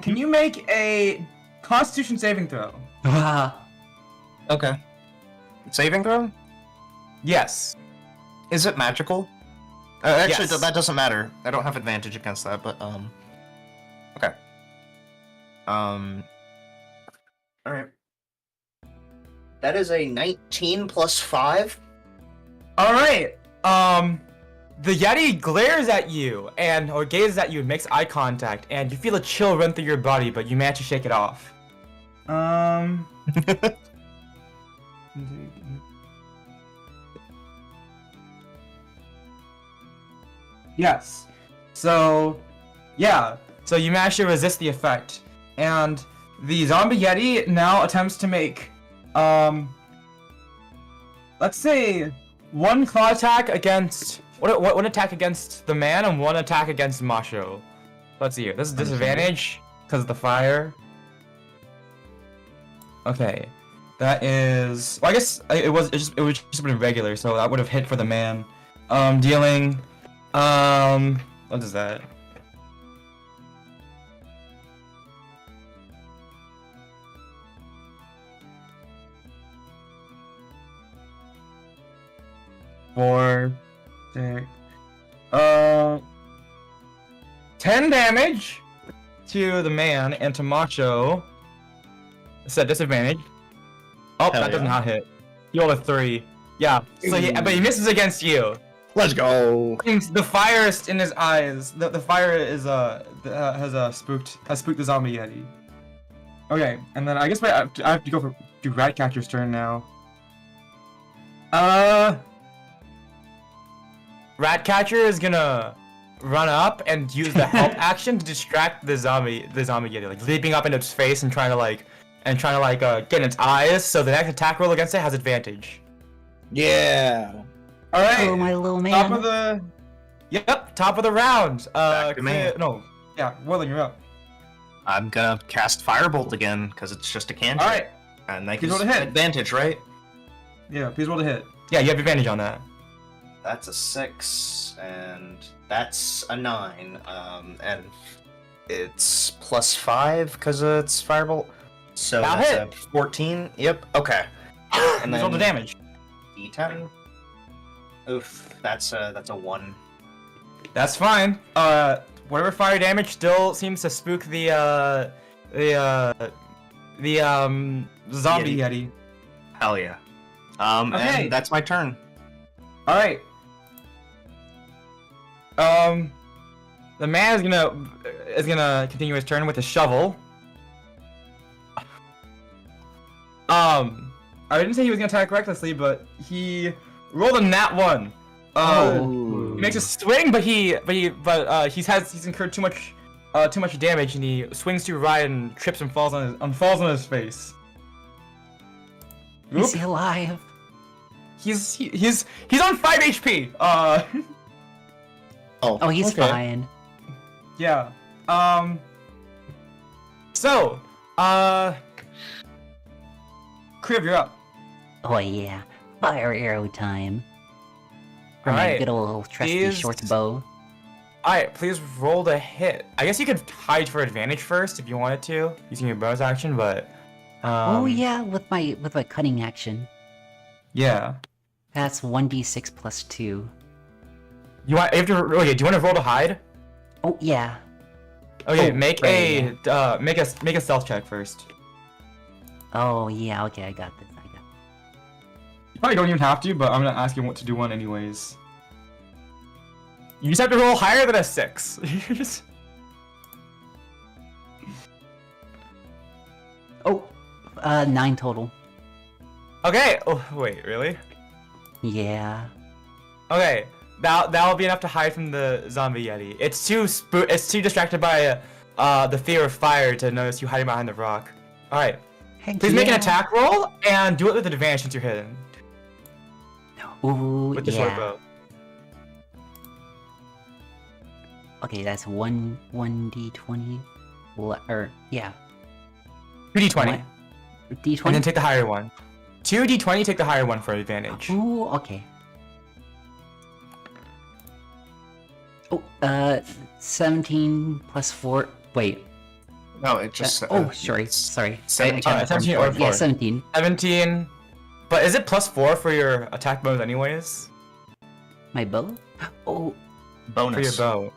Can you make a Constitution saving throw? Okay. Saving throw? Yes. Is it magical? Actually, Yes. that doesn't matter. I don't have advantage against that, but okay. All right. That is a 19 plus 5. All right. The Yeti glares at you or gazes at you and makes eye contact, and you feel a chill run through your body, but you manage to shake it off. Yes. So, yeah. So you manage to resist the effect, and the zombie Yeti now attempts to make, let's say, one claw attack against one attack against the man and one attack against Macho. Let's see here. This is disadvantage because of the fire. Okay, that is. Well, I guess it would just been regular, so that would have hit for the man. Dealing. What is that? Four, 6, 10 damage to the man and to Macho. It's at disadvantage. Oh, Hell that does yeah. not hit. He rolled a 3. Yeah, so but he misses against you. Let's go. The fire is in his eyes. The fire is has spooked the zombie yeti. Okay, and then I guess I have to go do Ratcatcher's turn now. Ratcatcher is gonna run up and use the help action to distract the zombie yeti, like leaping up into its face and trying to get in its eyes. So the next attack roll against it has advantage. Yeah. All right. Oh, my little man. Top of the round. Back to me. Willen, you're up. I'm gonna cast Firebolt again because it's just a cantrip. All right. And that Please gives roll to hit. advantage, right? Yeah, please roll to hit. Yeah, you have advantage on that. That's a 6, and that's a 9. And It's +5 because it's firebolt. So That'll that's hit. a 14. Yep. Okay. And then roll the damage. D10. Oof. That's a 1. That's fine. Whatever fire damage still seems to spook the zombie yeti. Hell yeah. Okay. And that's my turn. All right. The man is gonna continue his turn with a shovel. I didn't say he was gonna attack recklessly, but he rolled a nat 1. He makes a swing, but he's incurred too much damage, and he swings too right and trips and falls on his face. Is Oop. he alive? He's on 5 HP. Oh, he's okay. fine. Yeah. So, Crib, you're up. Oh yeah, fire arrow time. For my Alright. good old trusty These- short bow. Alright, please roll to hit. I guess you could hide for advantage first if you wanted to, using your bonus action, but Oh yeah, with my cutting action. Yeah. That's 1d6 plus 2. You have to okay, do you want to roll to hide? Oh yeah. Okay, Oh, make right, make a stealth check first. Oh yeah, okay, I got this. You probably don't even have to, but I'm gonna ask you what to do one anyways. You just have to roll higher than a 6. You just- Oh, 9 total. Okay. Oh wait, really? Yeah. Okay. That'll be enough to hide from the zombie yeti. It's too distracted by the fear of fire to notice you hiding behind the rock. All right. Heck Please make an yeah. attack roll and do it with advantage since you're hidden Ooh, with the short yeah. bow. Okay, that's 1d20. Or yeah. 2d20, D20. and then take the higher one. 2d20, take the higher one for advantage. Ooh, okay. Oh, 17 plus 4. Wait. No, it just. Oh, sorry. it's Sorry. 17. I can't 17 remember. or 4. Yeah, 17. 17. But is it plus 4 for your attack bonus anyways? My bow? Oh, For your bonus. bow.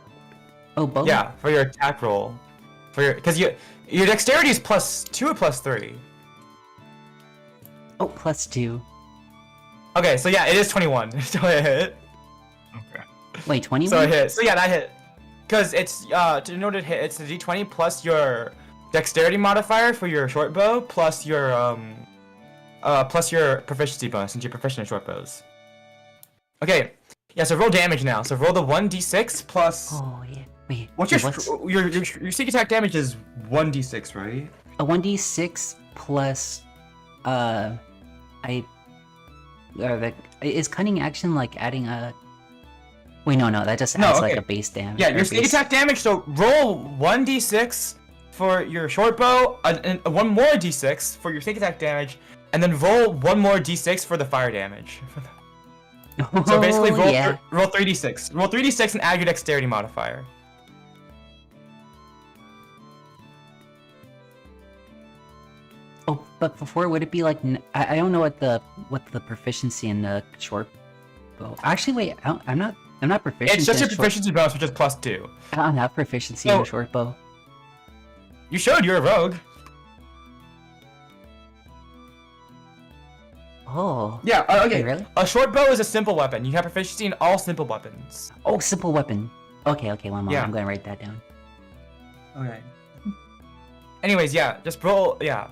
oh, bow? Yeah, for your attack roll. Because your dexterity is +2 or +3. Oh, plus 2. Okay, so yeah, it is 21. So it hit. Okay. Wait, 21? So it hit. So yeah, that hit. Because it's in order to hit, it's the d20 plus your dexterity modifier for your short bow plus your proficiency bonus since you're proficient in short bows. Okay. Yeah, so roll damage now. So roll the 1d6 plus. Oh, yeah. Wait, What's your sneak attack damage is 1d6, right? a 1d6 plus, is cunning action like adding a... Wait, no, that just No, adds like okay. a base damage. Yeah, or your sneak base- attack damage. So roll 1d6 for your short bow, and one more d6 for your sneak attack damage, and then roll one more d6 for the fire damage. So basically, Oh, yeah. roll 3d6. Roll 3d6 and add your dexterity modifier. Oh, but before, would it be like... I don't know what the proficiency in the short bow... Actually, wait, I'm not proficient It's just in your short... proficiency bonus, which is +2. I don't have proficiency in So- a short bow. You showed you're a rogue. Oh. Yeah. Okay. Wait, really? A short bow is a simple weapon. You have proficiency in all simple weapons. Oh, simple weapon. Okay, one moment. Yeah. I'm gonna write that down. Okay. Anyways, yeah, just roll. Yeah.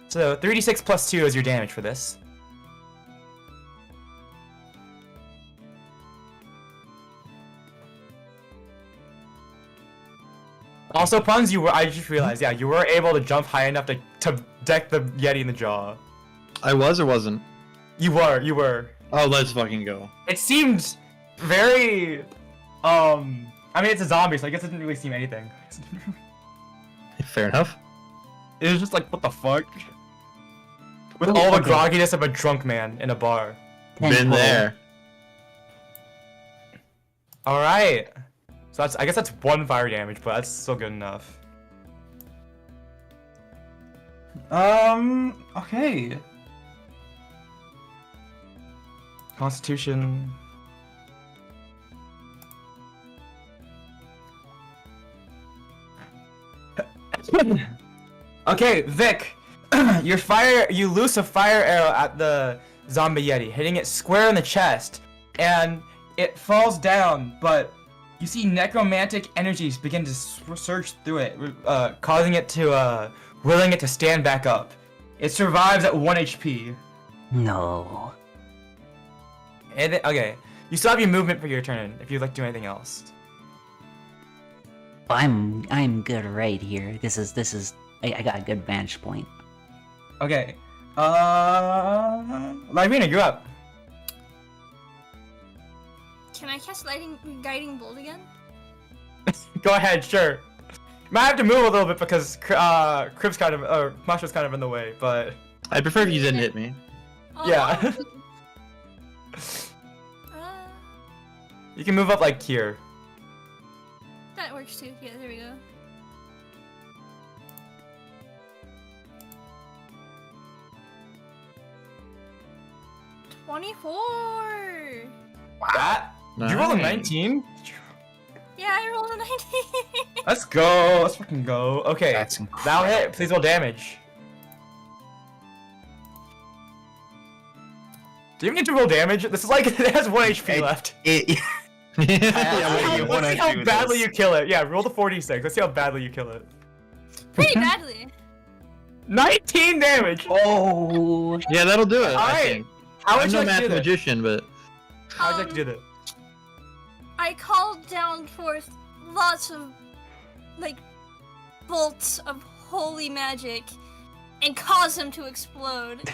So 3d6 plus 2 is your damage for this. Also, Puns, I just realized, yeah, you were able to jump high enough to deck the Yeti in the jaw. I was or wasn't? You were. Oh, let's fucking go. It seemed very, I mean, it's a zombie, so I guess it didn't really seem anything. Fair enough. It was just like, what the fuck? With Oh, all the okay. grogginess of a drunk man in a bar. 10 Been total. there. Alright. So I guess that's 1 fire damage, but that's still good enough. Okay. Constitution. Okay, Vic. You loose a fire arrow at the zombie yeti, hitting it square in the chest, and it falls down, but you see necromantic energies begin to surge through it, causing it to, willing it to stand back up. It survives at 1 HP. No. And okay, you still have your movement for your turn if you'd like to do anything else. I'm good right here. I got a good vantage point. Okay, Lyrina, you're up. Can I cast guiding bolt again? Go ahead, sure. Might have to move a little bit because Crib's kind of, or Masha's kind of in the way, but I'd prefer if you didn't hit me. Oh, yeah. You can move up like here. That works too. Yeah, there we go. $24. That? Did you roll a 19? Yeah, I rolled a 19. Let's go. Let's fucking go. Okay. That's Now hit. Please roll damage. Do you even need to roll damage? This is like, it has 1 HP left. Yeah, Let's see how badly you kill it. Yeah, roll the 46. Let's see how badly you kill it. Pretty badly. 19 damage! Oh. Yeah, that'll do it. I Alright. think. How I'm would you no like to do math that? magician, but How would you like to do that? I called down forth lots of, like, bolts of holy magic and caused them to explode.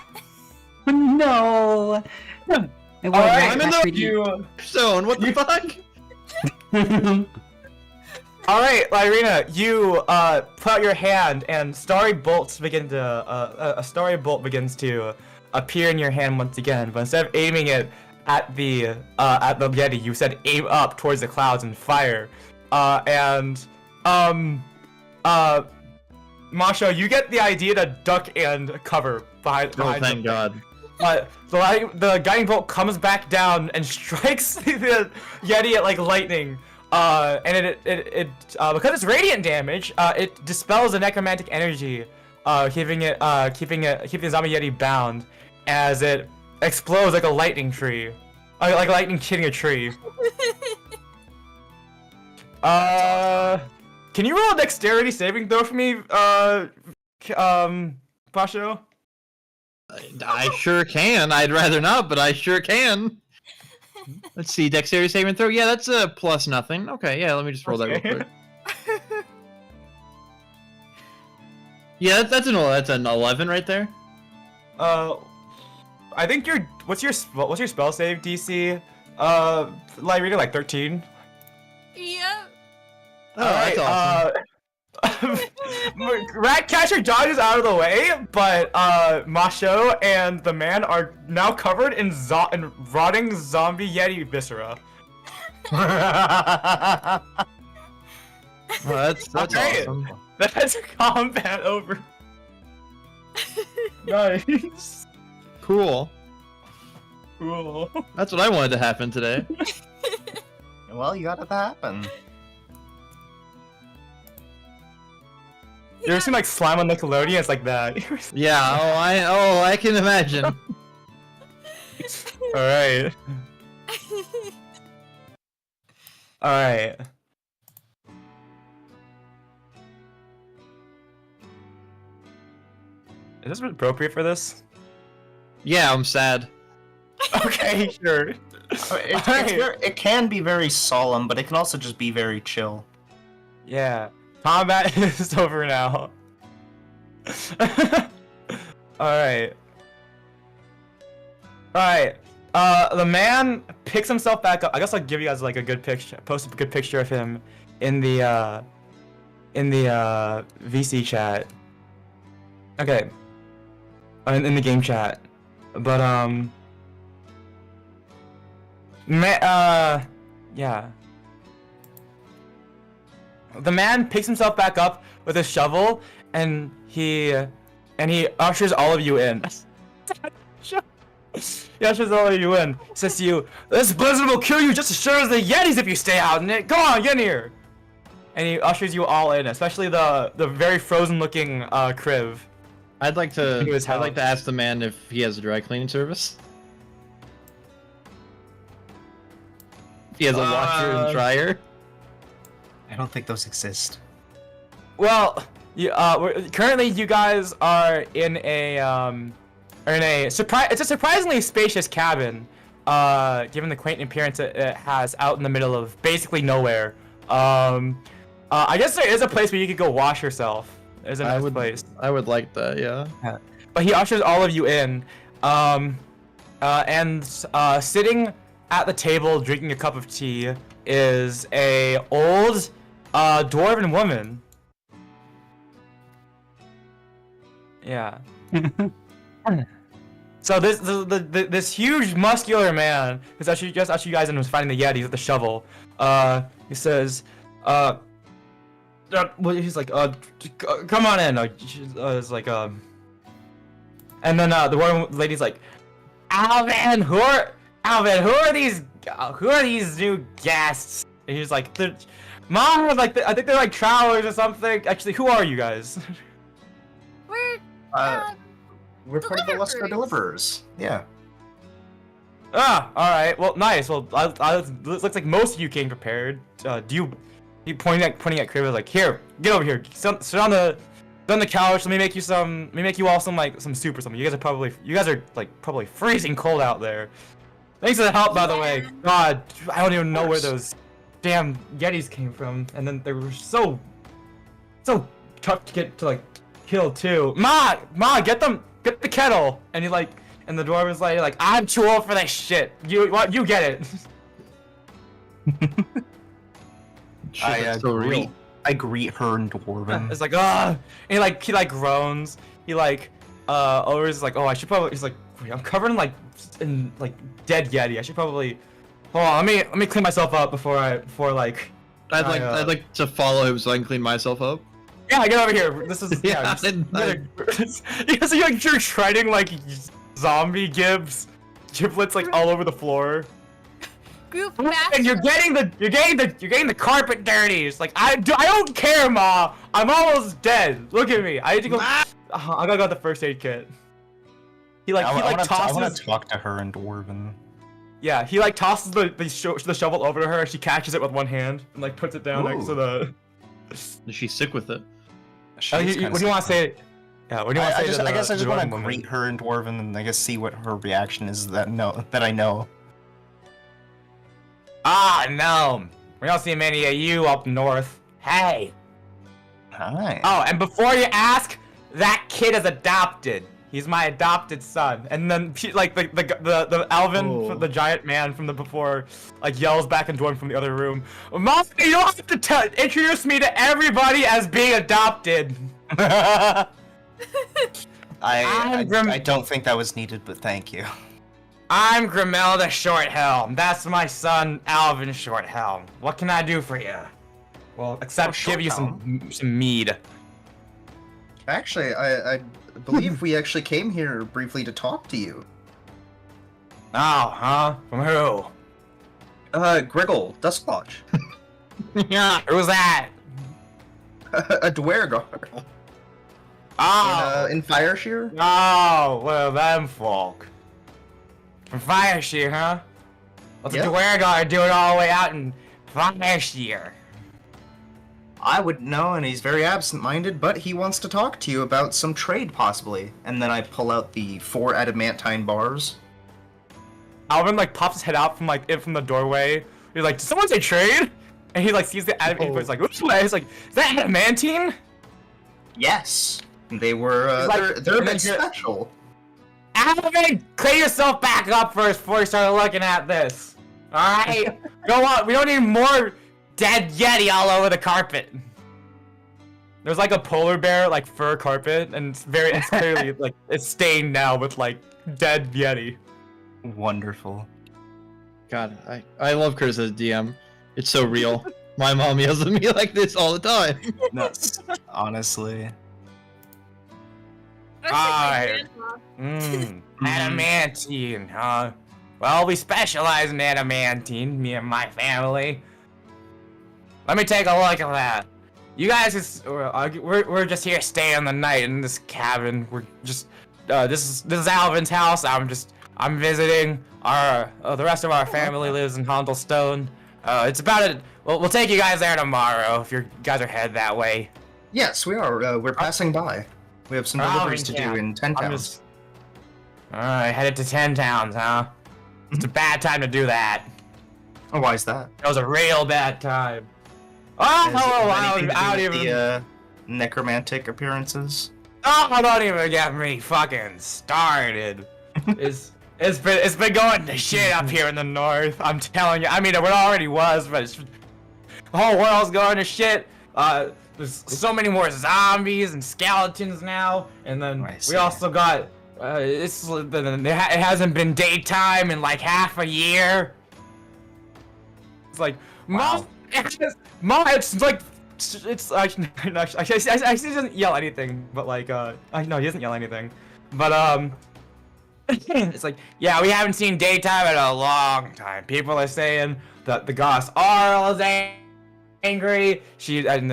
No. Alright, I'm in the zone. What the fuck? Alright, Lyrina, you put out your hand and starry bolts begin to a starry bolt begins to appear in your hand once again, but instead of aiming it at the Yeti, you said aim up towards the clouds and fire. Masha, you get the idea to duck and cover behind Oh, the thank thing. God. The guiding bolt comes back down and strikes the Yeti at like lightning. And it because it's radiant damage, it dispels the necromantic energy, keeping the zombie Yeti bound as it explodes like a lightning tree, like lightning hitting a tree. Can you roll a dexterity saving throw for me, Pasho? I sure can. I'd rather not, but I sure can. Let's see, dexterity saving throw. Yeah, that's a plus nothing. Okay, yeah, let me just roll that real quick. Yeah, that's an 11 right there. I think what's your spell save DC? Lyrina, like 13. Yep. Oh, that's awesome. Ratcatcher dodges out of the way, but Masho and the man are now covered in rotting zombie Yeti viscera. Oh, that's Okay. awesome. That's combat over. Nice. Cool. Cool. That's what I wanted to happen today. Well, you got it to happen. You ever seen like slime on Nickelodeon? It's like that. Yeah. I can imagine. Alright. Alright. Is this appropriate for this? Yeah, I'm sad. Okay, sure. It can be very solemn, but it can also just be very chill. Yeah. Combat is over now. Alright. Alright. The man picks himself back up. I guess I'll give you guys like a good picture, post a good picture of him in the VC chat. Okay. In the game chat. But yeah. the man picks himself back up with a shovel, and he ushers all of you in. He ushers all of you in. Says to you, "This blizzard will kill you just as sure as the Yetis if you stay out in it. Go on, get in here." And he ushers you all in, especially the very frozen-looking Kriv. I'd like to Into his house. ask the man if he has a dry cleaning service. If he has a washer and dryer. I don't think those exist. Well, currently you guys are in a it's a surprisingly spacious cabin, given the quaint appearance it has out in the middle of basically nowhere. I guess there is a place where you could go wash yourself. There's a nice place. I would like that, yeah. But he ushers all of you in, and sitting at the table drinking a cup of tea is a old dwarven woman. Yeah. So this huge muscular man who's actually just ushered you guys in, was finding the Yetis with the shovel. He says, well, he's like, come on in. It's like, and then the one lady's like, Alvin, who are these new guests? And he's like, Mom, like, I think they're like travelers or something. Actually, who are you guys? We're We're part of the Luskar deliverers. Yeah. Ah, all right. Well, nice. Well, looks like most of you came prepared. Do you? He pointing at Kriv, like, here, get over here. Sit on the couch. Let me make you all some soup or something. You guys are probably freezing cold out there. Thanks for the help, by the way. God, I don't even know where those damn Yetis came from, and then they were so tough to get to kill too. Ma, get the kettle. And and the dwarf was like, I'm too old for this shit. You get it. I greet her in Dwarven. It's like, ah, and he groans. He always like, oh, I should probably. He's like, I'm covered in dead Yeti. I should probably. Hold on, let me clean myself up before I'd like to follow him so I can clean myself up. Yeah, get over here. This is Yeah, you're shredding zombie giblets all over the floor. Group master. And you're getting the carpet dirty. It's like I don't care, Ma. I'm almost dead. Look at me. I need to go. I gotta go the first aid kit. He tosses. I want to talk to her in Dwarven. Yeah, he tosses the shovel over to her. She catches it with one hand and puts it down next to the. Is she sick with it? What do you want to say? Yeah, what do you want to say? I guess I just want to woman? greet her in Dwarven and I guess see what her reaction is that I know. Ah, no. We don't see many of you up north. Hey. Hi. Oh, and before you ask, that kid is adopted. He's my adopted son. And then she, the Alvin, the giant man from the before, yells back and Dwarven from the other room. Mom, you don't have to introduce me to everybody as being adopted. I don't think that was needed, but thank you. I'm Grimelda Shorthelm. That's my son, Alvin Shorthelm. What can I do for you? Well, except give you some mead. Actually, I believe we actually came here briefly to talk to you. Oh, huh? From who? Griggle, Duskwatch. Yeah, who's that? A Dwergar. Oh. In Fireshire? Oh, well, them folk. From Fireshire, huh? What's a Dwergar doing all the way out in Fireshire? I wouldn't know, and he's very absent-minded, but he wants to talk to you about some trade, possibly. And then I pull out the 4 adamantine bars. Alvin, pops his head out from the doorway. He's like, did someone say trade? And he, sees the adamantine, he's like, oops, he's like, is that adamantine? Yes. They were, they're a bit special. Alvin, clean yourself back up first before you start looking at this. Alright? Go on, we don't need more dead Yeti all over the carpet. There's a polar bear fur carpet, and it's clearly it's stained now with dead Yeti. Wonderful. God, I love Curtis as DM. It's so real. My mom yells at me like this all the time. Nuts. Honestly. That's Alright. like my grandma. Adamantine, huh? Well, we specialize in adamantine, me and my family. Let me take a look at that. You guys just, we're just here staying the night in this cabin. We're just, this is Alvin's house. I'm visiting. The rest of our family lives in Hondlestone. It's about it. We'll take you guys there tomorrow if you guys are headed that way. Yes, we are. We're passing by. We have some deliveries to do in 10 I'm towns. just... Alright, headed to 10 towns, huh? It's a bad time to do that. Oh, why is that? It was a real bad time. Oh, Has it anything to I don't do with even... the necromantic appearances? Oh, don't even get me fucking started. It's been going to shit up here in the north. I'm telling you. I mean, it already was, but the whole world's going to shit. There's so many more zombies and skeletons now, and then I see. we also got it hasn't been daytime in like half a year. It's like Wow. it's like it's actually he doesn't yell anything, but like no, he doesn't yell anything, but it's like, yeah, we haven't seen daytime in a long time. People are saying that the goddess Arl is angry. And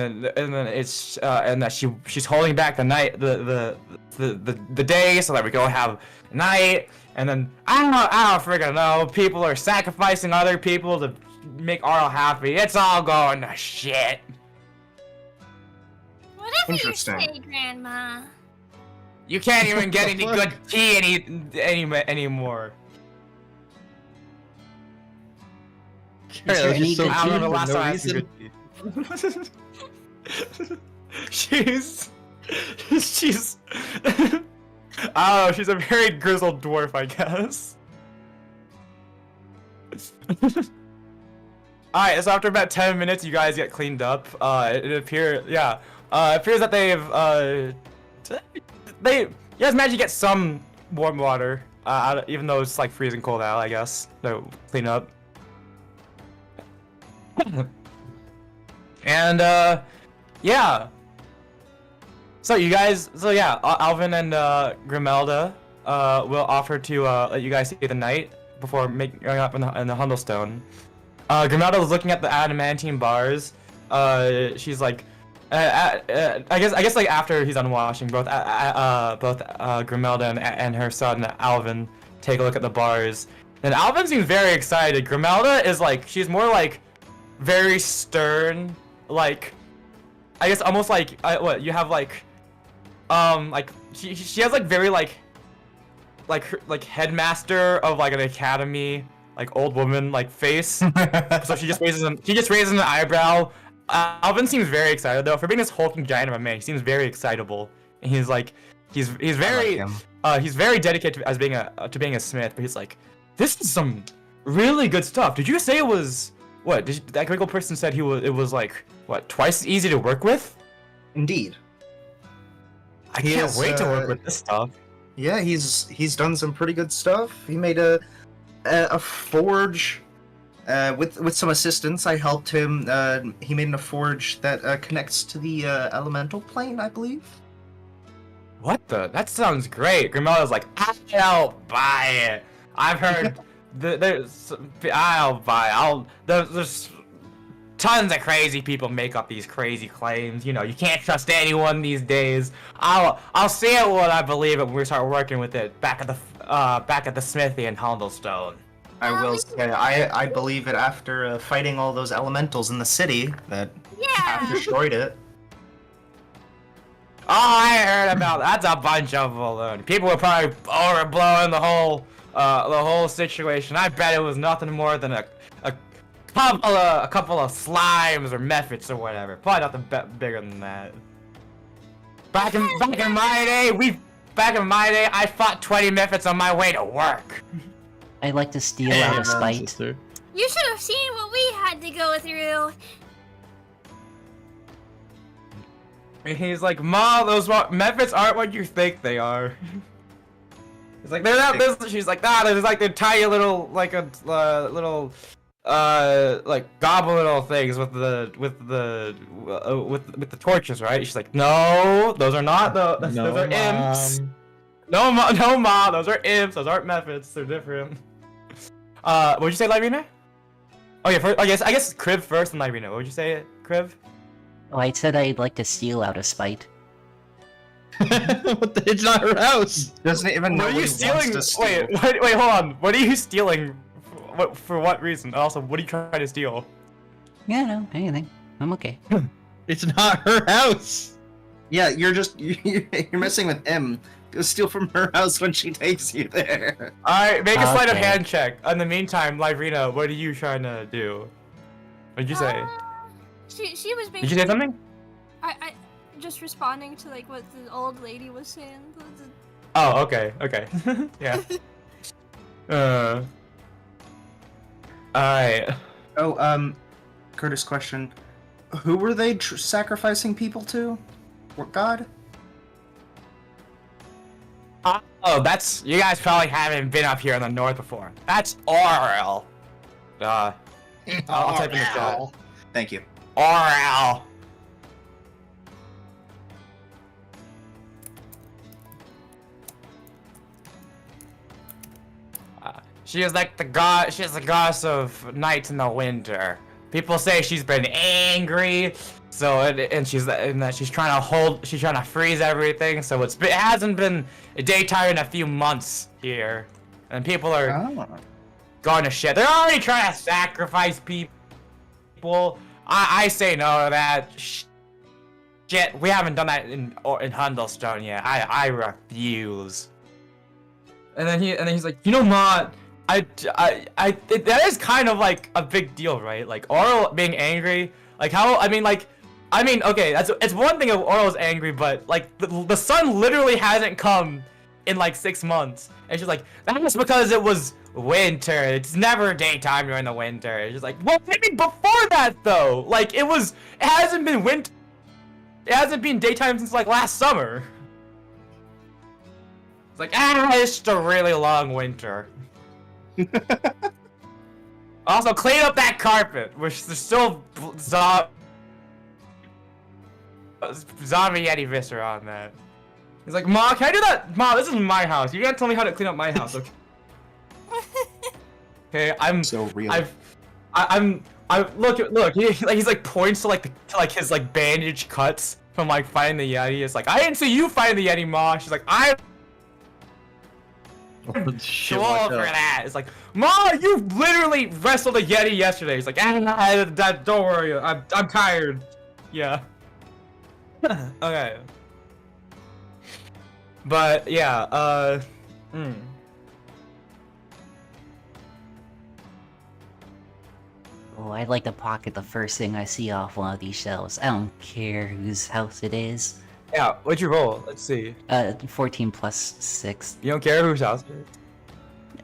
that she's holding back the night, the day, so that we can have night. And then I don't freaking know. People are sacrificing other people to make Arl happy. It's all going to shit. Whatever you Interesting. say, Grandma. You can't even get any good tea anymore. That was just so I cute don't know for last no time I had some reason. good tea. she's I don't know, she's a very grizzled dwarf, I guess. Alright, so after about 10 minutes you guys get cleaned up. It appears that you guys managed to get some warm water, even though it's like freezing cold out, I guess. So clean up. And yeah. Alvin and Grimelda will offer to let you guys stay the night before going up in the Hundlestone. Grimelda was looking at the adamantine bars. She's like, I guess like after he's done washing, both Grimelda and her son Alvin take a look at the bars. And Alvin seems very excited. Grimelda is like, she's more like very stern, like I guess almost like what you have like she has like very like headmaster of like an academy, like old woman like face. So she just raises an eyebrow. Alvin seems very excited though. For being this hulking giant of a man, he seems very excitable. And he's like he's very he's very dedicated to being a smith, but he's like, this is some really good stuff. Did you say it was what? That critical person said it was like what, twice as easy to work with? Indeed. I can't wait to work with this stuff. Yeah, he's done some pretty good stuff. He made a forge with some assistance. I helped him. He made a forge that connects to the elemental plane, I believe. What the? That sounds great. Grimelda's like, I'll buy it. I've heard I'll buy it. There's tons of crazy people make up these crazy claims. You know, you can't trust anyone these days. I'll see it when I believe it when we start working with it back at the smithy in Hondlestone. I will say, I believe it after fighting all those elementals in the city that Yeah. destroyed it. Oh, I heard about that. That's a bunch of baloney. People were probably overblowing the whole situation. I bet it was nothing more than a couple of slimes or mephits or whatever. Probably nothing bigger than that. Back in my day, I fought 20 mephits on my way to work. I like to steal out of spite. Sister. You should have seen what we had to go through. And he's like, Ma, those mephits aren't what you think they are. He's like, they're not this. She's like, nah, they're like they're tiny little, like a little like goblin little things with the torches, right? She's like, no, those are not those are imps. No, mom, those are imps. Those aren't methods. They're different. What'd you say, Lyrina? Oh yeah, I guess Crib first and Lyrina. What would you say, Crib? Oh, I said I'd like to steal out of spite. What the? It's not her house. Doesn't even know What are what you he wants stealing? to steal. Wait, hold on. What are you stealing? For what reason? Also, what are you trying to steal? Yeah, no, anything. I'm okay. It's not her house. Yeah, you're messing with him. Go steal from her house when she takes you there. Alright, make a sleight of Okay. hand check. In the meantime, Lyrina, what are you trying to do? What'd you say? She was Did you basically. say something? I just responding to like what the old lady was saying. Oh, okay. Yeah. Alright. Oh, Curtis, question: who were they sacrificing people to? What god? Oh, that's... You guys probably haven't been up here in the north before. That's Orel. I'll type in the chat. Thank you. Orel. She is like the god. She's the goddess of night in the winter. People say she's been angry, so and she's trying to hold. She's trying to freeze everything. So it hasn't been a daytime in a few months here, and people are going to shit. They're already trying to sacrifice people. I say no to that. Shit, we haven't done that in Hundlestone yet. I refuse. And then he's like, you know, Ma, that is kind of like a big deal, right? Like Orel being angry, like how okay, it's one thing if Orel's angry, but like the sun literally hasn't come in like 6 months, and she's like, that's because it was winter. It's never daytime during the winter. It's just like, well, maybe before that though, like it hasn't been winter. It hasn't been daytime since like last summer. It's like, it's just a really long winter. Also, clean up that carpet, which there's still zombie Yeti viscera on that. He's like, Ma, can I do that? Ma, this is my house. You gotta tell me how to clean up my house, okay? Okay, I'm So real. Look. He's like points to like his like bandage cuts from like finding the Yeti. It's like, I didn't see you find the Yeti, Ma. She's like, I. Shit, Too old for that. It's like, Ma, you literally wrestled a Yeti yesterday. He's like, don't worry, I'm tired. Yeah. Okay. But yeah, Oh, I'd like to pocket the first thing I see off one of these shelves. I don't care whose house it is. Yeah, what'd you roll? Let's see. 14 plus 6. You don't care whose house it is?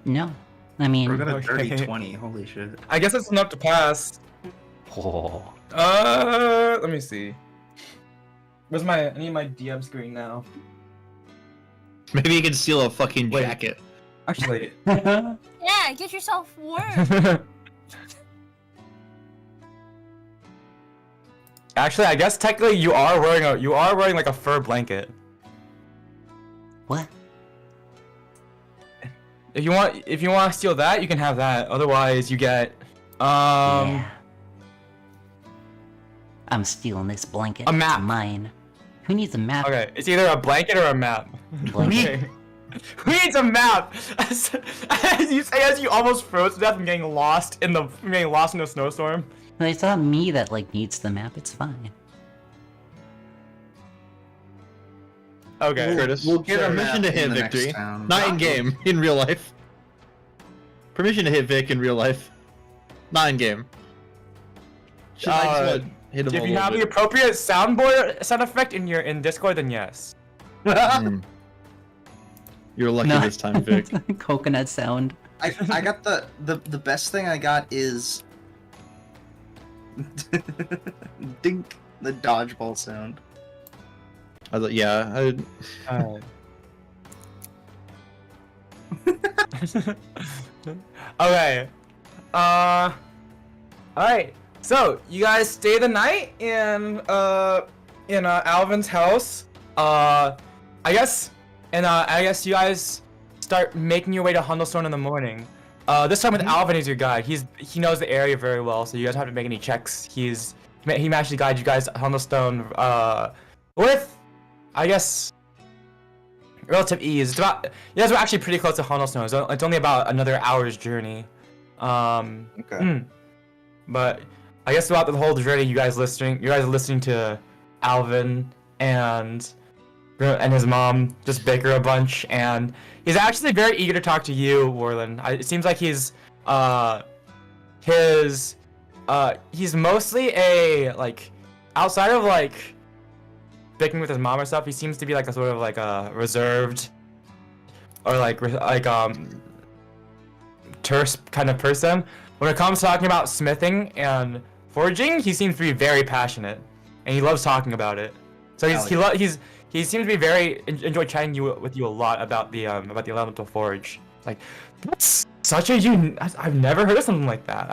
No. I mean... We're gonna Okay. dirty 20. Holy shit. I guess it's enough to pass. Oh. Let me see. I need my DM screen now. Maybe you can steal a fucking Wait. jacket. Actually. Yeah, get yourself warm. Actually, I guess technically you are wearing like a fur blanket. What? If you want to steal that, you can have that. Otherwise, you get Yeah. I'm stealing this blanket. A map. It's mine. Who needs a map? Okay, it's either a blanket or a map. Blanket. Okay. Who needs a map? As you almost froze to death from getting lost in a snowstorm. No, it's not me that like needs the map. It's fine. Okay. Curtis, We'll get a permission map to hit in the next victory. town. Not in game, in real life. Permission to hit Vic in real life. Not in game. Should I just wanna hit him If a you little have the bit. appropriate soundboard sound effect in Discord, then yes. Mm. You're lucky No. this time, Vic. Coconut sound. I got the best thing I got is dink, the dodgeball sound. I thought, yeah, Okay. All right. So you guys stay the night in Alvin's house. I guess you guys start making your way to Hundlestone in the morning. This time with Alvin as your guide. He knows the area very well, so you guys don't have to make any checks. He actually guide you guys to Hundlestone with, I guess, relative ease. You guys were actually pretty close to Hundlestone. It's only about another hour's journey. Okay. But I guess throughout the whole journey, you guys are listening to Alvin and his mom just bicker a bunch, and he's actually very eager to talk to you, Warland. It seems like he's mostly outside of bickering with his mom or stuff. He seems to be like a sort of a reserved or terse kind of person. When it comes to talking about smithing and forging, he seems to be very passionate, and he loves talking about it. So he seems to be very enjoy chatting with you a lot about the elemental forge. That's such a I've never heard of something like that.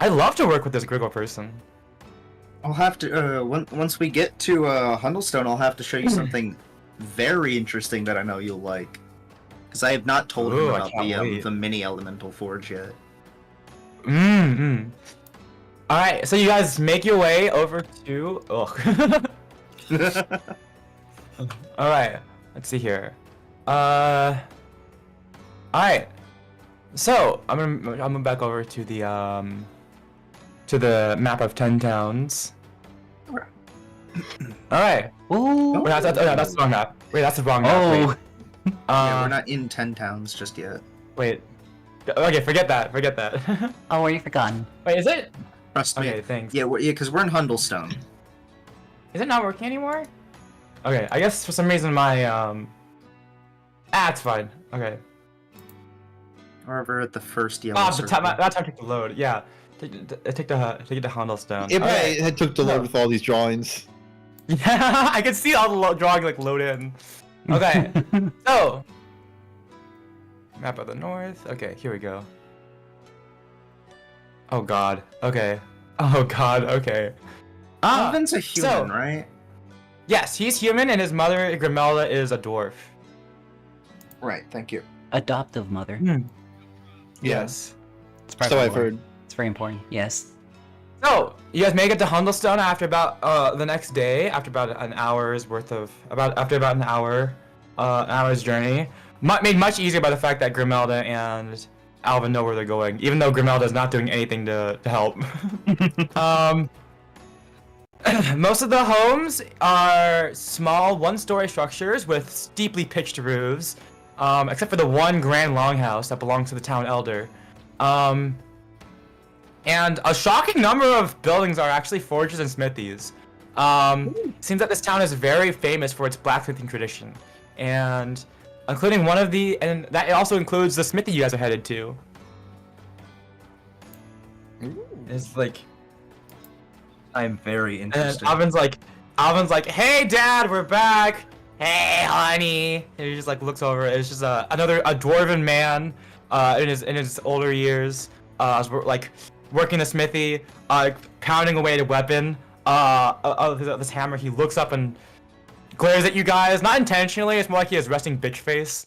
I'd love to work with this Grigor person. I'll have to once we get to Hundlestone, I'll have to show you something very interesting that I know you'll like, because I have not told him about the mini elemental forge yet. All right, so you guys make your way over to. All right, let's see here. All right, so I'm gonna back over to the map of 10 towns. All right. Ooh. Wait, that's the wrong map. Wait, that's the wrong map. Wait. Yeah, we're not in 10 towns just yet. Wait. Okay, forget that. Oh, were you forgotten? Wait, is it? Trust me. Okay, thanks. Yeah, because we're in Hundlestone. Is it not working anymore? Okay, I guess for some reason my it's fine. Okay. However, at the first yellow circle. That time took to load. Yeah. Take it to Hundlestone. It probably had took to load with all these drawings. Yeah, I can see all the drawing load in. Okay. So map of the north. Okay, here we go. Oh god. Okay. Alvin's a human, right? Yes, he's human, and his mother Grimelda is a dwarf. Right. Thank you. Adoptive mother. Yes. So I've heard. It's very important. Yes. So you guys make it to Hundlestone after about the next day, after about an hour's journey. Made much easier by the fact that Grimelda and Alvin know where they're going, even though Grimelda is not doing anything to help. Most of the homes are small one-story structures with steeply pitched roofs, except for the one grand longhouse that belongs to the town elder. And a shocking number of buildings are actually forges and smithies. Seems that this town is very famous for its blacksmithing tradition, and that also includes the smithy you guys are headed to. It's I'm very interested. And Alvin's like, "Hey, Dad, we're back. Hey, honey." And he just looks over. It's just a dwarven man, in his older years, working the smithy, pounding away at a weapon, of this hammer. He looks up and glares at you guys, not intentionally. It's more like he has resting bitch face.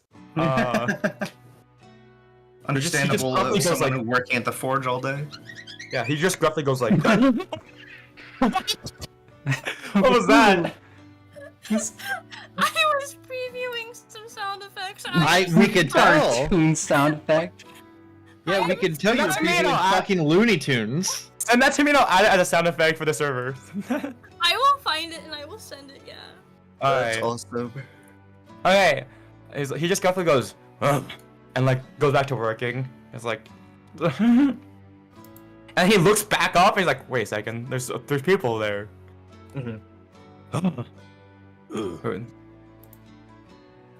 Understandable. He just Someone working at the forge all day. Yeah, he just gruffly goes like. What was that? I was previewing some sound effects. We could tell. Cartoon sound effect. Yeah, we can tell you're That's me, previewing fucking Looney Tunes. Send that to me and I'll add it as a sound effect for the server. I will find it and I will send it. Yeah. That's Alright. awesome. Okay. He just gruffly goes, "Ugh," and goes back to working. It's like, and he looks back up and he's like, "Wait a second, there's people there."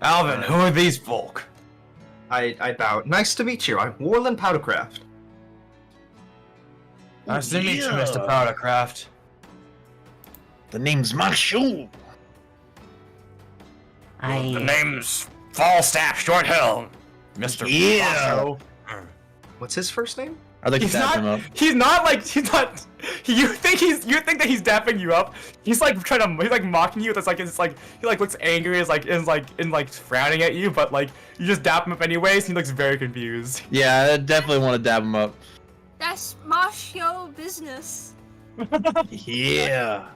Alvin, who are these folk? I bow. Nice to meet you. I'm Warland Powdercraft. Nice to meet you, Mr. Powdercraft. The name's Mashu. The name's Falstaff Shorthill, Mr. Yeah. What's his first name? I'd like to He's dap him not. up. He's not like. He's not. You think that he's dapping you up. He's like trying to. He's like mocking you. That's like. It's like he like looks angry. Is like frowning at you. But like you just dap him up anyways. He looks very confused. Yeah, I definitely want to dap him up. That's Mashio business. Yeah.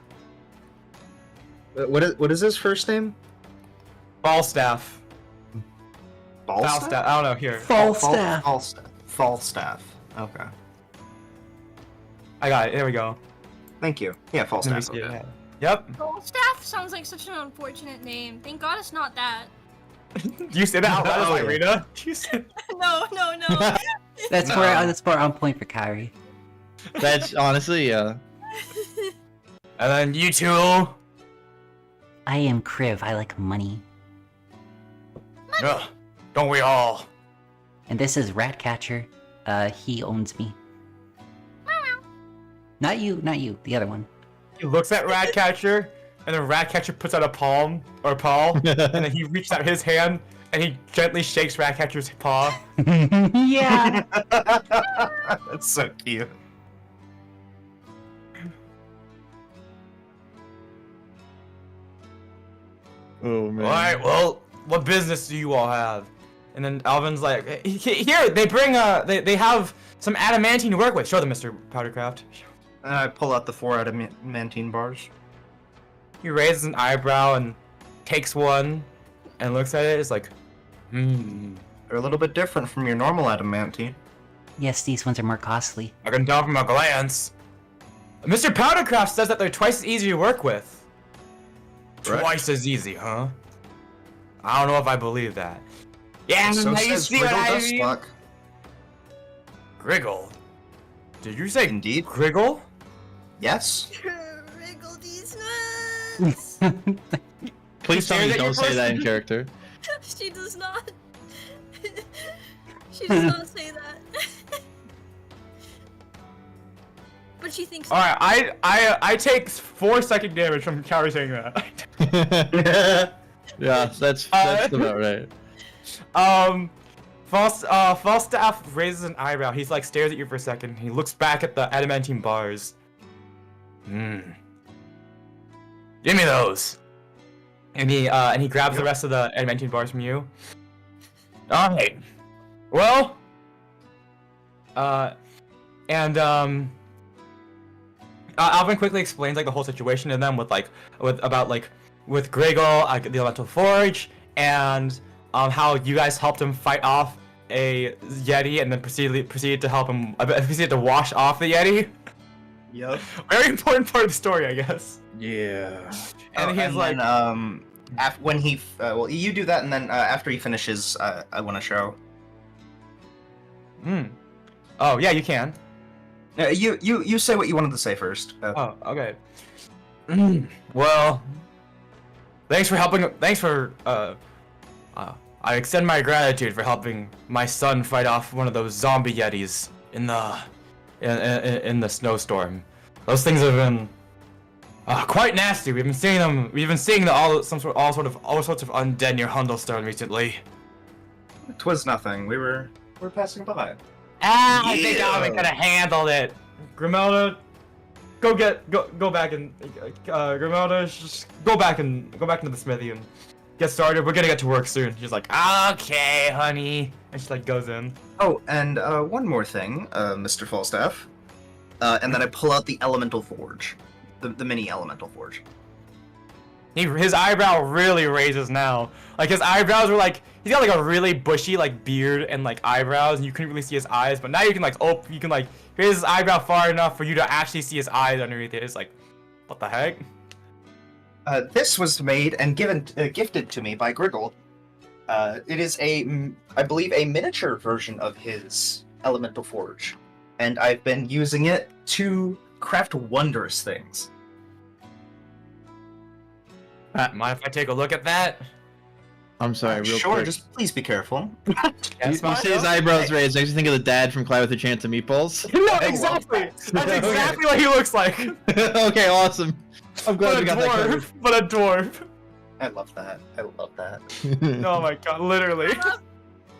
What is his first name? Falstaff. Falstaff. I don't know. Here. Falstaff. Falstaff. Okay. I got it. There we go. Thank you. Yeah, Let me Falstaff. see it. Okay. Yep. Staff sounds like such an unfortunate name. Thank God it's not that. You say that out loud, Oh, yeah. Irina? You said. No. That's No. that's more on point for Kaori. That's honestly, yeah. And then you two. I am Kriv. I like money. Ugh, don't we all? And this is Ratcatcher. He owns me. Not you. The other one. He looks at Ratcatcher, and then Ratcatcher puts out a paw, and then he reaches out his hand, and he gently shakes Ratcatcher's paw. Yeah. That's so cute. Oh man. Alright, well, what business do you all have? And then Alvin's like, here, they bring, they have some adamantine to work with. Show them, Mr. Powdercraft. I pull out the 4 adamantine bars. He raises an eyebrow and takes one, and looks at it, it's like, hmm. They're a little bit different from your normal adamantine. Yes, these ones are more costly. I can tell from a glance. Mr. Powdercraft says that they're twice as easy to work with. Right. Twice as easy, huh? I don't know if I believe that. Yeah, So now you says see what Griggle I Dust mean? Block. Griggle? Did you say Indeed. Griggle? Yes. Wriggle these nuts. Please tell me you That don't you're say that in supposed character. She does not. She does not say that. But she thinks. Alright, I take 4 psychic damage from Kaori saying that. Yeah, that's about right. Falstaff raises an eyebrow. He's like stares at you for a second. He looks back at the adamantine bars. Give me those. And he grabs the rest of the adamantine bars from you. Alright. Well. Alvin quickly explains like the whole situation to them with Griggle, the Elemental Forge, and how you guys helped him fight off a Yeti, and then proceeded to wash off the Yeti. Yep. Very important part of the story, I guess. Yeah. And he's like, then, when he, well, you do that, and then after he finishes, I want to show. oh yeah, you can. You say what you wanted to say first. Oh, okay. Well, thanks for helping. I extend my gratitude for helping my son fight off one of those zombie yetis in the snowstorm. Those things have been quite nasty. We've been seeing them. We've been seeing all sorts of undead near Hundlestone recently. 'Twas nothing. We're passing by. I think Alvin could have handled it. Grimelda, go back and Grimelda, just go back into the smithy and get started. We're gonna get to work soon. She's like, okay, honey, and she like goes in. Oh, and one more thing, Mr. Falstaff. And then I pull out the Elemental Forge, the mini Elemental Forge. His eyebrow really raises now. Like his eyebrows were like, he's got like a really bushy like beard and like eyebrows, and you couldn't really see his eyes. But now you can like raise his eyebrow far enough for you to actually see his eyes underneath it. It's like, what the heck? This was made and gifted to me by Griggle. It is I believe, a miniature version of his Elemental Forge, and I've been using it to craft wondrous things. Mind if I take a look at that? I'm sorry, real Sure, quick. just please be careful. You say his eyebrows raised, makes you think of the dad from Clyde with a Chance of Meatballs. No, exactly. That's exactly what he looks like. Okay, awesome. I'm glad we got that covered. But a dwarf. I love that. I love that. Oh my god, literally. I love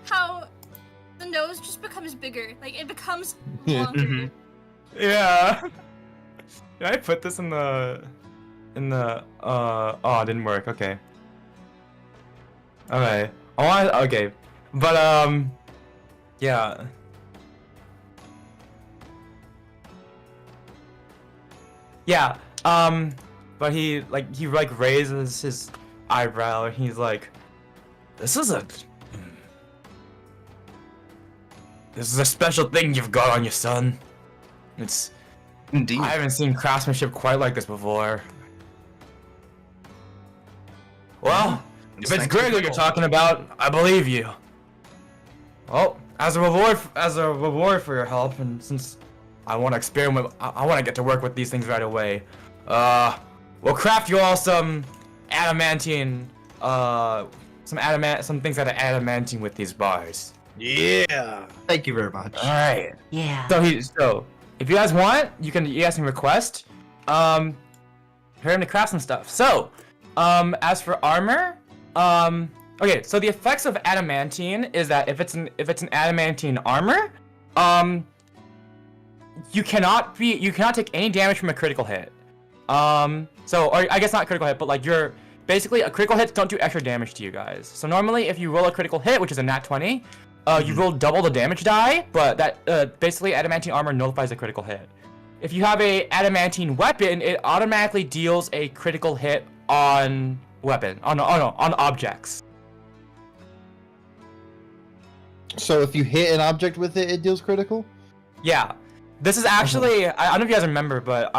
how the nose just becomes bigger. Like it becomes Yeah. longer. Mhm. Yeah. Did I put this in the oh, it didn't work. Okay. Okay. Okay. But yeah. Yeah. But he raises his eyebrow and he's like, This is a special thing you've got on you, son. It's Indeed. I haven't seen craftsmanship quite like this before. Well, if it's Thanks Greg for that you're the- talking about, I believe you. Well, as a reward for your help, and since I want to experiment, I want to get to work with these things right away. We'll craft you all some adamantine, some things that are adamantine with these bars. Yeah. Thank you very much. All right. Yeah. So if you guys want, you guys can request, for him to craft some stuff. So, as for armor, okay, so the effects of adamantine is that if it's an adamantine armor, you cannot take any damage from a critical hit. Or I guess not critical hit, but like basically a critical hits don't do extra damage to you guys. So normally if you roll a critical hit, which is a nat 20, you roll double the damage die, but that basically adamantine armor nullifies a critical hit. If you have a adamantine weapon, it automatically deals a critical hit on objects. So if you hit an object with it, it deals critical? Yeah. This is actually, I don't know if you guys remember, but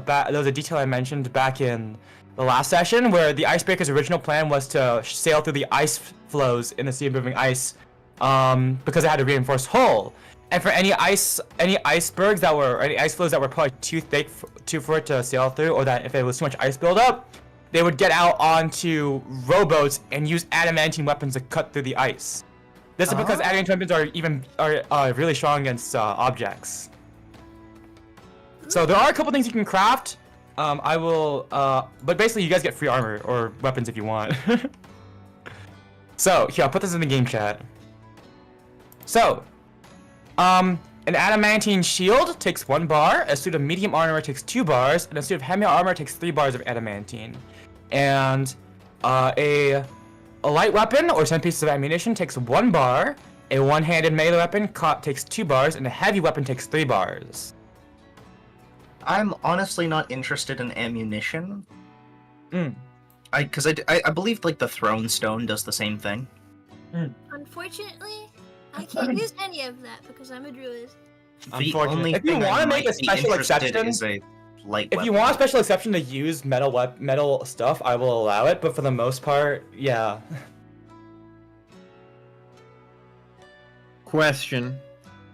there was a detail I mentioned back in the last session where the Icebreaker's original plan was to sail through the ice flows in the Sea of Moving Ice, because it had a reinforced hull. And for any icebergs that were, or any ice flows that were probably too thick for it to sail through, or that if it was too much ice buildup, they would get out onto rowboats and use adamantine weapons to cut through the ice. This is because adamantine weapons are really strong against objects. So there are a couple things you can craft. But basically you guys get free armor or weapons if you want. So here, I'll put this in the game chat. So, an adamantine shield takes 1 bar, a suit of medium armor takes 2 bars, and a suit of heavy armor takes 3 bars of adamantine. And a light weapon or 10 pieces of ammunition takes 1 bar, a one-handed melee weapon takes 2 bars, and a heavy weapon takes 3 bars. I'm honestly not interested in ammunition. Mm. Because I believe like the throne stone does the same thing. Unfortunately, I can't use any of that because I'm a druid. The only If you thing I want to make might a be special interested exception, is a light if you weapon. want a special exception to use metal stuff, I will allow it. But for the most part, yeah. Question.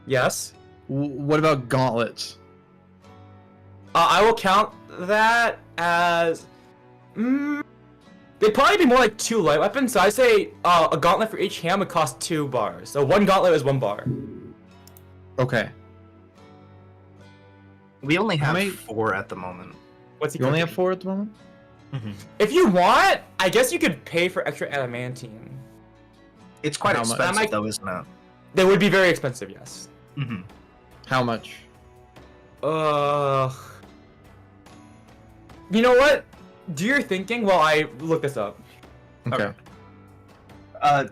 Yes. What about gauntlets? I will count that as. They'd probably be more like 2 light weapons. So I say a gauntlet for each hand would cost 2 bars. So 1 gauntlet is 1 bar. Okay. We only How have many- 4 at the moment. What's he You only have cooking? 4 at the moment? If you want, I guess you could pay for extra adamantine. It's quite How much? expensive though, isn't it? They would be very expensive, yes. How much? You know what? Do your thinking while I look this up. Okay.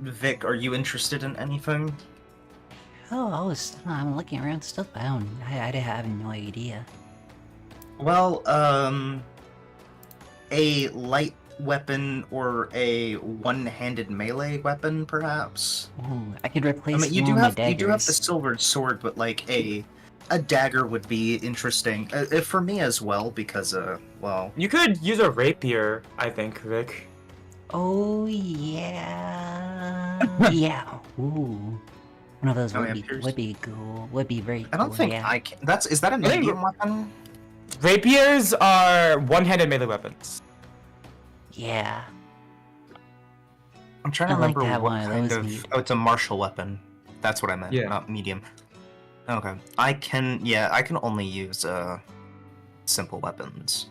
Vic, are you interested in anything? Oh, I'm looking around stuff, but I have no idea. Well, a light weapon or a one-handed melee weapon, perhaps. Ooh, I could replace I mean, you one do of my have daggers. you do have the silvered sword, but like a dagger would be interesting for me as well because well, You could use a rapier, I think, Vic. Oh yeah, yeah. Ooh, one of those Oh, would yeah, be pierce. cool. Would be very. I don't cool, think yeah. I can. Is that a think- medium weapon? Rapiers are one-handed melee weapons. Yeah. I'm trying to I like remember to have what one of kind those of. neat. Oh, it's a martial weapon. That's what I meant. Yeah. Not medium. Okay. I can. Yeah, I can only use simple weapons.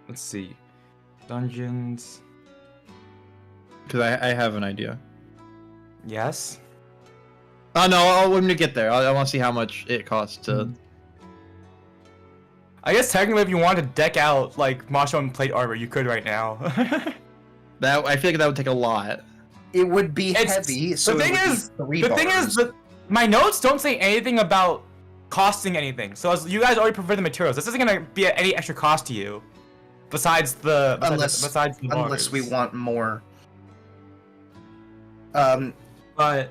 Let's see. Dungeons. Because I have an idea. Yes. Oh no, when we get there, I want to see how much it costs to. I guess technically, if you wanted to deck out like Masho and plate armor, you could right now. That I feel like that would take a lot. It would be It's- heavy. So the thing is that my notes don't say anything about costing anything. So as you guys already prefer the materials, this isn't gonna be at any extra cost to you, besides the besides the unless we bars. want more. But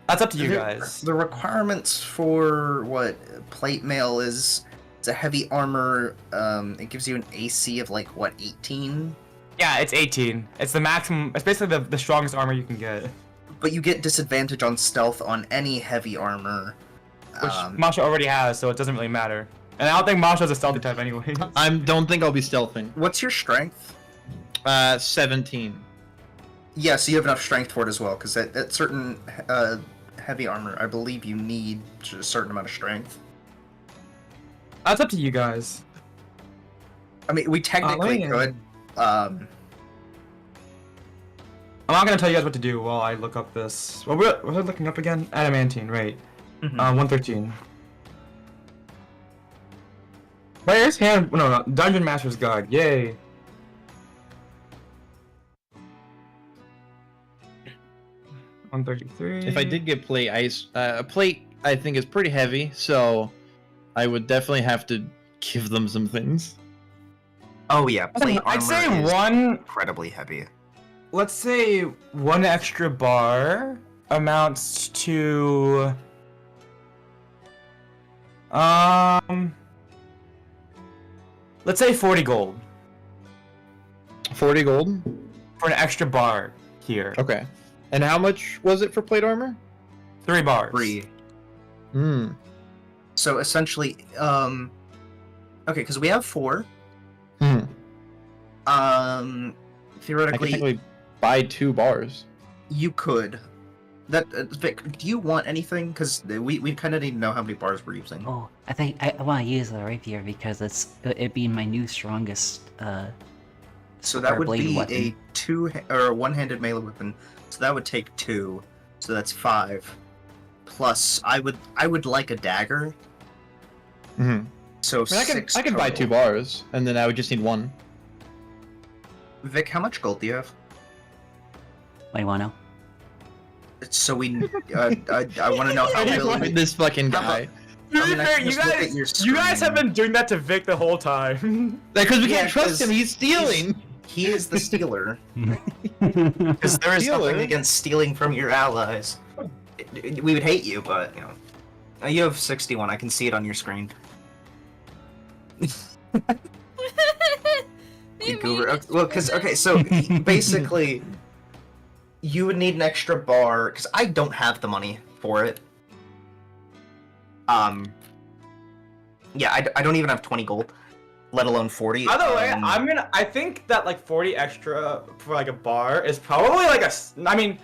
that's up to you guys. The requirements for what plate mail is, it's a heavy armor. It gives you an AC of like what 18. Yeah, it's 18. It's the maximum. It's basically the strongest armor you can get, But you get disadvantage on stealth on any heavy armor. which Masho already has, so it doesn't really matter. And I don't think Masho's a stealthy type anyway. Don't think I'll be stealthing. What's your strength? 17. Yeah, so you have enough strength for it as well, because at certain heavy armor, I believe you need a certain amount of strength. That's up to you guys. I mean, we technically could. I'm not gonna tell you guys what to do while I look up this. What we're looking up again? Adamantine, right? 113. Player's hand. No, Dungeon Master's Guide. Yay. $133. If I did get plate, a plate I think is pretty heavy, so I would definitely have to give them some things. Oh yeah, plate armor I'd say is one. incredibly heavy. Let's say one extra bar amounts to let's say 40 gold 40 gold? for an extra bar here. Okay. And how much was it for plate armor? 3 bars. 3. Hmm. So essentially, okay, because we have 4. Hmm. I could Theoretically, technically buy 2 bars. you could. That Vic, do you want anything? Because we kind of need to know how many bars we're using. Oh, I think I want to use the rapier because it being my new strongest. So that would blade be weapon. a a one-handed melee weapon. So that would take 2. So that's 5. Plus, I would like a dagger. Hmm. So I 6 can buy 2 total. bars, and then I would just need 1. Vic, how much gold do you have? What do you want to know? So we, I want to know how really. This fucking guy. To be I mean, I fair, can you just look at your guys have screen. been doing that to Vic the whole time. Because we Yeah, can't trust 'cause him, he's stealing! He is the stealer. Because there is Stealer? nothing against stealing from your allies. We would hate you, but you know. You have 61. I can see it on your screen. You goober. Well, because okay, so basically, you would need an extra bar because I don't have the money for it. Yeah, I don't even have 20 gold, let alone 40. By the way, I think that like 40 extra for like a bar is probably like I mean,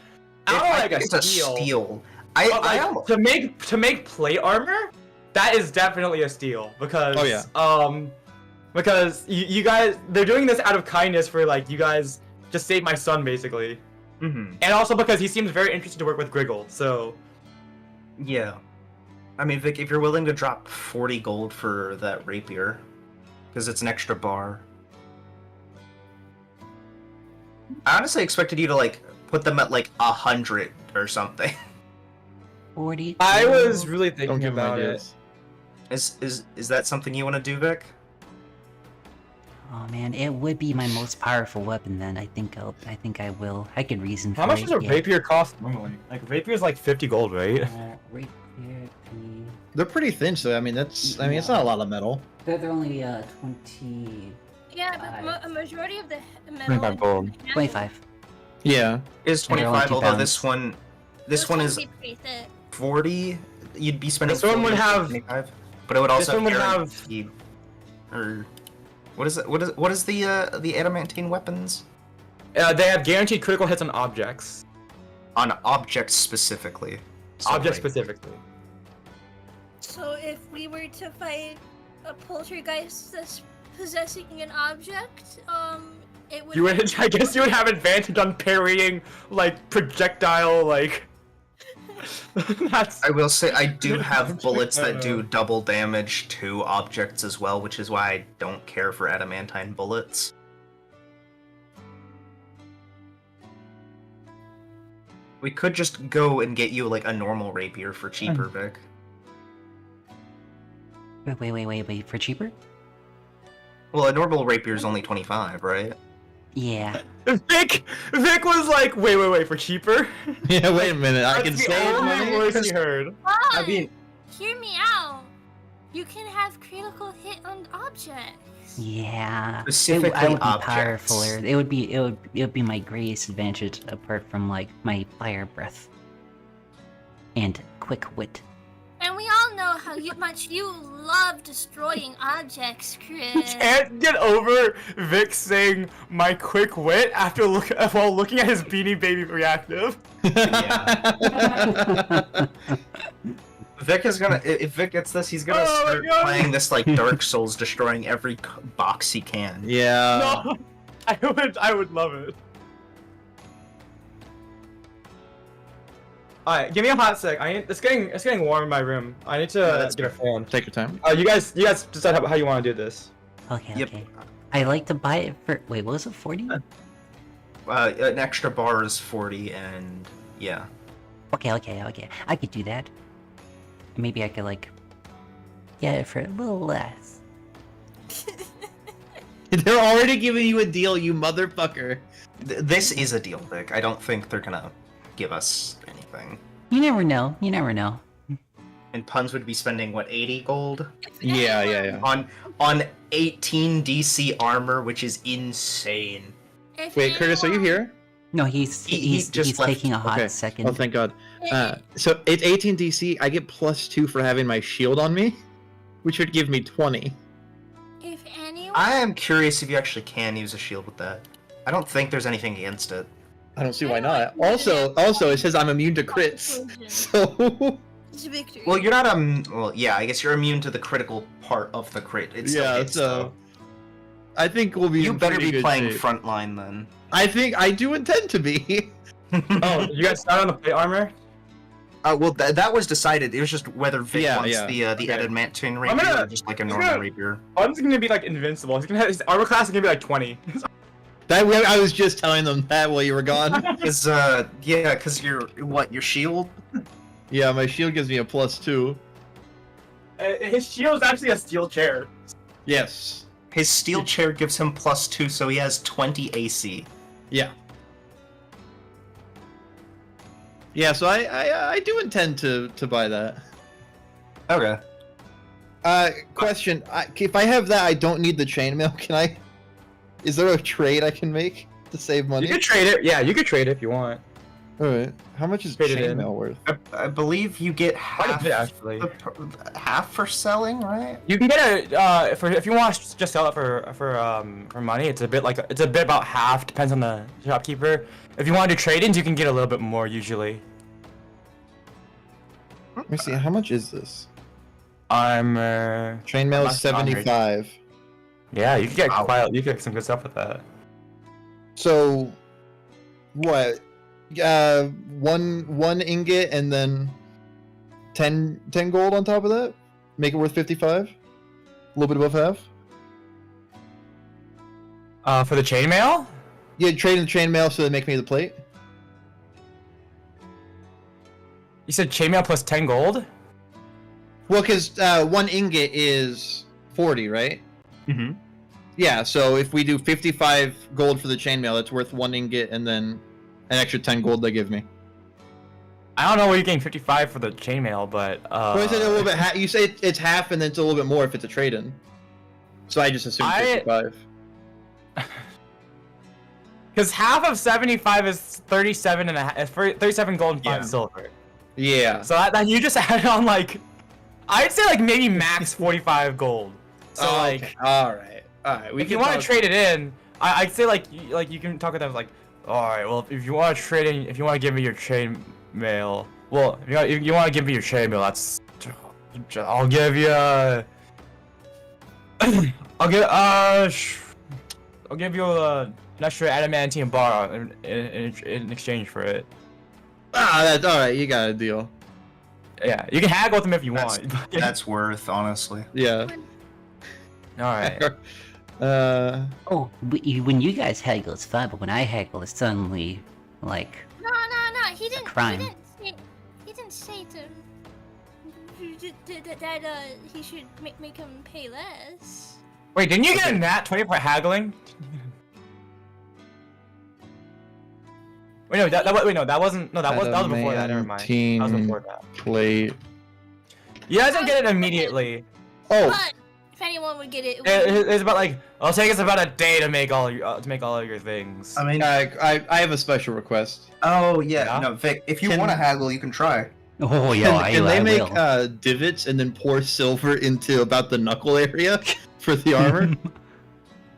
I don't know, like it's a a steal. steal. But, I like, almost, to make plate armor, that is definitely a steal because Oh, yeah. Because you guys, they're doing this out of kindness for like you guys just save my son basically, Mhm. and also because he seems very interested to work with Griggle. So Yeah. I mean, Vic, if you're willing to drop 40 gold for that rapier, because it's an extra bar. I honestly expected you to like put them at like 100 or something. 40. I was really Don't thinking give him about it. ideas. Is that something you want to do, Vic? Oh man, it would be my most powerful weapon then. I think I will. I could reason for How much it. does a yeah. rapier cost normally? Like rapier is like 50 gold, right? Rapier. They're pretty thin, so I mean, it's not a lot of metal. They're only 20. Yeah, but a majority of the metal. 25 gold. 25. Yeah. Is And they're only 25, 2 although pounds. this one is be pretty thick. 40. You'd be spending This one 40 would for have- 25, but it would also this one would have- guaranteed- or what is it? What is the adamantine weapons They have guaranteed critical hits on objects. on objects specifically? So, Objects like, specifically. So if we were to fight a poltergeist that's possessing an object, it would. You would, I guess you would have advantage on parrying like projectile like That's. I will say I do have bullets that do double damage to objects as well, which is why I don't care for adamantine bullets. We could just go and get you like a normal rapier for cheaper, Vic. Wait, for cheaper? Well, a normal rapier is only 25, right? Yeah. Vic was like, wait, for cheaper? Yeah, wait a minute. I can That's the save only money. voice he heard. I mean, Hear me out. You can have critical hit on objects. Yeah. Specifically I would be objects. powerfuler. It would be my greatest advantage apart from like my fire breath. And quick wit. And we all know how much you love destroying objects, I Chris. can't get over Vic saying my quick wit while looking at his Beanie Baby reactive. Vic is gonna. If Vic gets this, he's gonna Oh my start God. playing this like Dark Souls, destroying every box he can. Yeah. No, I would love it. Alright, give me a hot sec. It's getting warm in my room. I need to that's get a fan. Take your time. You guys decide how you want to do this. Okay, Yep. okay. I like to buy it for wait, what was it, 40? An extra bar is 40, and yeah. Okay. I could do that. Maybe I could like get it for a little less. They're already giving you a deal, you motherfucker. This is a deal, Vic. I don't think they're gonna give us anything. You never know. And Puns would be spending what, 80 gold Yeah. on 18 DC armor, which is insane. If Wait, Curtis, are you here? No, he's He just left. taking a hot Okay. second. Oh, thank God. So it's 18 DC. I get +2 for having my shield on me, which would give me 20. If anyone, I am curious if you actually can use a shield with that. I don't think there's anything against it. I don't see why not. Also, it says I'm immune to crits. So it's victory. Well, you're not well, yeah, I guess you're immune to the critical part of the crit. It still yeah, hits, so though. I think we'll be. You in better pretty be good playing shape. frontline then. I think I do intend to be. Oh, you guys start on the plate armor? Well, that was decided. It was just whether Vic Yeah, wants yeah. the Okay. adamantine I'm rapier gonna- or just like a I'm normal gonna- rapier. One's gonna be like invincible. His armor class is gonna be like 20. I was just telling them that while you were gone. Cause cause your shield. Yeah, my shield gives me a +2. His shield is actually a steel chair. Yes. His steel chair gives him +2, so he has 20 AC. Yeah. Yeah, so I do intend to buy that. Okay. Question: if I have that, I don't need the chainmail. Can I? Is there a trade I can make to save money? You could trade it. Yeah, you could trade it if you want. All right. How much is Trade it in. chainmail worth? I believe you get Quite a half. bit, actually. Half for selling, right? You can get it if you want to just sell it for money. It's a bit about half. Depends on the shopkeeper. If you want to do trade-ins, you can get a little bit more usually. Let me see. How much is this? Armor. Chainmail Less is than 75. Yeah, you could get Wow. you could get some good stuff with that. So, what? One ingot and then 10 gold on top of that. Make it worth 55. A little bit above half. For the chainmail. Yeah, trade in the chainmail so they make me the plate. You said chainmail plus 10 gold. Well, because one ingot is 40, right? Mm-hmm. Yeah, so if we do 55 gold for the chainmail, that's worth one ingot and then an extra 10 gold they give me. I don't know where you're getting 55 for the chainmail, but Well, I said a little bit. You say it's half, and then it's a little bit more if it's a trade-in. So I just assumed 55. because half of 75 is 37 and 37 gold and 5 Yeah. silver. Yeah. So that you just added on like, I'd say like maybe max 45 gold. So like, okay. All right. if you want to trade it in, I'd say like you can talk with them like, all right, well if you want to trade in, if you want to give me your chain mail, well if you want to give me your chain mail, that's I'll give you I'll give you an extra adamantine bar in exchange for it. That's all right. You got a deal. Yeah, you can haggle with them if you That's, want. that's worth, honestly. Yeah. Alright. Oh, when you guys haggle, it's fine, but when I haggle, it's suddenly like No. He didn't. crime. He didn't say that he should make him pay less. Wait, didn't you get a nat 20 for haggling? Wait, no, that wasn't. No, that was before that. Never mind. That was before that. Plate. You guys didn't get it immediately. Oh, But if anyone would get it, it would It's about like it'll take us about a day to make all your things. I mean, I have a special request. oh yeah, Yeah? no, Vic, if you Can- want to haggle, you can try. Oh yeah, Can they I make will. divots and then pour silver into about the knuckle area for the armor?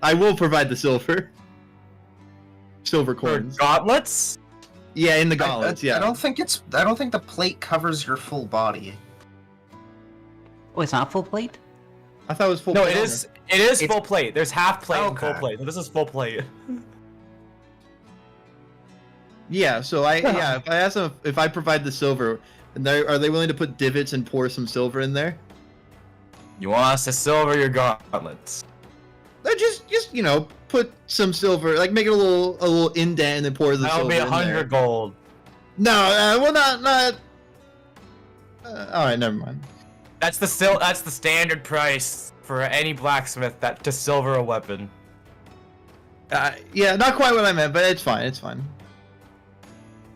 I will provide the silver. Silver For coins. gauntlets? Yeah, in the gauntlets. I Yeah. don't think the plate covers your full body. Oh, it's not full plate. I thought it was full. No, plate it armor. is. It's- Full plate. There's half plate and full Okay. plate. So this is full plate. Yeah. So if I ask them if I provide the silver, and are they willing to put divots and pour some silver in there? You want us to silver your gauntlets? Just put some silver, like make it a little indent and then pour the That'll silver be in there. 100 gold. No, well not. All right, never mind. That's the standard price for any blacksmith to silver a weapon. Yeah, not quite what I meant, but it's fine. It's fine.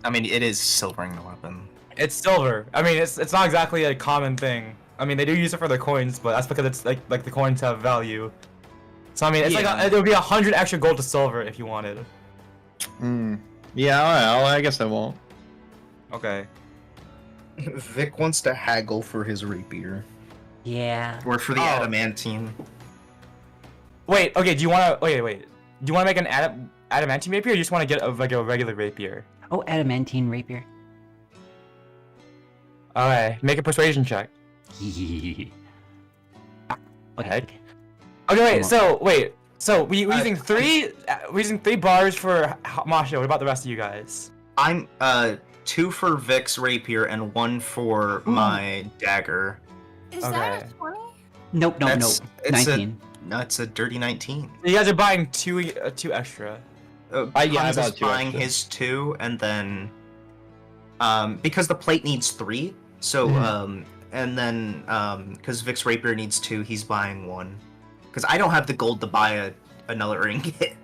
I mean, it is silvering the weapon. It's silver. I mean, it's not exactly a common thing. I mean, they do use it for their coins, but that's because it's like the coins have value. So I mean, it's Yeah. it would be 100 extra gold to silver if you wanted. Yeah, all right. I guess I won't. Okay. Vic wants to haggle for his rapier, Yeah. or for the Oh. adamantine. Wait. Okay. Do you want to wait? Do you want to make an adamantine rapier, or do you just want to get a regular rapier? Oh, adamantine rapier. Okay. Make a persuasion check. Okay. Okay. Wait. Come on. So we're using three bars for Masha. What about the rest of you guys? I'm 2 for Vic's rapier and 1 for my dagger. Is Okay. that a 20? Nope. It's 19. That's a dirty 19. You guys are buying two extra. Yeah, Hans I is bought 2 buying extra. his 2, and then because the plate needs 3, so and then because Vic's rapier needs 2, he's buying 1. Because I don't have the gold to buy another ingot.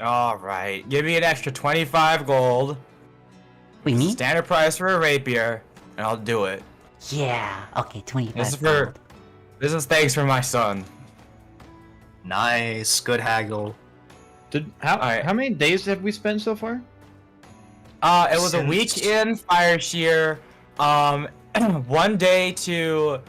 All right. Give me an extra 25 gold. Wait, me? Standard price for a rapier, and I'll do it. Yeah. Okay, 25. This is for- gold. This is thanks for my son. Nice, good haggle. Alright. How many days have we spent so far? It was a Since- week in Fireshear. 1 day to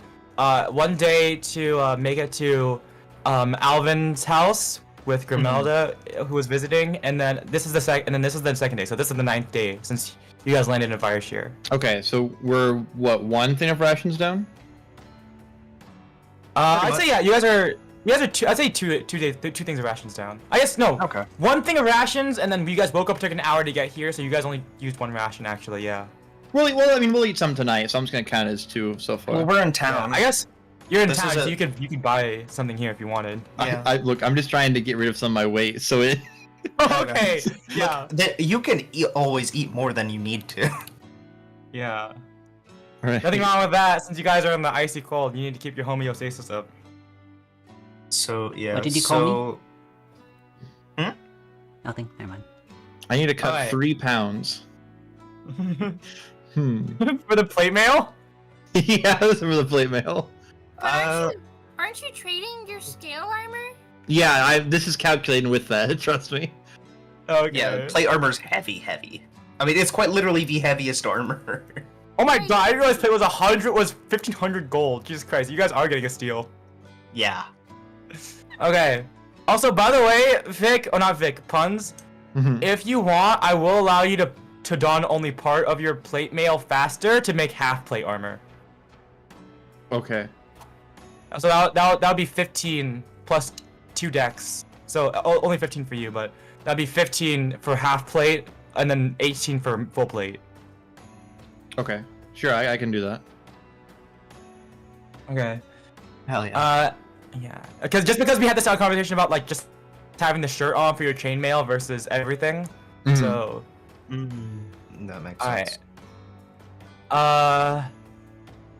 make it to Alvin's house with Grimelda, who was visiting, and then this is the second day. So this is the 9th day since you guys landed in Fireshear. Okay, so we're one thing of rations down? I'd say yeah. You guys are two. I'd say two things of rations down. I guess no. Okay. One thing of rations, and then you guys woke up, took an hour to get here, so you guys only used 1 ration actually. Yeah. Well, I mean, we'll eat some tonight, so I'm just gonna count it as 2 so far. Well, we're in Yeah, town. I guess you're in This town, is so a- you could buy something here if you wanted. Yeah. Look, I'm just trying to get rid of some of my weight, so it. Okay. Yeah. You can always eat more than you need to. Yeah. Right. Nothing wrong with that. Since you guys are in the icy cold, you need to keep your homeostasis up. So yeah. What did you call me? Nothing. Never mind. I need to cut Alright. 3 pounds. For the plate mail? Yeah, this is for the plate mail. But aren't you trading your scale armor? Yeah, this is calculating with that. Trust me. Okay. Yeah, plate armor's heavy. I mean, it's quite literally the heaviest armor. Oh my god! I didn't realize plate was 1,500 gold. Jesus Christ! You guys are getting a steal. Yeah. Okay. Also, by the way, Vic, or not Vic, Puns, if you want, I will allow you to don only part of your plate mail faster to make half plate armor. Okay. So that'll be 15 plus 2 decks. So only 15 for you, but that'd be 15 for half plate and then 18 for full plate. Okay. Sure, I can do that. Okay. Hell yeah. Yeah. Because we had this conversation about like just having the shirt on for your chainmail versus everything. Mhm. So. That makes Alright. sense.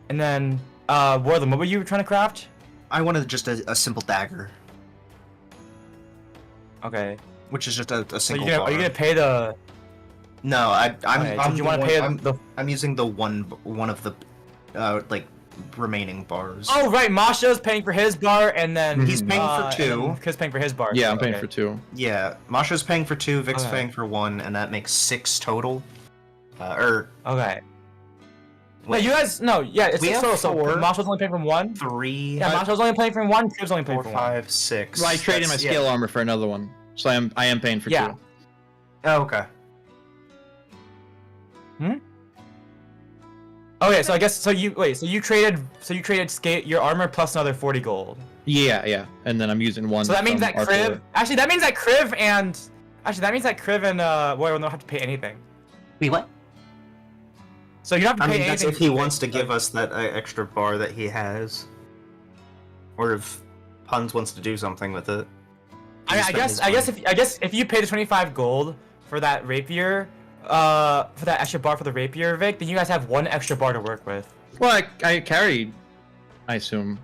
And then Warlem, what were you trying to craft? I wanted just a simple dagger, Okay. which is just a So single are bar. you gonna pay the? No, Alright, so do you want to pay the? I'm using the one of the like remaining bars. Oh right, Masha's paying for his bar, and then He's paying for two. Chris paying for his bar. Yeah, I'm paying Okay. for 2. Yeah, Masha's paying for 2, Vic's Okay. paying for 1, and that makes 6 total. Okay. No, Wait, you guys. No, yeah, it's We six have total. So 4. Masha's only paying for 1. 3, Yeah, Masha's only paying for 1. Chris only paying 4, for 1. 5, 6. Well, I traded my That's- scale armor for another one, so I am paying for Yeah. 2. Oh, okay. Okay, so I guess so you traded skate your armor plus another 40 gold. Yeah, and then I'm using 1. So that means from that Arthur. that means that Kriv and Warrior don't have to pay anything. Wait, what? So you don't have to I pay mean, that's anything. if he wants to give us that extra bar that he has. Or if Puns wants to do something with it. I guess if you pay the 25 gold for that rapier, for that extra bar for the rapier, Vic, then you guys have 1 extra bar to work with. Well, I carried, I assume.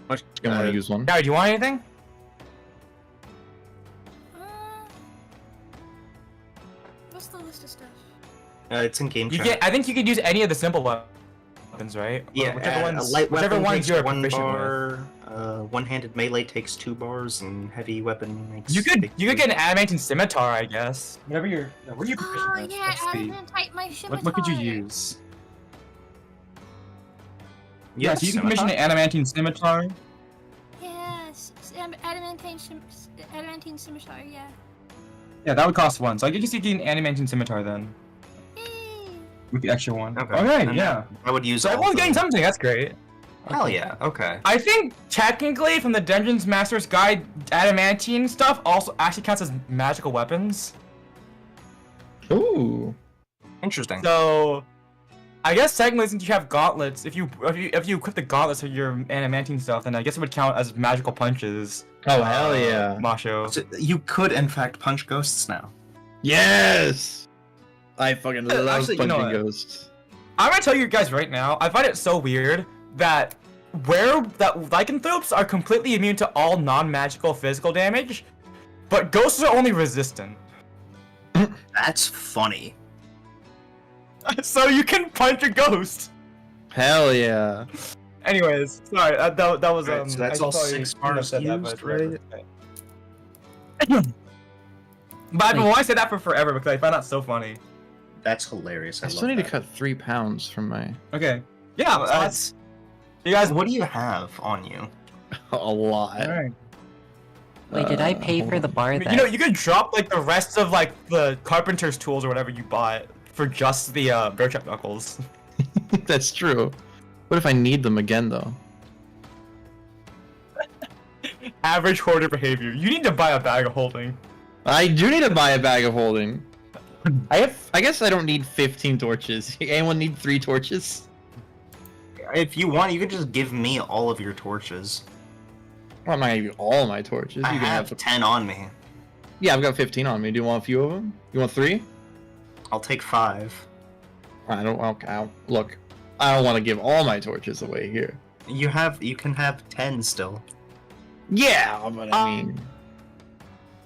I want to use 1. Gary, do you want anything? What's the list of stuff? It's in game You chat. I think you could use any of the simple weapons, right? Or Yeah, whichever a light whichever weapon ones takes you're 1 proficient with. bar, one-handed melee takes 2 bars, and heavy weapon makes... You could takes get 3. an adamantine scimitar, I guess. Whatever you're what are you proficient Oh with? yeah, What's I the- didn't type my scimitar. what could you use? Yeah, so you can commission an adamantine scimitar. Yes, adamantine scimitar. Yeah. Yeah, that would cost 1. So I guess you get an adamantine scimitar then. Yay! With the extra 1. Okay. Okay, and yeah. I would use So all everyone's of getting them. something, that's great. Hell yeah, okay. I think technically from the Dungeons Master's Guide, adamantine stuff also actually counts as magical weapons. Ooh. Interesting. So I guess technically since you have gauntlets, if you equip the gauntlets of your adamantine stuff, then I guess it would count as magical punches. Oh, hell yeah. Masho. So you could, in fact, punch ghosts now. Yes! I fucking love Actually, you know punching what? ghosts. I'm gonna tell you guys right now, I find it so weird that lycanthropes are completely immune to all non-magical physical damage, but ghosts are only resistant. That's funny. So you can punch a ghost. Hell yeah. Anyways, sorry, that was Right, so that's I all probably 6 shouldn't have bars said that, used, but whatever. right? But I've been wanting to say that for forever because I find that so funny. That's hilarious. I I still love need to that. cut 3 pounds from my... Okay. Yeah, Well, that's... you guys. What do you have on you? A lot. Alright. Wait, did I pay hold for the on. bar that... You know, you could drop like the rest of like the carpenter's tools or whatever you bought for just the bear trap knuckles. That's true. What if I need them again, though? Average hoarder behavior. You need to buy a bag of holding. I do need to buy a bag of holding. I guess I don't need 15 torches. Anyone need 3 torches? If you want, you could just give me all of your torches. Well, I'm not gonna give you all my torches. I You can have 10 on me. Yeah, I've got 15 on me. Do you want a few of them? You want 3? I'll take 5. I don't look. I don't want to give all my torches away here. You can have 10 still. Yeah, but I mean,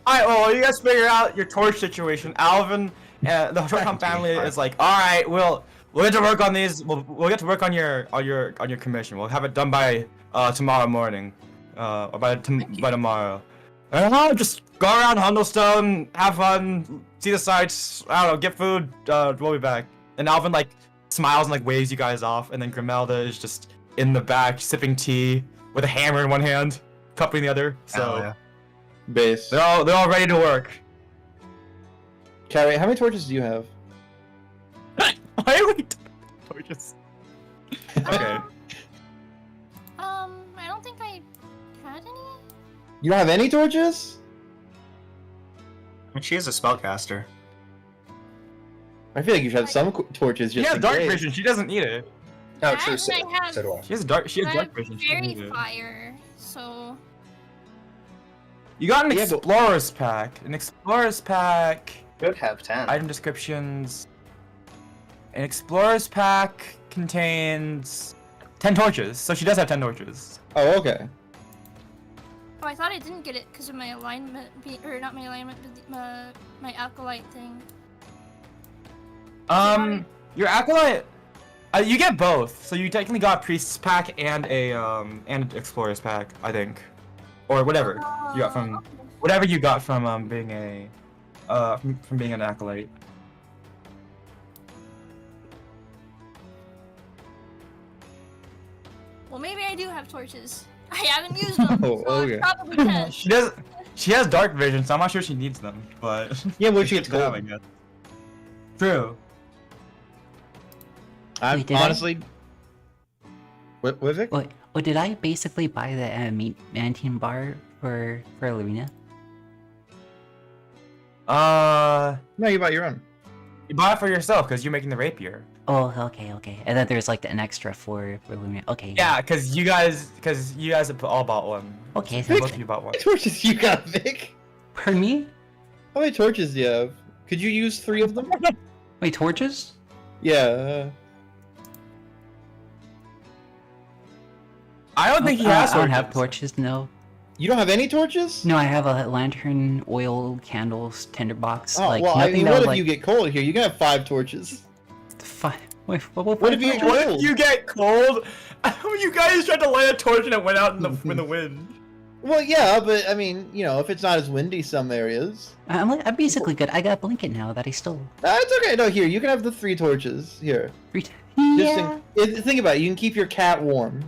Alright, well, you guys figure out your torch situation. Alvin, the Shortham family is like, alright, we'll get to work on these. We'll get to work on your commission. We'll have it done by tomorrow morning, or by tomorrow. Just go around Hundlestone, have fun, see the sights. I don't know, get food. We'll be back. And Alvin like smiles and like waves you guys off, and then Grimelda is just in the back sipping tea with a hammer in one hand, cup in the other. So. Hell yeah. base. They're all ready to work. Kaori, how many torches do you have? Why are we torches? Okay. I don't think I had any. You don't have any torches? I mean, she is a spellcaster. I feel like you should have some torches just She has in dark case. vision. She doesn't need it. Oh, That, true. and So, I have, so do I. She has dark. She I has have dark vision. She can fairy use it. fire, so You got an Yeah, but- explorer's pack. An explorer's pack. Could have 10. Item descriptions. An explorer's pack contains 10 torches, so she does have 10 torches. Oh, okay. oh, I thought I didn't get it because of my alignment, or not my alignment, but my acolyte thing. Your acolyte. You get both, so you technically got priest's pack and an explorer's pack, I think, or whatever you got from Okay. whatever you got from being a from being an acolyte. Well, maybe I do have torches. I haven't used them, Oh, so okay. it's probably 10. She does. She has dark vision, so I'm not sure she needs them, but Yeah, when it's she good gets to have, cold. I guess. True. I'm Wait, did I- honestly. What, Vic? Wait, did I basically buy the Mantine bar for Luna? No, you bought your own. You bought it for yourself because you're making the rapier. Oh, okay. And then there's like an extra for Luna. Okay. Yeah, because you guys have all bought one. Okay, So so both of you bought one. How many torches you got, Vic? pardon me? How many torches do you have? Could you use 3 of them? Wait, torches? Yeah. I don't think he has. I don't have torches. torches, no. You don't have any torches? No, I have a lantern, oil, candles, tinderbox. Oh, like, well, I nothing mean, that what would, if like, you get cold here? You can have 5 torches. Wait, What if you get What cold? if you get cold? You guys tried to light a torch and it went out in the wind. Well, yeah, but I mean, you know, if it's not as windy some areas. I'm basically good. I got a blanket now that I stole. It's okay. No, here, you can have the 3 torches. Here. Just Yeah. think about it. You can keep your cat warm.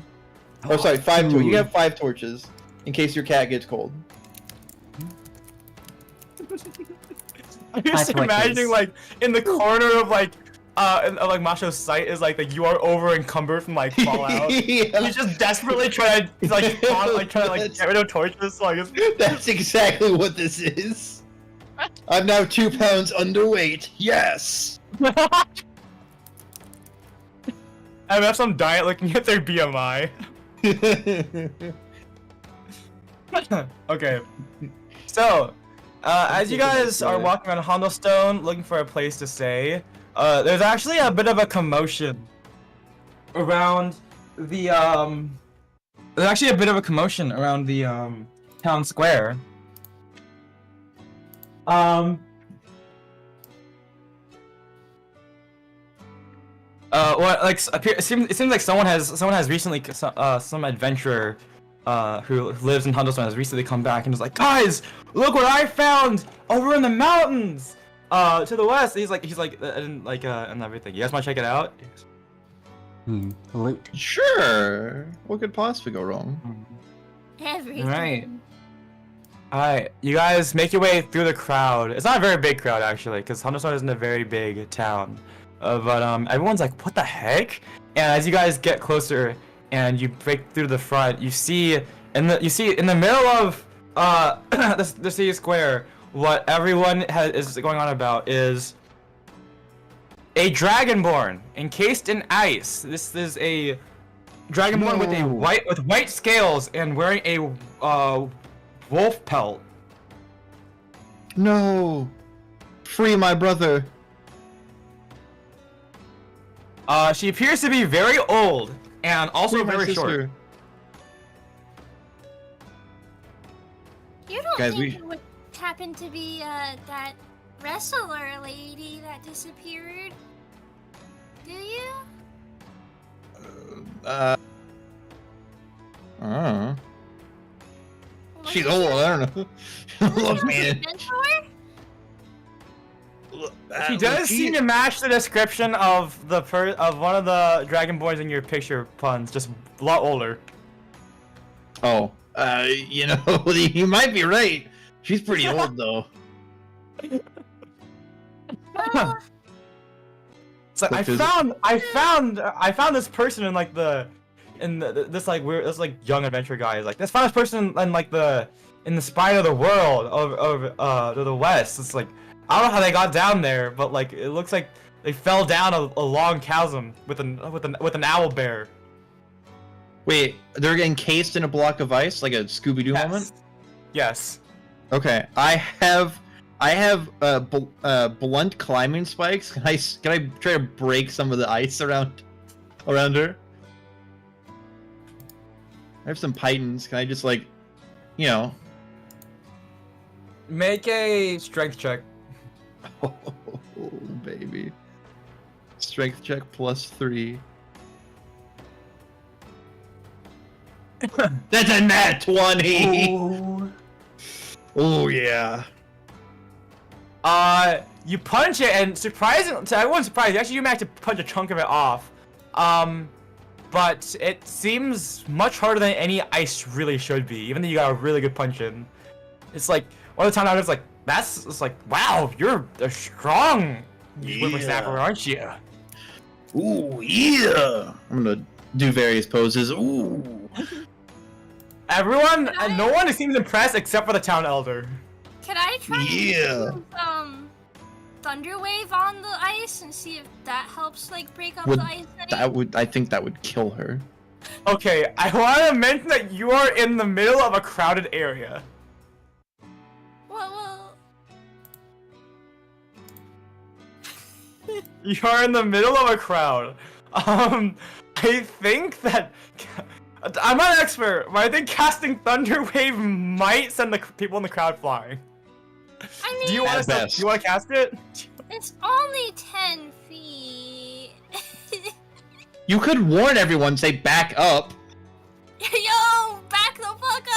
Oh, sorry, 5 torches. You can have 5 torches in case your cat gets cold. I'm just torches. imagining like in the corner of like Masho's sight is like you are over encumbered from like fallout. Yeah. He's just desperately trying to like get rid of torches. So I guess That's exactly what this is. I'm now 2 pounds underweight. Yes. I have some diet looking at their BMI. Okay. So, as you guys are walking around Hondlestone looking for a place to stay, there's actually a bit of a commotion around the There's actually a bit of a commotion around the town square. What like it seems like someone has recently some adventurer who lives in Hondlestone has recently come back and is like, guys, look what I found over in the mountains to the west. He's like and everything. You guys want to check it out? Loot. Sure. What could possibly go wrong? Everything. Right. Alright, you guys make your way through the crowd. It's not a very big crowd actually, because Hondlestone isn't a very big town. But everyone's like, what the heck? And as you guys get closer and you break through the front, you see in the middle of the city square, what everyone is going on about is a dragonborn encased in ice. This is a dragonborn with white scales and wearing a wolf pelt. No. Free my brother. She appears to be very old and also Free my very short. sister. You don't Guys, think it would happen to be that wrestler lady that disappeared? Do you? I don't know. Was She's it old. your- I don't know. was it Look, your man. mentor? She does seem to match the description of one of the dragonborns in your picture, Puns. Just a lot older. Oh, you know, you might be right. She's pretty old though. Well, It's like Look, I found this person in like this young adventure guy is like this found this person in the spine of the world to the west. It's like I don't know how they got down there, but like it looks like They fell down a long chasm with an owl bear. Wait, they're encased in a block of ice, like a Scooby-Doo moment? Yes. Okay, I have blunt climbing spikes. Can I try to break some of the ice around her? I have some pythons. Can I just like, you know? Make a strength check. Oh, baby. Strength check +3. That's a nat 20. Oh yeah. You punch it, and surprisingly, to everyone's surprise, actually you managed to punch a chunk of it off. But it seems much harder than any ice really should be, even though you got a really good punch in. It's like, one of the time I was like, it's like, wow, you're a strong whippersnapper, aren't you? Ooh, yeah. I'm gonna do various poses. Ooh. Everyone, no one seems impressed except for the town elder. Can I try to Yeah. use, Thunder Wave on the ice and see if that helps, like, break up Would the ice any? I think that would kill her. Okay, I want to mention that you are in the middle of a crowded area. Well, You are in the middle of a crowd. I think that I'm not an expert, but I think casting Thunder Wave might send the people in the crowd flying. I mean, Do you want to cast it? it's only 10 feet. You could warn everyone, say back up. Yo, back the fuck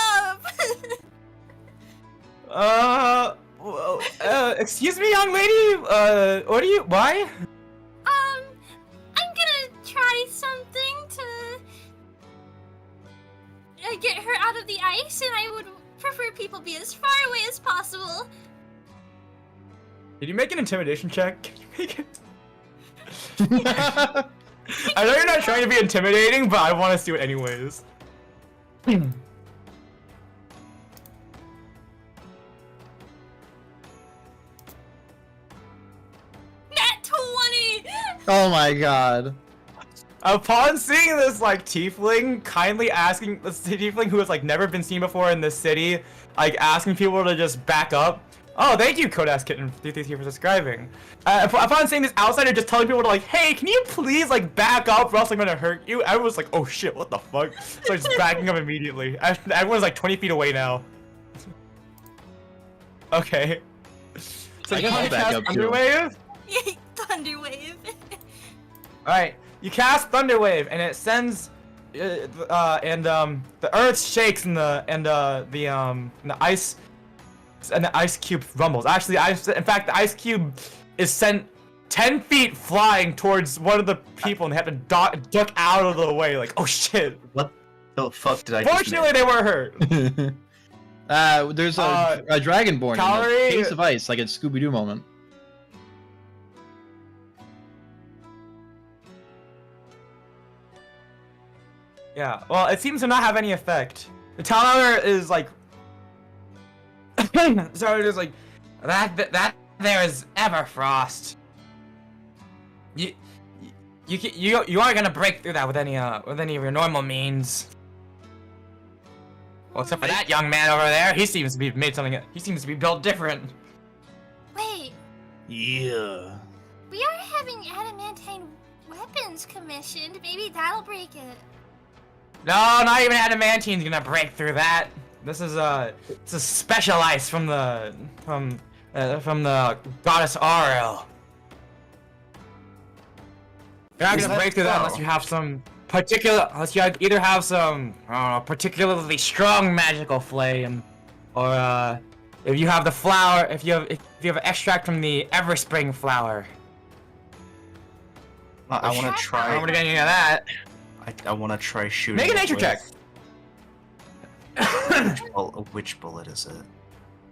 up. Excuse me, young lady. Why? I'm gonna try something to get her out of the ice, and I would prefer people be as far away as possible. Did you make an intimidation check? Can you make it? I know you're not trying to be intimidating, but I want to see it anyways. Nat 20! Oh my god. Upon seeing this, like, tiefling kindly asking this tiefling who has, like, never been seen before in this city, like, asking people to just back up. Oh, thank you, Codass Kitten, for subscribing. Upon seeing this outsider just telling people to, like, hey, can you please, like, back up or else I'm gonna hurt you? I was like, oh shit, what the fuck? So just backing up immediately. Everyone's like 20 feet away now. Okay. So I you gotta back cast up, Thunder too. Wave? Thunder Wave. Alright, you cast Thunder Wave, and it sends, the earth shakes, and the ice cube rumbles. Actually, in fact, the ice cube is sent 10 feet flying towards one of the people, and they have to duck out of the way. Like, oh shit! What the fuck did I just Fortunately, they weren't hurt. There's a dragonborn in Kaori- a case of ice, like a Scooby-Doo moment. Yeah. Well, it seems to not have any effect. The town elder is like, so it is like, that there is Everfrost. You aren't gonna break through that with any of your normal means. Well, except for that young man over there, he seems to be he seems to be built different. Wait, Yeah. we are having adamantine weapons commissioned. Maybe that'll break it. No, not even adamantine's gonna break through that. This is it's a special ice from the goddess Aurel. You're not gonna break through that unless you have some unless you either have some, I don't know, particularly strong magical flame, or if you have the flower, if you have an extract from the Everspring flower. I want to I try. don't want to get any of that. I want to try shooting. Make a it nature with- check. Which bullet is it?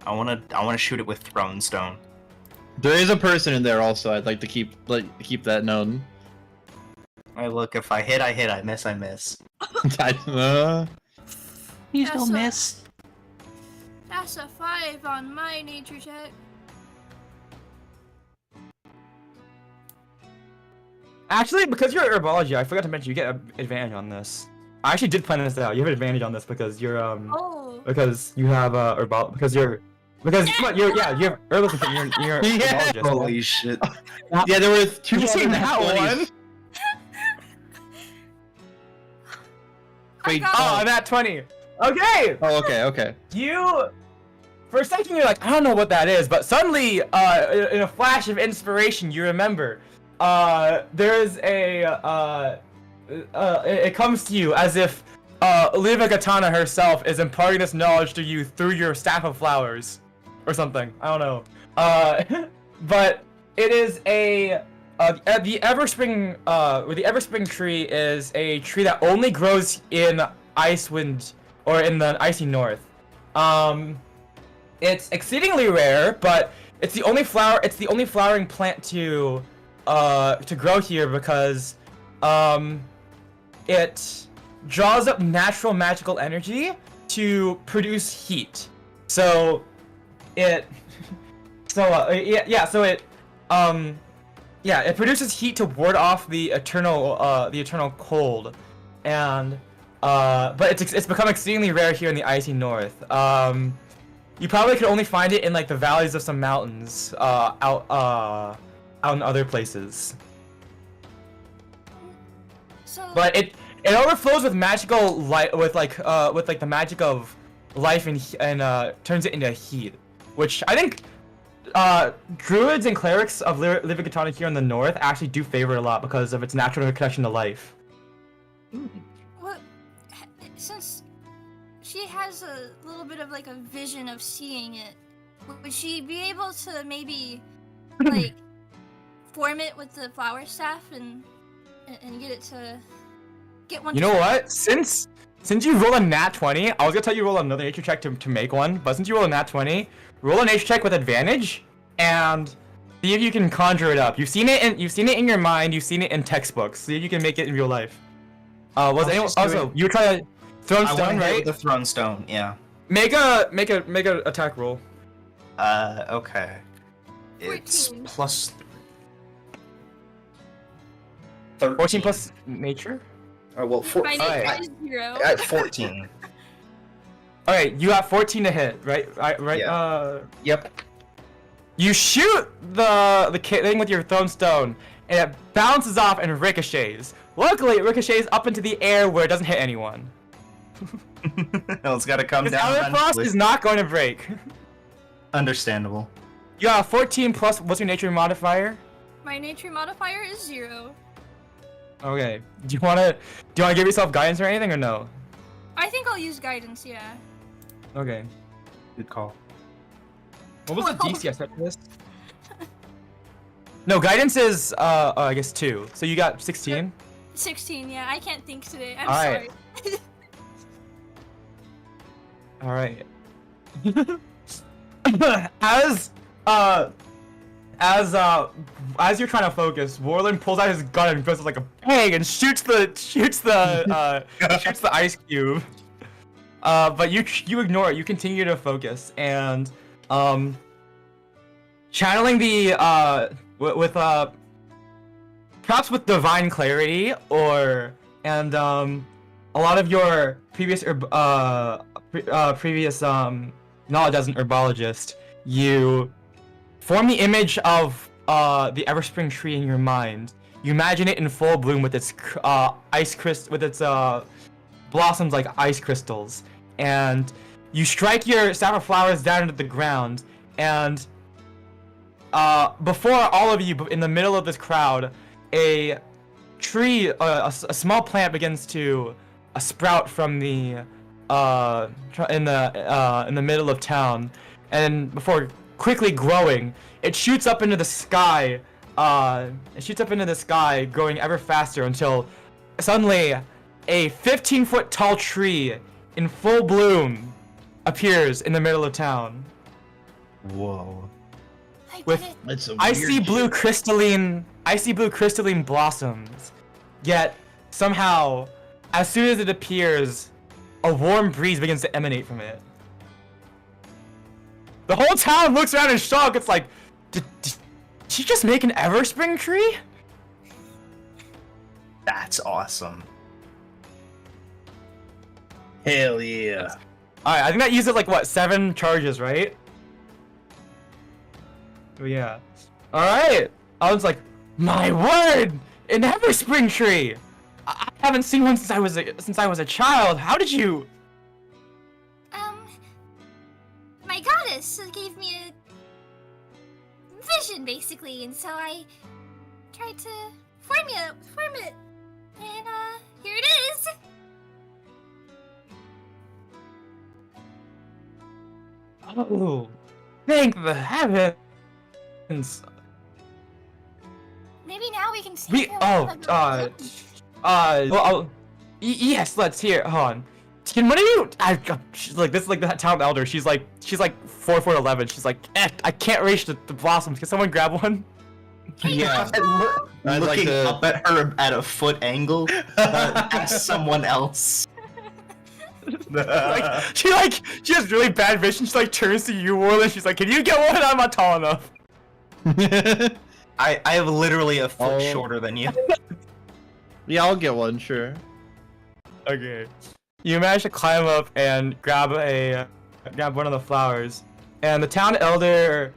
I want to shoot it with Throne Stone. There is a person in there also. I'd like to keep that known. I look. If I hit, I hit. I miss, I miss. You That's still a- miss. That's a 5 on my nature check. Actually, because you're herbology, I forgot to mention you get an advantage on this. I actually did plan this out. You have an advantage on this because you're Oh. because you have because you have herbalism. You're Yeah. herbologist. Holy shit. Yeah, there were two Did you see other that 20s. one? I Wait, got Oh, I'm at 20. Okay. Oh, okay. You, for a second, you're like, I don't know what that is, but suddenly, in a flash of inspiration, you remember. There's it comes to you as if, Liva Katana herself is imparting this knowledge to you through your staff of flowers, or something. I don't know. But it is the Everspring tree is a tree that only grows in Icewind or in the icy north. It's exceedingly rare, but it's the only flowering plant to grow here because it draws up natural magical energy to produce heat. So it it produces heat to ward off the eternal cold, and but it's become exceedingly rare here in the icy north. You probably could only find it in like the valleys of some mountains out in other places. So. But it overflows with magical light with the magic of life and turns it into heat, which I think druids and clerics of Living Katana here in the north actually do favor it a lot because of its natural connection to life. What? Since she has a little bit of like a vision of seeing it, would she be able to maybe like form it with the flower staff and get it to get one? You know what? Since you roll a nat 20, I was gonna tell you roll another nature check to make one, but since you roll a nat 20, roll a nature check with advantage and see if you can conjure it up. You've seen it in your mind, you've seen it in textbooks. See if you can make it in real life. Was anyone also you were trying to throw I stone, went right? with the throne stone, yeah. Make a attack roll. Okay. It's 14. plus 13. 14 plus nature? Oh, well, My nature is 0. at 14. Alright, you got 14 to hit, right? Right? Yeah. Yep. You shoot the thing with your thrown stone, and it bounces off and ricochets. Luckily, it ricochets up into the air where it doesn't hit anyone. No, it's gotta come Because down Elder Frost eventually. is not going to break. Understandable. You got a 14 plus, what's your nature modifier? My nature modifier is 0. Okay. Do you wanna give yourself guidance or anything or no? I think I'll use guidance, yeah. Okay. Good call. What was the DC I set for this? No, guidance is I guess 2. So you got 16? 16, yeah. I can't think today. I'm Alright. sorry. Alright. As you're trying to focus, Warland pulls out his gun and goes like a bang and shoots the ice cube. But you ignore it. You continue to focus and channeling the perhaps with divine clarity a lot of your previous knowledge as an herbologist, you form the image of the Everspring tree in your mind. You imagine it in full bloom with its blossoms like ice crystals, and you strike your staff of flowers down into the ground, and before all of you, in the middle of this crowd, a tree, a small plant begins to sprout from the in the middle of town, and before quickly growing, it shoots up into the sky. Growing ever faster until suddenly a 15-foot tall tree in full bloom appears in the middle of town. Whoa. I With did it. That's a icy weird blue crystalline blossoms. Yet somehow, as soon as it appears, a warm breeze begins to emanate from it. The whole town looks around in shock. It's like, did she just make an Everspring tree? That's awesome. Hell yeah. Alright, I think that uses like what, 7 charges, right? But yeah. Alright! I was like, my word! An Everspring tree! I haven't seen one since I was a child. How did you? My goddess gave me a vision, basically, and so I tried to form it, and here it is. Oh, thank the heavens! Maybe now we can see. Yes, let's hear. Hold on. Can one of you? She's like this is like the town elder. She's like 4'11". She's like, I can't reach the blossoms. Can someone grab one? Yeah. I'd like Looking to- up at her at a foot angle, as someone else. She has really bad vision. She like turns to you, Warland. She's like, can you get one? I'm not tall enough. I have literally a foot Oh. shorter than you. Yeah, I'll get one, sure. Okay. You manage to climb up and grab one of the flowers, and the town elder,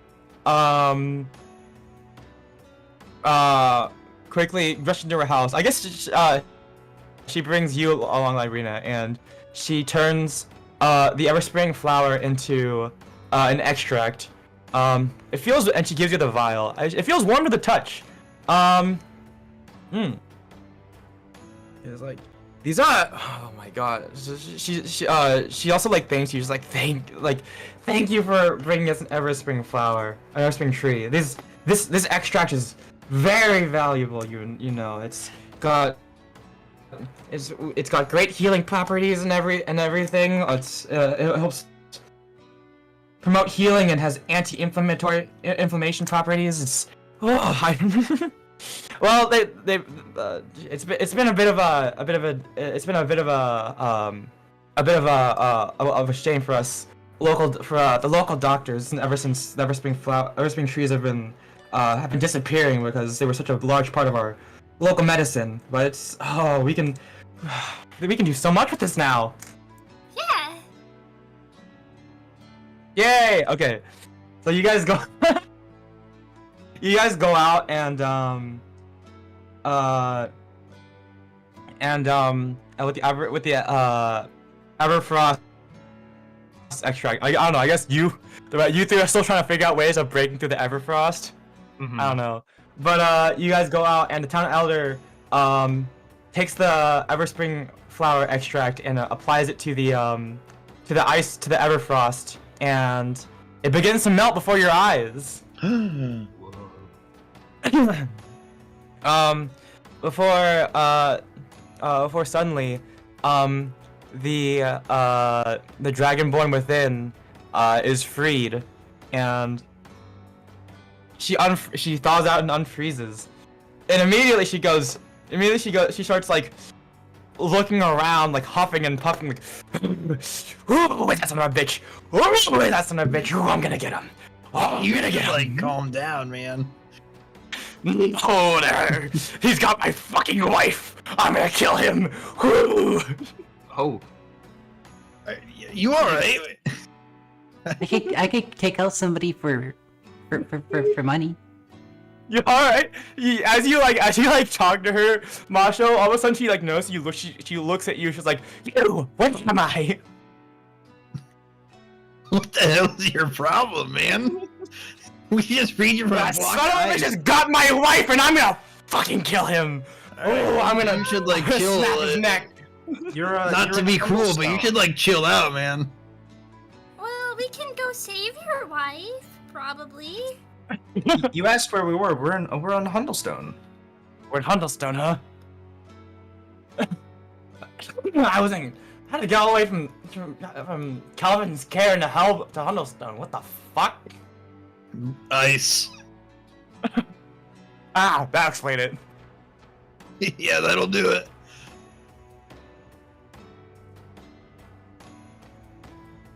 quickly rushed into her house. I guess she brings you along the arena, and she turns the Everspring flower into an extract. It feels, and she gives you the vial. It feels warm to the touch. It's like, these are, oh my god. She also like thanks you. She's like, thank you for bringing us an Everspring flower, an Everspring tree. This extract is very valuable. You know, it's got great healing properties and everything. It helps promote healing and has anti-inflammatory inflammation properties. Well, it's been a bit of a shame for us the local doctors ever since the Everspring trees have been disappearing because they were such a large part of our local medicine. But we can do so much with this now. Yeah. Yay! Okay, so you guys go. You guys go out and with the Everfrost extract. I don't know. I guess you three are still trying to figure out ways of breaking through the Everfrost. I don't know, but you guys go out and the town elder takes the Everspring flower extract and applies it to the Everfrost, and it begins to melt before your eyes. Before suddenly, the dragonborn within is freed, and she thaws out and unfreezes, and immediately she starts like looking around, like huffing and puffing, like, ooh, wait, that son of a bitch! Ooh, wait, that son of a bitch! Ooh, I'm gonna get him! Oh, you're gonna get him! Like, calm down, man. Oh, there! He's got my fucking wife! I'm gonna kill him! Ooh. Oh, You alright? I could take out somebody for money. You alright? As you talk to her, Masho, all of a sudden she like notices you. She looks at you. She's like, "You, where am I?" What the hell is your problem, man? We just read you from a That block son of a high. bitch just got my wife, and I'm gonna fucking kill him. Oh, I'm gonna. You should like I'm gonna chill. snap his neck. you're Not to be cruel, but you should like chill out, man. Well, we can go save your wife, probably. You asked where we were. We're on Hundlestone. We're in Hundlestone, huh? I had to get all the way from Calvin's care to Hundlestone. What the fuck? Ice. That'll explain it. Yeah, that'll do it.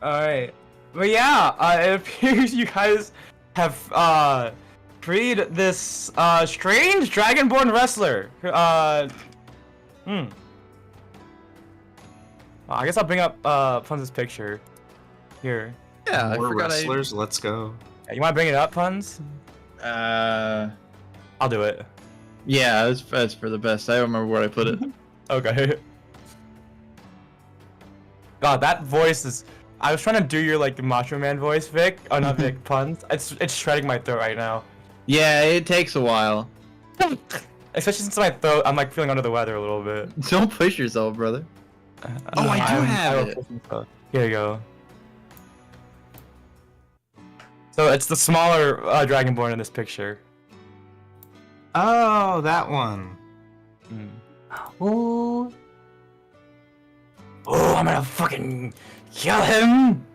Alright. But yeah, it appears you guys have freed this strange dragonborn wrestler. Hmm. I guess I'll bring up Pun's picture. Here. Yeah, I More forgot wrestlers. Let's go. You want to bring it up, Puns? I. I'll do it. Yeah, that's for the best. I don't remember where I put it. Okay. God, that voice is. I was trying to do your like Macho Man voice, Vic. Oh, not Vic. Puns. It's shredding my throat right now. Yeah, it takes a while. Especially since my throat, I'm like feeling under the weather a little bit. Don't push yourself, brother. Oh, I do have it. Here you go. So it's the smaller Dragonborn in this picture. Oh, that one. Ooh. Oh, I'm gonna fucking kill him!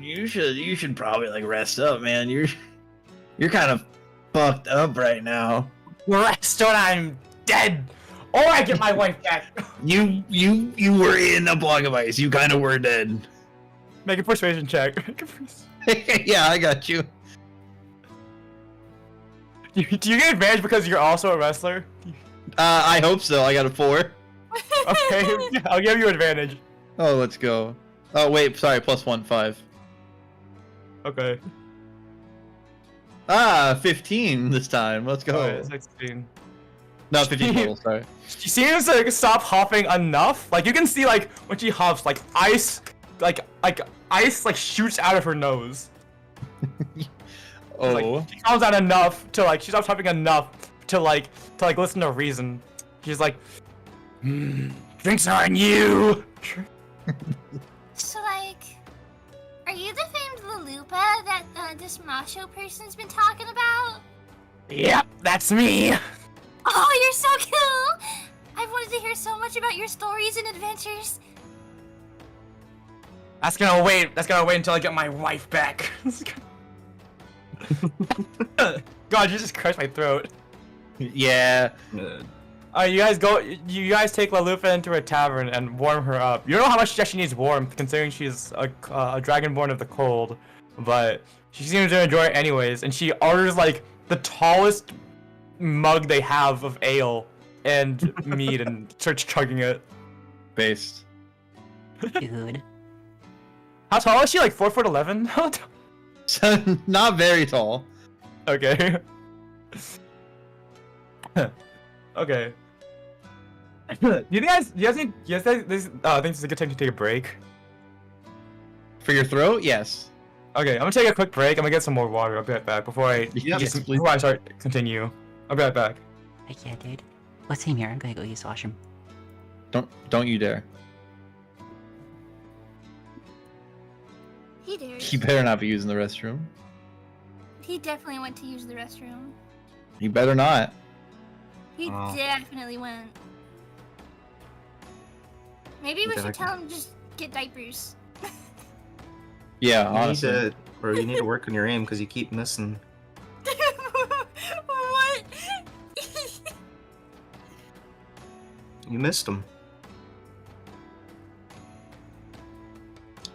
You should probably like rest up, man. You're kind of fucked up right now. Rest when I'm dead! Or I get my wife back! You were in a block of ice. You kind of were dead. Make a persuasion check. Yeah, I got you. Do you get advantage because you're also a wrestler? I hope so. I got a 4. Okay, I'll give you advantage. Oh, let's go. Oh wait, sorry, +1, 5. Okay. 15 this time. Let's go. Alright, 16. No, 15 total. Sorry. She seems to like, stop huffing enough. Like you can see like when she huffs, like ice like shoots out of her nose. Oh. Like, she calms down enough to like she stops huffing enough to listen to reason. She's like, drinks are on you. So, like, are you the famed Lalupa that this macho person's been talking about? Yep, that's me. Oh, you're so cool! I've wanted to hear so much about your stories and adventures. That's gonna wait until I get my wife back. God, you just crushed my throat. Yeah. You guys take Lalufa into a tavern and warm her up. You don't know how much she needs warmth, considering she's a dragonborn of the cold, but she seems to enjoy it anyways, and she orders like the tallest mug they have of ale and mead and starts chugging it. Based. Dude. How tall is she? Like 4'11"? So, not very tall. Okay. Okay. Do you guys think this is a good time to take a break? For your throat? Yes. Okay, I'm gonna take a quick break. I'm gonna get some more water. I'll be right back before I Yes, please. before I start continue. I'll be right back. Heck yeah, dude. What's him here? I'm gonna go use the washroom. Don't you dare. He dared. You better not be using the restroom. He definitely went to use the restroom. You better not. He Oh. definitely went. Maybe we Okay, should I tell him to just get diapers. Yeah, You need honestly. to, bro. You need to work on your aim because you keep missing. What? You missed him.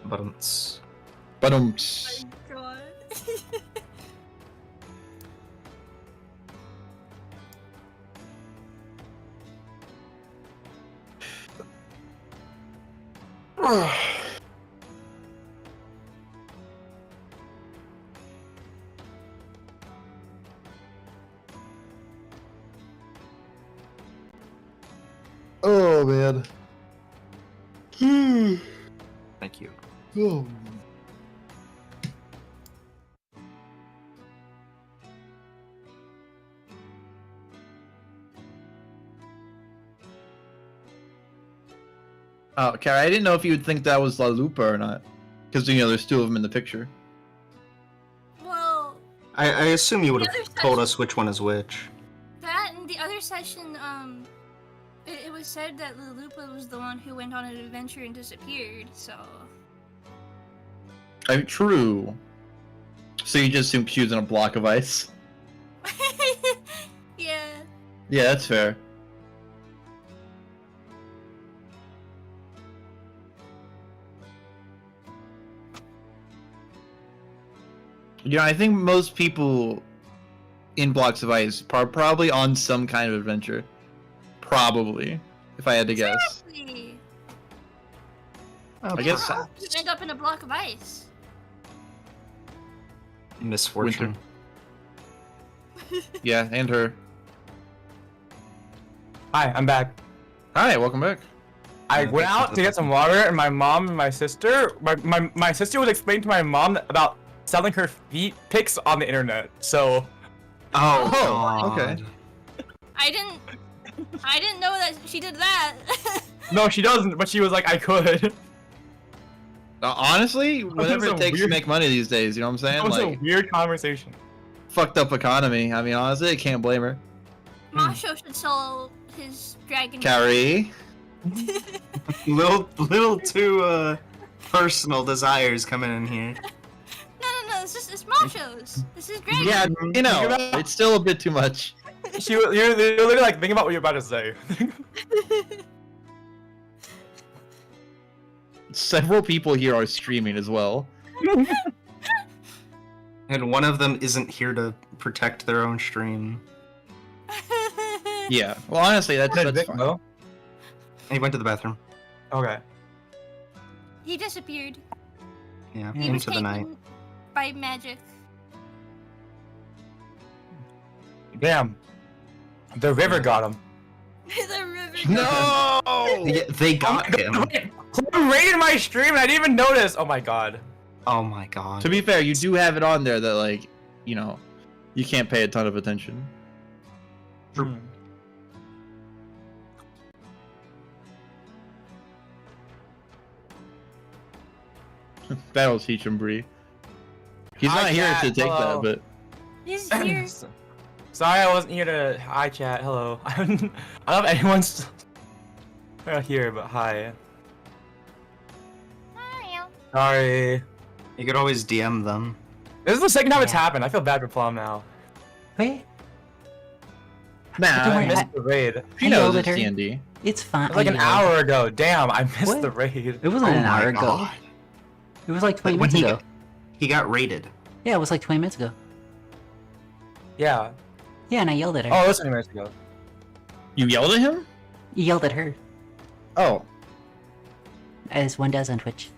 But But Oh my god. Oh man. thank you. Oh. Oh, Kara, I didn't know if you would think that was La Lupa or not. Because, you know, there's 2 of them in the picture. Well, I assume you would The have other told session- us which one is which. that and the other session, it was said that Lalupa was the one who went on an adventure and disappeared, so... True. So you just assume she was in a block of ice? Yeah. Yeah, that's fair. You know, I think most people in blocks of ice, probably on some kind of adventure. Probably, if I had to guess. Exactly. I guess You end up in a block of ice. Misfortune. Yeah, and her. Hi, I'm back. Hi, welcome back. I went out to get some water, and my mom and my sister, my sister was explaining to my mom about selling her feet pics on the internet. So, Oh, Oh, God. okay. I didn't know that she did that. no, she doesn't, but she was like, I could. Honestly, whatever so it takes to weird. make money these days, you know what I'm That saying? was Like, a weird conversation. fucked up economy. I mean, honestly, I can't blame her. Masho should sell his dragon. Kaori. Little too personal desires coming in here. No, it's Masho's. This is dragon. Yeah, you know, it's still a bit too much. You're literally like thinking about what you're about to say. Several people here are streaming as well. And one of them isn't here to protect their own stream. Yeah. Well, honestly, that's Vic, fine. no? He went to the bathroom. Okay. He disappeared. Yeah, He was into the night. taken by magic. Damn. The river got him. The river. No! They got him. Clone raided my stream and I didn't even notice. Oh my god. Oh my god. To be fair, you do have it on there that, like, you know, you can't pay a ton of attention. Hmm. That'll teach him, Bree. He's Hi, not here chat. to take Hello. that, He's here. Sorry I wasn't here to hi chat. Hello. I don't know if anyone's here, but hi. Hi. Sorry. You could always DM them. This is the second time it's Yeah. happened. I feel bad for Plum now. Wait, but nah, Don't I worry, missed the raid. he I knows yelled it's at her. D&D. it's fine. It was like an I yelled. hour ago. Damn, I missed What? the raid. It wasn't an hour ago. God. It was like 20 When minutes ago. he got raided. Yeah, it was like 20 minutes ago. Yeah. Yeah, and I yelled at her. Oh, it was 20 minutes ago. You yelled at him? You yelled at her, Oh. as one does on Twitch.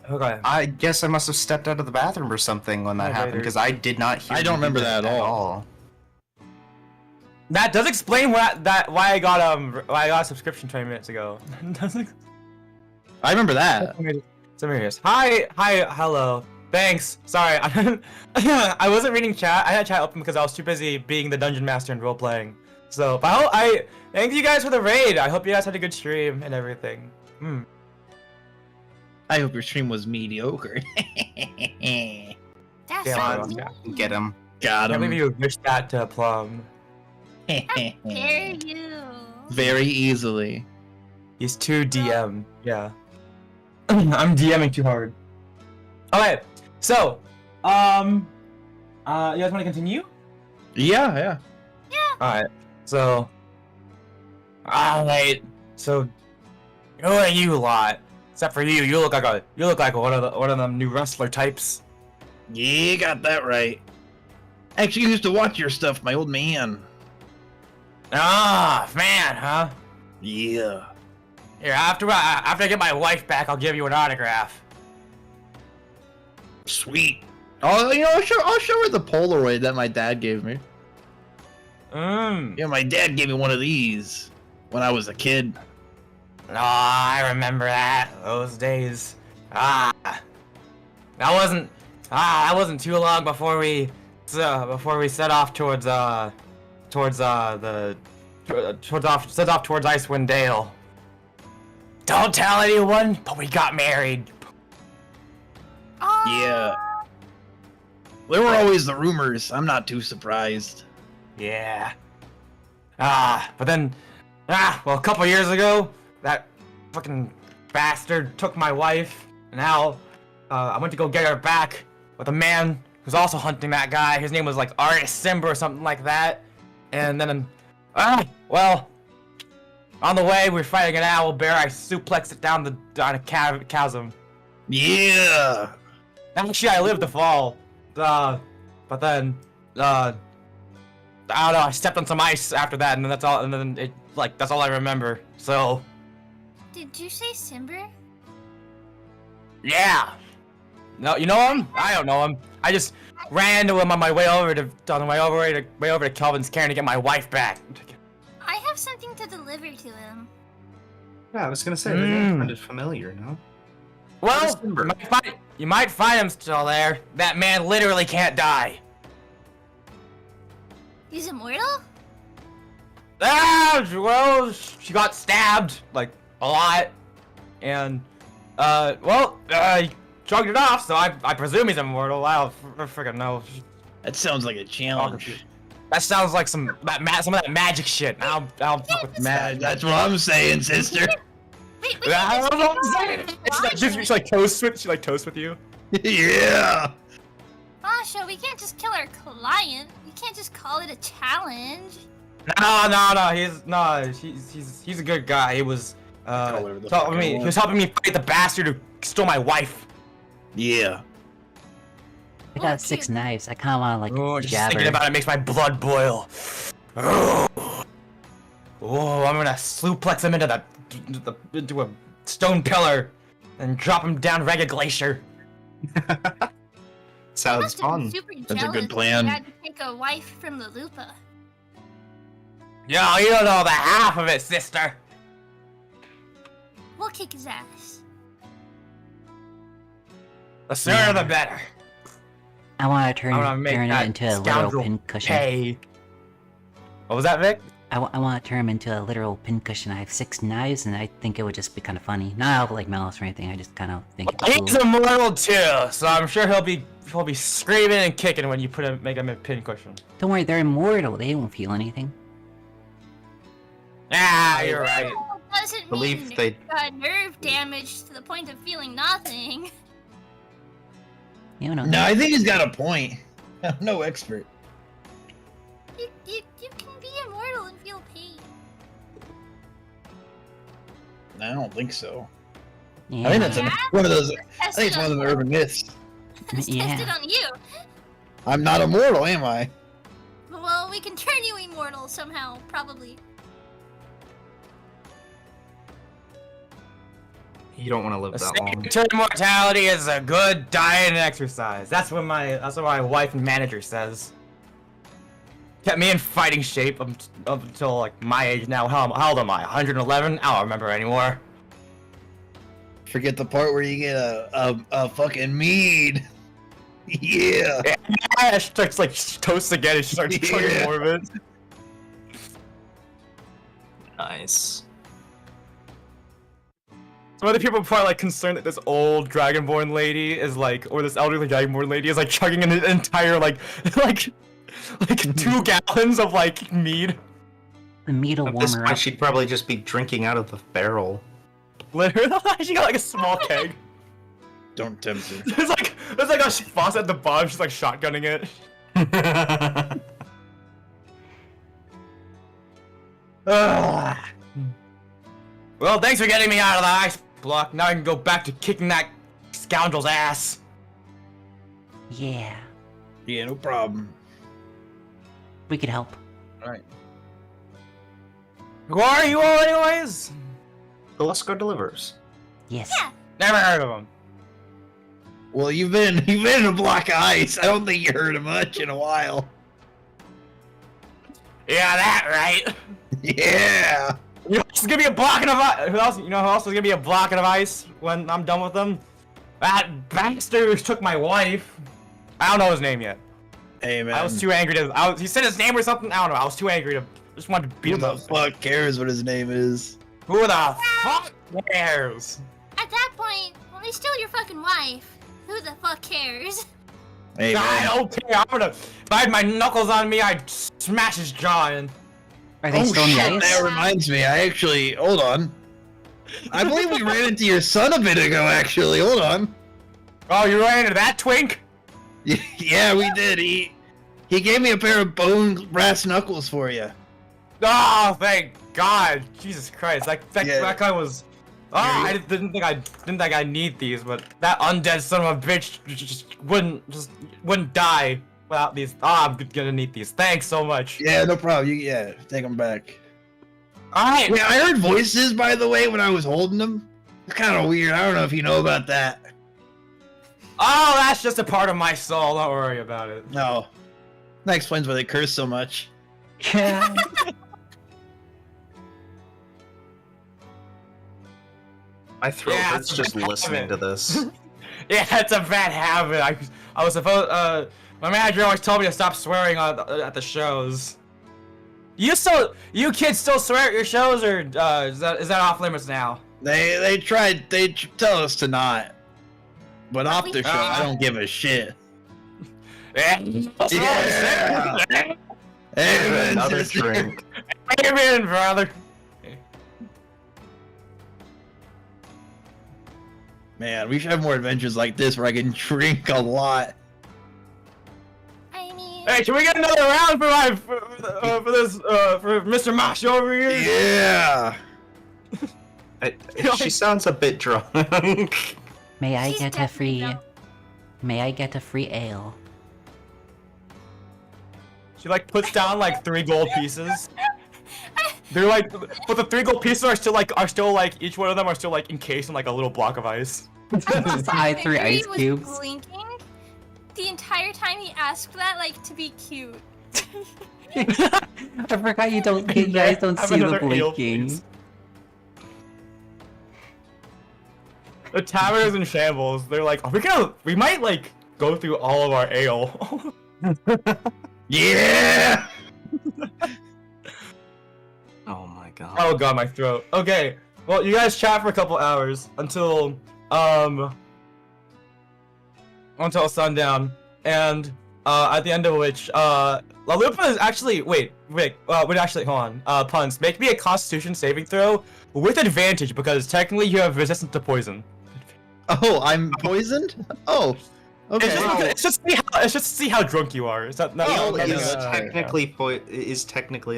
Okay. I guess I must have stepped out of the bathroom or something when that Yeah, happened later. because I did not hear. I don't you do remember that at all. That does explain why I got a subscription 20 minutes ago. I remember that. Some areas. Hi, hello. Thanks. Sorry, I wasn't reading chat. I had chat open because I was too busy being the dungeon master and role playing. So, but I thank you guys for the raid. I hope you guys had a good stream and everything. I hope your stream was mediocre. That's Yeah, so I mean. Get him. Got Can't believe him. you wished that to Plum. Dare you? Very easily. He's too DM. Yeah. I'm DMing too hard. Okay, so, you guys want to continue? Yeah. Alright, so... Alright, so... Who are you lot? Except for you, you look like one of them new wrestler types. Yeah, got that right. Actually, used to watch your stuff, my old man. Ah, man, huh? Yeah. Here, after I get my wife back, I'll give you an autograph. Sweet. Oh, you know, I'll show her the Polaroid that my dad gave me. Yeah, my dad gave me one of these when I was a kid. Oh, I remember that. Those days. That wasn't too long before we set off towards Icewind Dale. Don't tell anyone, but we got married. Oh. Yeah. There were always the rumors. I'm not too surprised. Yeah. But then, well, a couple years ago, that fucking bastard took my wife. And now, I went to go get her back with a man who's also hunting that guy. His name was like Artist Simba or something like that. And then, well, on the way, we were fighting an owl bear. I suplexed it down a chasm. Yeah. Actually, I lived the fall. But then, I don't know. I stepped on some ice after that, and then that's all. And then it that's all I remember. So Did you say Simber? yeah. No, you know him? I don't know him. I just ran into him on my way over to Kelvin's cairn to get my wife back. I have something to deliver to him. Yeah, I was gonna say, the name sounded familiar, no? Well, is Simber? you might find him still there. That man literally can't die. He's immortal? Ah, well, she got stabbed, like, a lot. And, he chugged it off, so I presume he's immortal. I don't freaking know. That sounds like a challenge. That sounds like some of that magic shit. I don't fuck with Man, that's what I'm saying, sister. Wait, I don't know what I'm saying. She like toast with you. Yeah. Masha, we can't just kill our client. We can't just call it a challenge. No. He's a good guy. He was he was helping me fight the bastard who stole my wife. Yeah. I got 6 knives. I kind of want to like Just jab thinking her. about it makes my blood boil. Oh, I'm gonna suplex him into a stone pillar and drop him down Ragged Glacier. Sounds Must have been fun. super That's a good jealous plan. You had to take a wife from the Lupa. Yo, you don't know the half of it, sister. We'll kick his ass. The sooner the better. I want to I'm gonna make turn it that into a literal scoundrel pincushion. pay. What was that, Vic? I want to turn him into a literal pincushion. I have 6 knives, and I think it would just be kind of funny. Not out of like malice or anything. I just kind of think it's He's cool. immortal too, so I'm sure he'll be screaming and kicking when you make him a pincushion. Don't worry, they're immortal. They won't feel anything. Ah, you're right. Well, doesn't Believe mean they- nerve damage to the point of feeling nothing. You know. No, I think he's got a point. I'm no expert. You can be immortal and feel pain. I don't think so. Yeah. I think that's Yeah? one of those. I Tested think it's one of on them you. urban myths. It's Yeah. tested on you. I'm not immortal, am I? Well, we can turn you immortal somehow, probably. You don't want to live that long. To immortality is a good diet and exercise. That's what my wife and manager says. Kept me in fighting shape up until like my age now. How old am I? 111? I don't remember anymore. Forget the part where you get a fucking mead. Yeah. Yeah, she starts like toast again and she starts chugging Yeah. more of it. Nice. Some other people are probably like concerned that this old Dragonborn lady is like, or this elderly Dragonborn lady is like chugging an entire like 2 gallons of like mead. The meat will At warm this her point, up. she'd probably just be drinking out of the barrel. Literally, she got like a small keg. Don't tempt her. There's like a faucet at the bottom. She's like shotgunning it. Ugh. Well, thanks for getting me out of the ice block. Now I can go back to kicking that scoundrel's ass. Yeah, Yeah, no problem. we could help. Alright. Who are you all, anyways? The Luskar delivers. Yes. Yeah. Never heard of him. Well, you've been in a block of ice. I don't think you heard of much in a while. Yeah, that right. Yeah. You know who's gonna be a block of ice? Who else? You know who else is gonna be a block of ice when I'm done with them? That bastard who took my wife. I don't know his name yet. Hey man. I was too angry to. He said his name or something. I don't know. I was too angry to. Just wanted to beat Who him the up. fuck cares what his name is? Who the fuck cares? At that point, when they steal your fucking wife, who the fuck cares? Hey I man. don't care. I'm gonna. If I had my knuckles on me, I'd smash his jaw in. Are they Oh still in the shit, ice? that reminds me. I actually, hold on. I believe we ran into your son a bit ago, actually. Hold on. Oh, you ran into that twink? Yeah, we did. He gave me a pair of bone brass knuckles for you. Oh, thank God! Jesus Christ! That Yeah. guy was. Oh, I didn't think I need these, but that undead son of a bitch just wouldn't die. without these. Oh, I'm gonna need these. Thanks so much. Yeah, no problem. Yeah, take them back. All right. Yeah, I heard voices, by the way, when I was holding them. It's kind of weird. I don't know if you know about that. Oh, that's just a part of my soul. Don't worry about it. No. That explains why they curse so much. Yeah. My throat Yeah, hurts it's a just bad listening to habit. this. Yeah, it's a bad habit. I was supposed. My manager always told me to stop swearing at the shows. You kids still swear at your shows, or is that off limits now? They tell us to not. But off the show, I don't give a shit. Yeah. Yeah. Amen, Another sister. drink. Amen, brother. Man, we should have more adventures like this where I can drink a lot. I mean, Hey, can we get another round for Mr. Mosh over here? Yeah. She sounds a bit drunk. May I she's get a definitely free? drunk. May I get a free ale? She like puts down like 3 gold pieces. They're like, but the 3 gold pieces are still like each one of them are still like encased in like a little block of ice. I 3 Victory ice was cubes. blinking the entire time he asked that, like, to be cute. I forgot you guys don't Have see the another ale, blinking. please. The tavern is in shambles. They're like, we might like go through all of our ale. Yeah. Oh my god. Oh god, my throat. Okay, well, you guys chat for a couple hours until sundown, and at the end of which La Lupa is actually wait, hold on. Puns, make me a Constitution saving throw with advantage because technically you have resistance to poison. Oh, I'm poisoned? Oh. Okay. It's just to see how drunk you are. It's not Ale nothing, is technically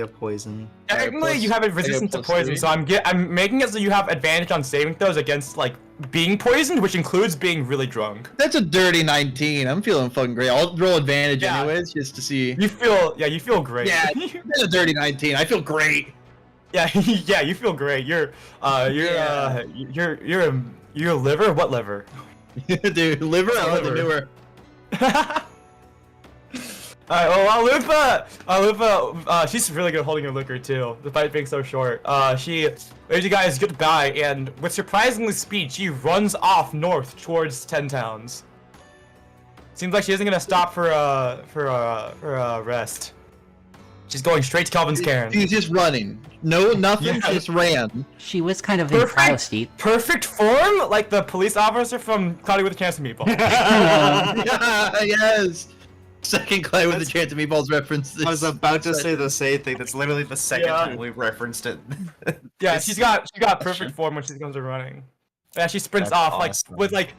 a poison. Technically, you have a resistance to poison, so I'm making it so you have advantage on saving throws against like being poisoned, which includes being really drunk. That's a dirty 19. I'm feeling fucking great. I'll roll advantage Yeah. anyways, just to see. You feel great. Yeah, that's a dirty 19. I feel great. Yeah, yeah, you feel great. Your liver. What liver? Dude, liver? I love the newer. Alright, well, Alupa, she's really good holding her liquor too, despite being so short. She waves you guys goodbye, and with surprisingly speed, she runs off north towards 10 Towns. Seems like she isn't gonna stop for a rest. She's going straight to Calvin's Cairn. She's just running. No, nothing, Yeah. just ran. She was kind of Perfect. in Fausty. Perfect form, like the police officer from Cloudy with a Chance of Meatball. Yeah, yes. Second Clay with the Chance of Meatballs reference. I was about to say the same thing. That's literally the second Yeah. time we've referenced it. Yeah, she got perfect form when she comes to running. Yeah, she sprints That's off awesome. like with like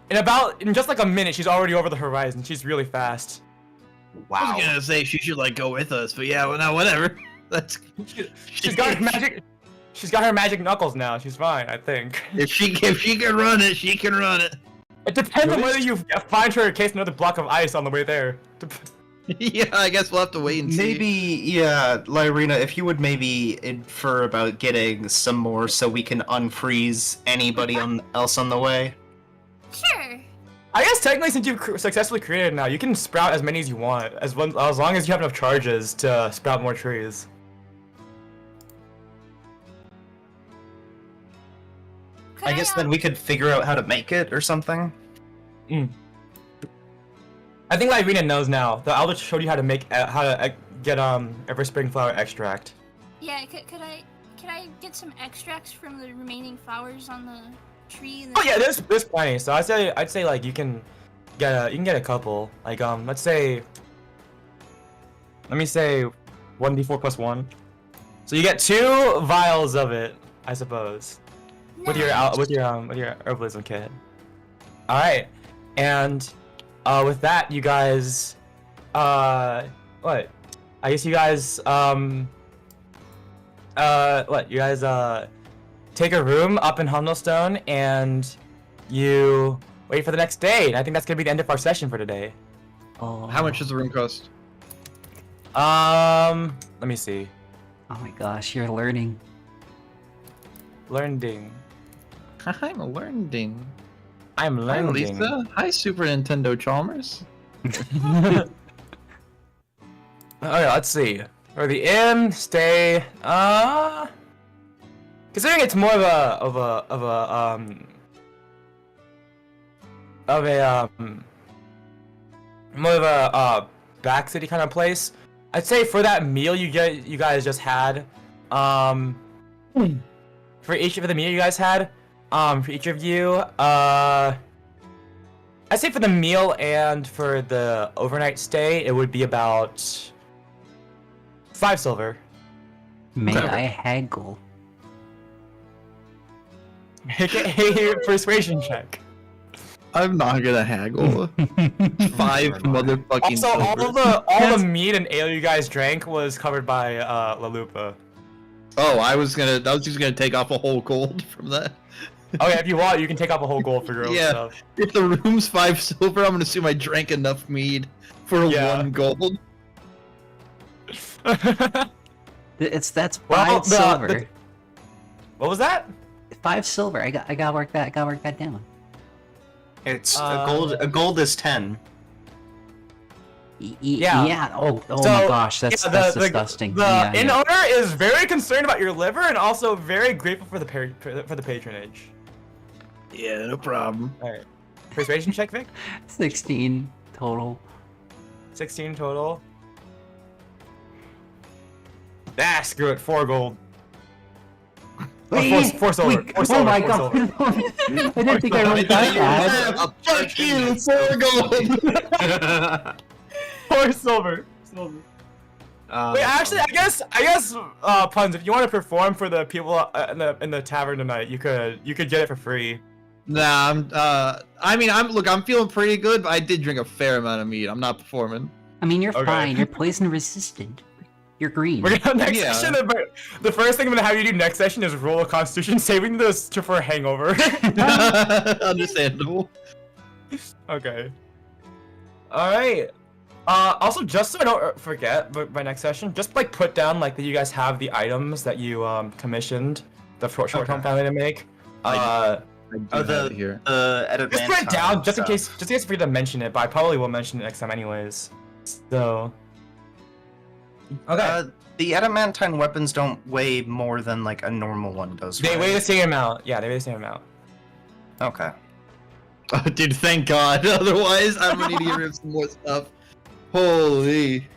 in just like a minute, she's already over the horizon. She's really fast. I Wow. was gonna say she should like go with us, but yeah, well, no, whatever. That's. She's got her magic. She's got her magic knuckles now. She's fine, I think. If she can run it, she can run it. It depends on whether you find her in case another block of ice on the way there. Yeah, I guess we'll have to wait and see. Maybe, yeah, Lyrina, if you would maybe infer about getting some more so we can unfreeze anybody else on the way. Sure. I guess technically, since you've successfully created now, you can sprout as many as you want, as long as you have enough charges to sprout more trees. Could I guess then we could figure out how to make it or something. I think Lyrina knows now. The Elder showed you how to make get every spring flower extract. Yeah, could I get some extracts from the remaining flowers on the tree? Oh yeah, there's plenty. So I'd say like you can get a couple. Like let me say 1d4 plus 1. So you get 2 vials of it, I suppose. With your herbalism kit. All right, and with that, you guys, what? I guess you guys, what? You guys, take a room up in Humblestone, and you wait for the next day. And I think that's gonna be the end of our session for today. Oh. How much does the room cost? Let me see. Oh my gosh, you're learning. Learning. I'm learning. I'm Hi, learning. Lisa. Hi, Super Nintendo Chalmers. Okay, let's see. For the inn, stay. Considering it's more more of a back city kind of place. I'd say for that meal you guys just had, for each of the meal you guys had, for each of you, I'd say for the meal and for the overnight stay, it would be about 5 silver. May I haggle? Make a persuasion check. I'm not gonna haggle. 5 motherfucking Also, silver. all the meat and ale you guys drank was covered by La Lupa. Oh, I was just gonna take off a whole gold from that. Oh yeah, if you want, you can take up a whole gold for your own Yeah. stuff. If the room's 5 silver, I'm gonna assume I drank enough mead for Yeah. 1 gold. That's Well, 5 silver. What was that? 5 silver. I gotta work that down. It's a gold is 10. Yeah. Yeah. Oh So, my gosh, that's yeah, disgusting. The Yeah, inn yeah. owner is very concerned about your liver and also very grateful for the patronage. Yeah, no problem. All right, persuasion check, Vic. 16 total. 16 total. Ah, screw it. 4 gold. Or four silver. Wait, Four silver. oh my four god! silver. I didn't think I rolled that bad. Fuck you, 4 gold! 4 silver. Wait, actually, I guess, Puns, if you want to perform for the people in the tavern tonight, you could get it for free. Nah, I'm feeling pretty good, but I did drink a fair amount of mead. I'm not performing. I mean, you're Okay. fine. You're poison resistant. You're green. We're gonna next Yeah. session. The first thing I'm gonna have you do next session is roll a Constitution saving this for a hangover. Understandable. Okay. All right. Also, just so I don't forget, but by next session, just like put down like that you guys have the items that you commissioned the short-term family to make. I do Oh, have it here. Just put it down, just in case I forget to mention it. But I probably will mention it next time, anyways. So. Okay. The adamantine weapons don't weigh more than like a normal one does. They right? weigh the same amount. Yeah, they weigh the same amount. Okay. Oh, dude, thank God. Otherwise, I'm gonna need to get rid of some more stuff. Holy.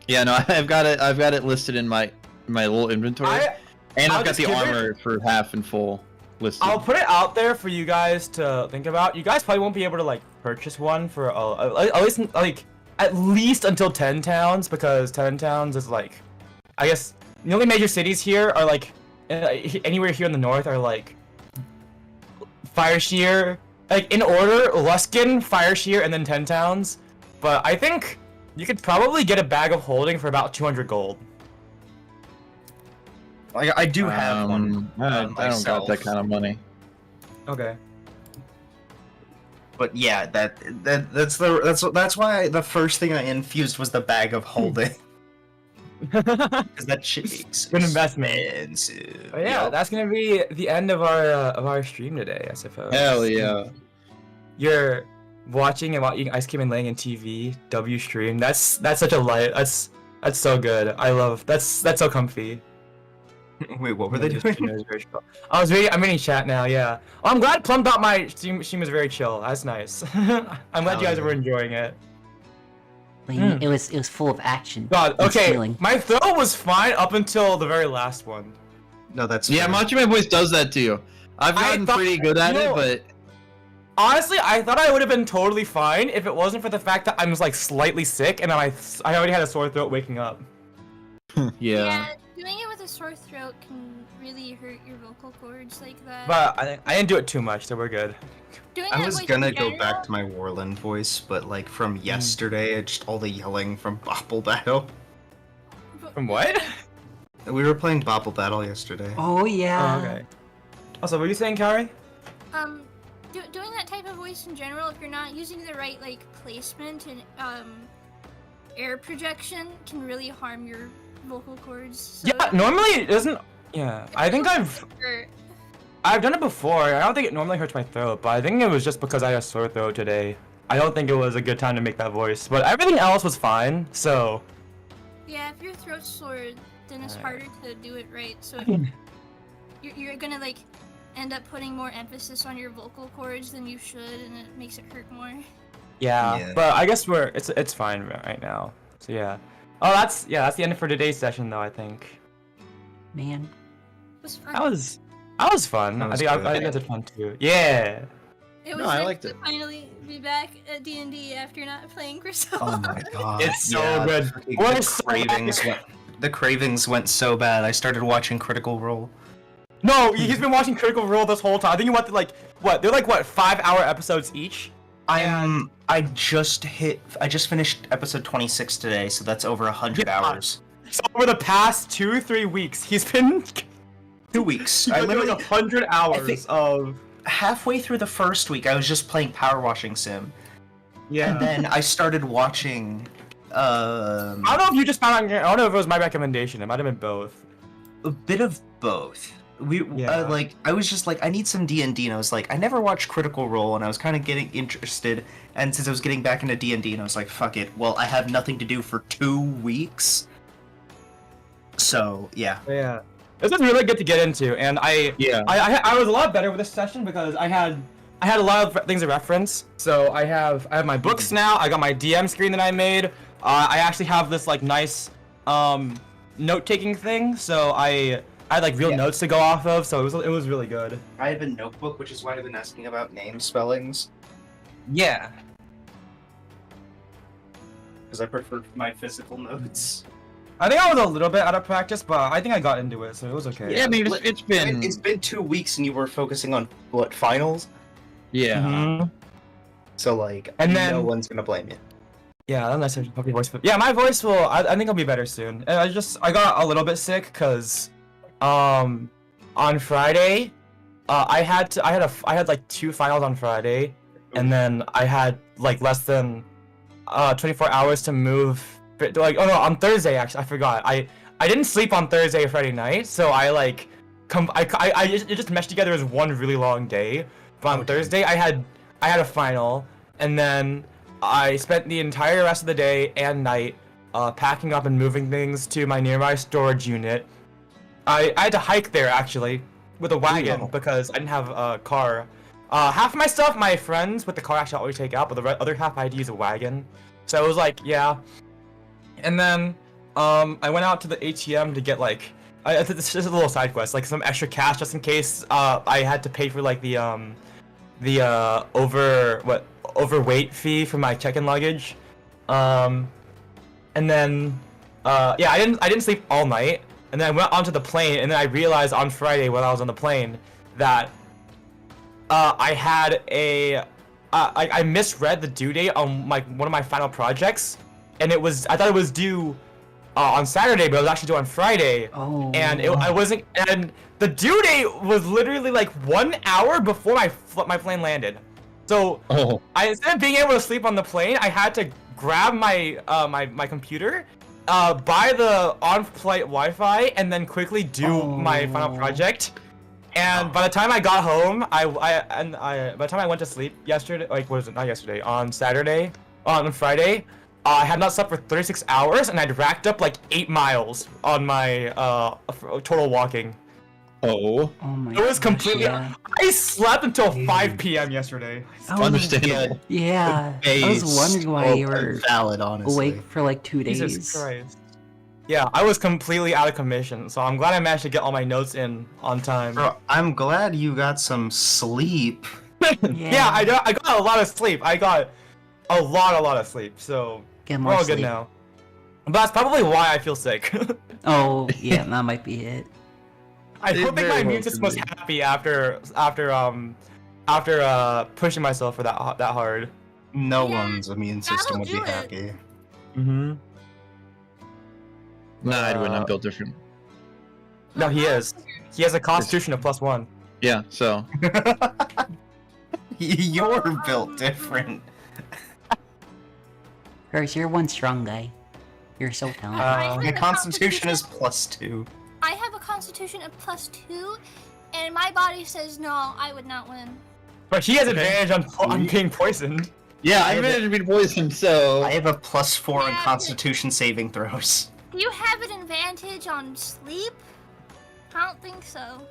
Yeah, no, I've got it listed in my little inventory, and I'll I've got just the give it- armor for half and full listed. I'll put it out there for you guys to think about. You guys probably won't be able to like purchase one for at least until 10 towns, because 10 towns is like, I guess the only major cities here are like anywhere here in the north are like Fireshear, like in order: Luskin, Fireshear, and then 10 towns. But I think you could probably get a bag of holding for about 200 gold. I do have one. I don't got that kind of money. Okay. But yeah, that's why the first thing I infused was the bag of holding. Because that shit is Good investment. expensive. But yeah, that's gonna be the end of our stream today, I suppose. Hell yeah. You're watching and eating ice cream and laying in TV. W stream. That's such a light. That's so good. I love. That's so comfy. Wait, what were they doing? I'm reading chat now. Yeah. Oh, I'm glad Plum thought my stream was very chill. That's nice. I'm glad you guys were enjoying it. Like, it was full of action. God. and Okay. stealing. My throw was fine up until the very last one. No, that's Yeah, fair. Macho Man Voice does that to you. I've I gotten thought- pretty good at you it, know- but Honestly, I thought I would have been totally fine if it wasn't for the fact that I was like slightly sick and I already had a sore throat waking up. yeah. Doing it with a sore throat can really hurt your vocal cords like that. But I didn't do it too much, so we're good. Doing I that, was like, gonna in go general- back to my Warland voice, but like from yesterday, it's just all the yelling from Bopple Battle. From what? We were playing Bopple Battle yesterday. Oh yeah. Oh, okay. Also, what were you saying, Kaori? Doing that type of voice in general, if you're not using the right like placement and air projection, can really harm your vocal cords. So Yeah, normally it doesn't. Yeah, I think I've done it before. I don't think it normally hurts my throat, but I think it was just because I had a sore throat today. I don't think it was a good time to make that voice, but everything else was fine. So. Yeah, if your throat's sore, then it's harder to do it right. So you're gonna like end up putting more emphasis on your vocal cords than you should, and it makes it hurt more. Yeah, but I guess it's fine right now. So yeah. Oh, that's the end of for today's session, though. I think. Man. It was fun. That was fun. That was I good. think that's fun too. Yeah. It was No, I nice liked to it. finally be back at D&D after not playing for so Oh long. my god. It's so good. freaking- We're The so cravings happy. the cravings went so bad. I started watching Critical Role. No, he's been watching Critical Role this whole time. I think he went to like what? They're like what 5-hour episodes each. I just finished episode 26 today, so that's over 100 Yeah. hours. So over the past 2-3 weeks, he's been 2 weeks. I I literally literally 100 hours think- of. halfway through the first week, I was just playing Power Washing Sim, Yeah. and then I started watching. I don't know if you just found out. I don't know if it was my recommendation. It might have been both. A bit of both. Yeah. I was just like, I need some D&D, and I was like, I never watched Critical Role, and I was kind of getting interested, and since I was getting back into D&D, and I was like, fuck it, well, I have nothing to do for 2 weeks, so, yeah. Yeah. This is really good to get into, and I was a lot better with this session because I had a lot of things to reference. So I have my books now. I got my DM screen that I made. I actually have this like nice note-taking thing. So I had like real notes to go off of. So it was really good. I have a notebook, which is why I've been asking about name spellings, Yeah. because I prefer my physical notes. I think I was a little bit out of practice, but I think I got into it, so it was okay. Yeah, I mean, it's been. It's been 2 weeks, and you were focusing on, what, finals? Yeah. Mhm. So, like, And no then- one's gonna blame you. Yeah, that's nice. Hope your voice. Yeah, my voice will. I think I'll be better soon. And I got a little bit sick because, on Friday, I had like 2 finals on Friday, and then I had like less than 24 hours to move. Like, oh no, on Thursday actually, I forgot. I didn't sleep on Thursday or Friday night, so I like it just meshed together as one really long day. But on Thursday, I had a final, and then I spent the entire rest of the day and night packing up and moving things to my nearby storage unit. I had to hike there actually with a wagon Wow. because I didn't have a car. Half of my stuff, my friends with the car actually always take out, but the other half I had to use a wagon. So it was like, yeah. And then I went out to the ATM to get like this is just a little side quest, like some extra cash just in case I had to pay for like the overweight fee for my check-in luggage. And then yeah, I didn't sleep all night, and then I went onto the plane, and then I realized on Friday when I was on the plane that I had I misread the due date on like one of my final projects, and I thought it was due on Saturday, but it was actually due on Friday. Oh. And I wasn't, and the due date was literally like 1 hour before my plane landed. So instead of being able to sleep on the plane, I had to grab my my computer, buy the on-flight Wi-Fi, and then quickly do my final project. And by the time I got home, by the time I went to sleep yesterday, like what was it? Not yesterday, on Saturday, on Friday, I had not slept for 36 hours, and I'd racked up like 8 miles on my total walking. Oh my It was gosh, completely. yeah. I slept until 5 p.m. yesterday. Understandable. Yeah. I was wondering why you were valid, honestly. awake for like 2 days. Jesus Christ. Yeah, I was completely out of commission, so I'm glad I managed to get all my notes in on time. Bro, I'm glad you got some sleep. Yeah, I got a lot of sleep. I got a lot of sleep, so Get we're more all sleep. good now. But that's probably why I feel sick. Oh, yeah, that might be it. I It don't think very my well immune could system was be. happy after pushing myself for that hard. No Yeah, one's immune system would be that'll do it. happy. Mm-hmm. Nah, Edwin, I'm built different. No, he is. He has a constitution of +1. Yeah, so. You're built different. Curse, you're one strong guy. You're so talented. I have My a constitution is +2. I have a constitution of +2, and my body says no, I would not win. But he has Okay. advantage on being poisoned. Yeah, I Yeah, managed to be poisoned, so. I have a +4 in Yeah, constitution saving throws. Do you have an advantage on sleep? I don't think so.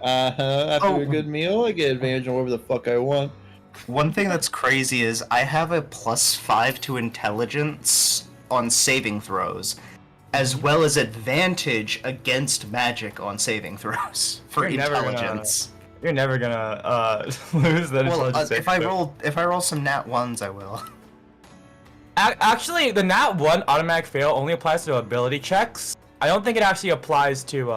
After Oh. a good meal, I get advantage on whatever the fuck I want. One thing that's crazy is I have a +5 to intelligence on saving throws, as well as advantage against magic on saving throws for You're never gonna- intelligence. You're never gonna lose the Well, intelligence. if I roll some nat ones, I will. Actually, the nat 1 automatic fail only applies to ability checks. I don't think it actually applies to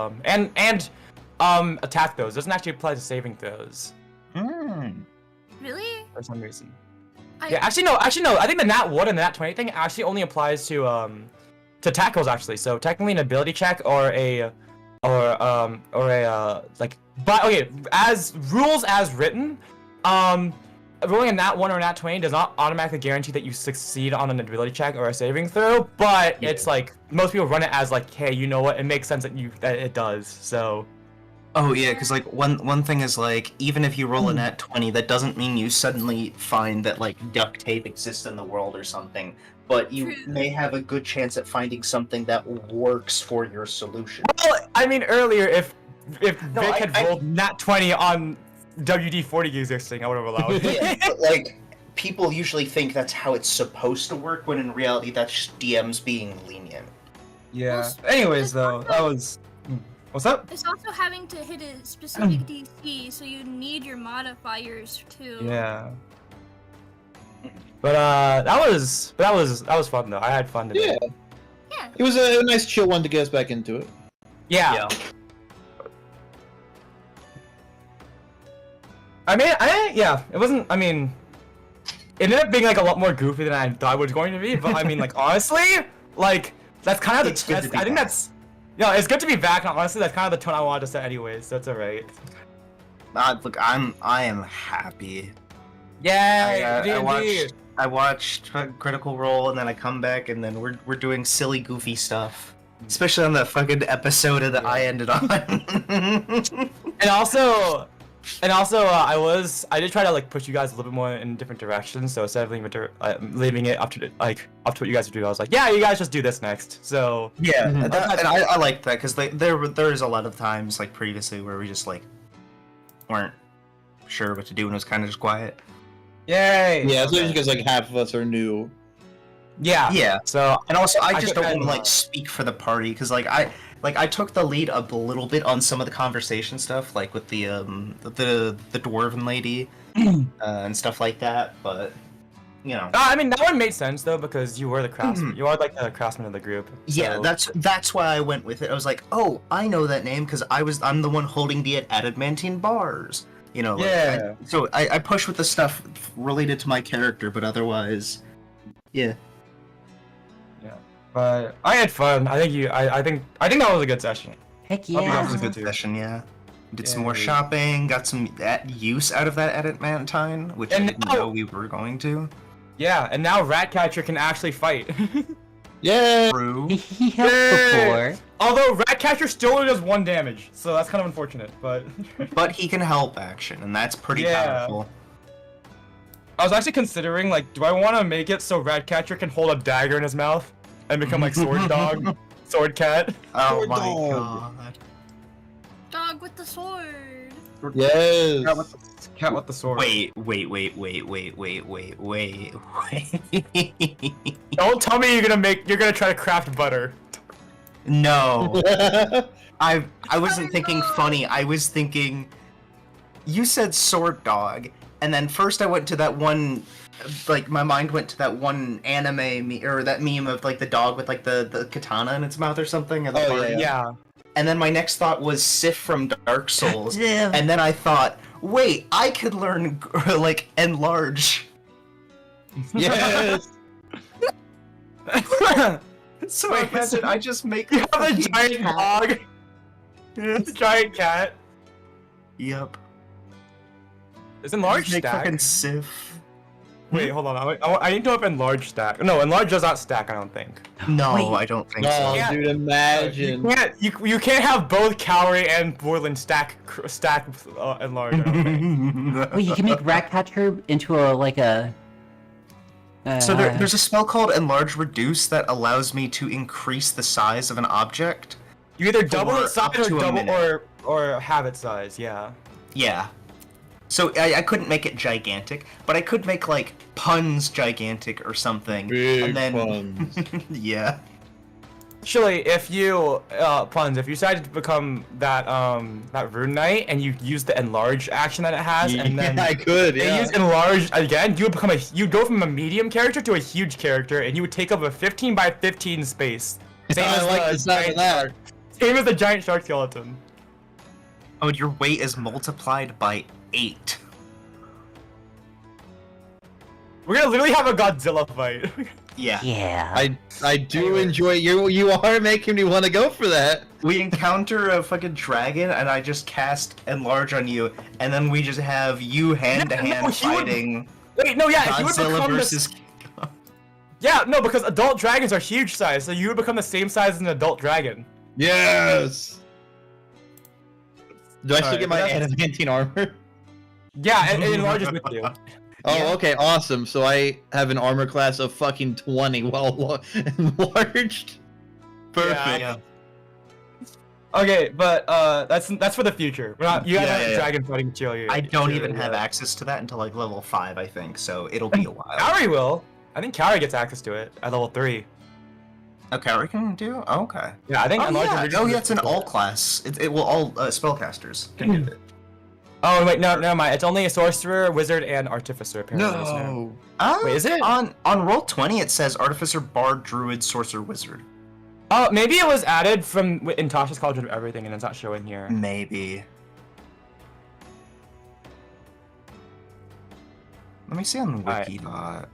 attack throws. It doesn't actually apply to saving throws Really? for some reason. I, Yeah, actually no. I think the nat 1 and the nat 20 thing actually only applies to tackles actually. So technically an ability check or a like, but okay, as rules as written, rolling a nat 1 or a nat 20 does not automatically guarantee that you succeed on an ability check or a saving throw, but Yeah. it's like most people run it as like, hey, you know what? It makes sense that it does. So Oh yeah, because like one thing is like even if you roll a nat 20, that doesn't mean you suddenly find that like duct tape exists in the world or something. But you True. may have a good chance at finding something that works for your solution. well, I mean earlier if No, Vic had rolled nat 20 on WD-40 existing, I would have allowed it. Yeah, but like people usually think that's how it's supposed to work, when in reality that's just DMs being lenient. Yeah. Well, Anyways, though, that was. What's up? It's also having to hit a specific DC, so you need your modifiers too. Yeah. But that was fun though. I had fun today. Yeah, Yeah. it was a nice chill one to get us back into it. Yeah. I mean, it wasn't. I mean, it ended up being like a lot more goofy than I thought it was going to be. But I mean, like honestly, like that's kind of It's good to be I think back. that's. Yeah, it's good to be back. And honestly, that's kind of the tone I wanted to set, anyways. So it's alright. Look, I am happy. Yay! I watched Critical Role, and then I come back, and then we're doing silly, goofy stuff. Especially on the fucking episode that I ended on. And also, I did try to like push you guys a little bit more in different directions. So instead of leaving it up to what you guys would do, I was like, yeah, you guys just do this next. So Yeah, Mhm. and I like that because there is a lot of times like previously where we just like weren't sure what to do and it was kind of just quiet. yay! Yeah, especially Okay. because like half of us are new. Yeah. Yeah, So and also I I just could- don't want to I- like speak for the party because I took the lead a little bit on some of the conversation stuff, like with the dwarven lady and stuff like that, but you know. I mean, that one made sense though because you were the craftsman. You are like the craftsman of the group. Yeah, so- that's why I went with it. I was like, oh, I know that name because I'm the one holding the adamantine bars. You know, like, Yeah. so I push with the stuff related to my character, but otherwise, yeah. But I had fun. I think that was a good session. Heck Hope you guys yeah. was good too. Session, yeah. Did some more Yeah. shopping, got some use out of that adamantine, which I And didn't now- know we were going to. Yeah, and now Ratcatcher can actually fight. Yeah. True. He helped Yay! before. Although Ratcatcher still only does 1 damage, so that's kind of unfortunate. But But he can help action, and that's pretty Yeah. powerful. I was actually considering like, do I want to make it so Ratcatcher can hold a dagger in his mouth and become like Sword Dog, Sword Cat? Oh Sword my dog. god. Dog with the sword. Yes. Cat with the sword. Wait. Don't tell me you're gonna try to craft butter. No. I wasn't thinking funny. I was thinking you said sword dog, and then first I went to that one, like my mind went to that one anime or that meme of like the dog with like the katana in its mouth or something. At the Oh, party. Yeah. And then my next thought was Sif from Dark Souls, Yeah. and then I thought, wait, I could learn like enlarge. Yes. So Wait, imagine I just make You have a giant dog. Yeah. Giant cat. Yep. Is enlarged Make stack? fucking Sif. Wait, hold on. I need to know if enlarged stack. No, enlarged does not stack. I don't think. No, Wait. I don't think No, so. Yeah. dude, imagine. You can't have both Kaori and Borland stack enlarged. I don't think. Wait, you can make Ratcatcher into a So there's a spell called Enlarge Reduce that allows me to increase the size of an object. You either double For its size up to a or double minute. or have its size. Yeah. Yeah. So I couldn't make it gigantic, but I could make like puns gigantic or something. Big and then puns. yeah. Actually, if you if you decided to become that Rune Knight and you use the enlarge action that it has, and then I could, you yeah. use enlarge again, you would become you'd go from a medium character to a huge character, and you would take up a 15 by 15 space. Same I as like the the sound of giant that. shark- Same as the giant shark skeleton. Oh, your weight is multiplied by 8. We're gonna literally have a Godzilla fight. Yeah. Yeah. I do Anyway. enjoy you are making me want to go for that. We encounter a fucking dragon, and I just cast Enlarge on you, and then we just have you hand to No, hand he would- fighting Wait, no, yeah, you would Godzilla become versus. Yeah, no, because adult dragons are huge size, so you would become the same size as an adult dragon. Yes. Do I still Alright, get my but that's- adamantine armor? Yeah, and it enlarges with you. Oh, Yeah. okay, awesome. So I have an armor class of fucking 20 while enlarged. Perfect. Yeah. Okay, but that's for the future. We're not. You guys Yeah, have yeah, yeah. dragon fighting chill. I don't even have access to that until like level 5, I think. So it'll be a while. Kaori will. I think Kaori gets access to it at level 3. Okay, we can do. Okay. Yeah, I think. Oh enlarge yeah. reduces Oh yeah, it's an it. all class. It will all spellcasters can get it. Oh wait, no, never mind. It's only a sorcerer, wizard, and artificer. Apparently. so- Wait, is it? on Roll20? It says artificer, bard, druid, sorcerer, wizard. Oh, maybe it was added from in Tasha's College of Everything, and it's not showing here. Maybe. Let me see on Alright. Wikidot.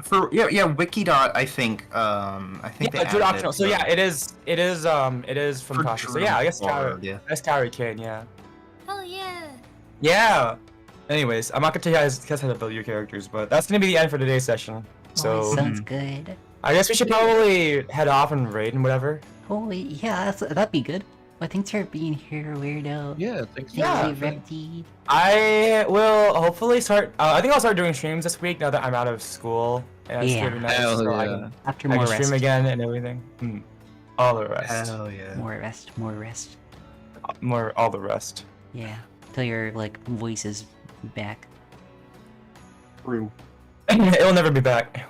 For Wikidot, I think they Yeah, druid added optional. So yeah, it is from for Tasha. So yeah, I guess Bard, Kaori. yeah. I guess Kaori can, yeah. Hell yeah. Yeah. Anyways, I'm not gonna tell you guys how to build your characters, but that's gonna be the end for today's session. So sounds good. I guess we should probably head off and raid and whatever. Oh yeah, that'd be good. Well, thanks for being here, weirdo. Yeah, thanks. Yeah. Thank you, Repti. I will hopefully start. I think I'll start doing streams this week now that I'm out of school. And it's Yeah. gonna be nice, Hell so I yeah. can, After I more can stream rest. again and everything. All the rest. Hell yeah. More rest. More rest. All the rest. Yeah. Till your voice is back. True. It'll never be back.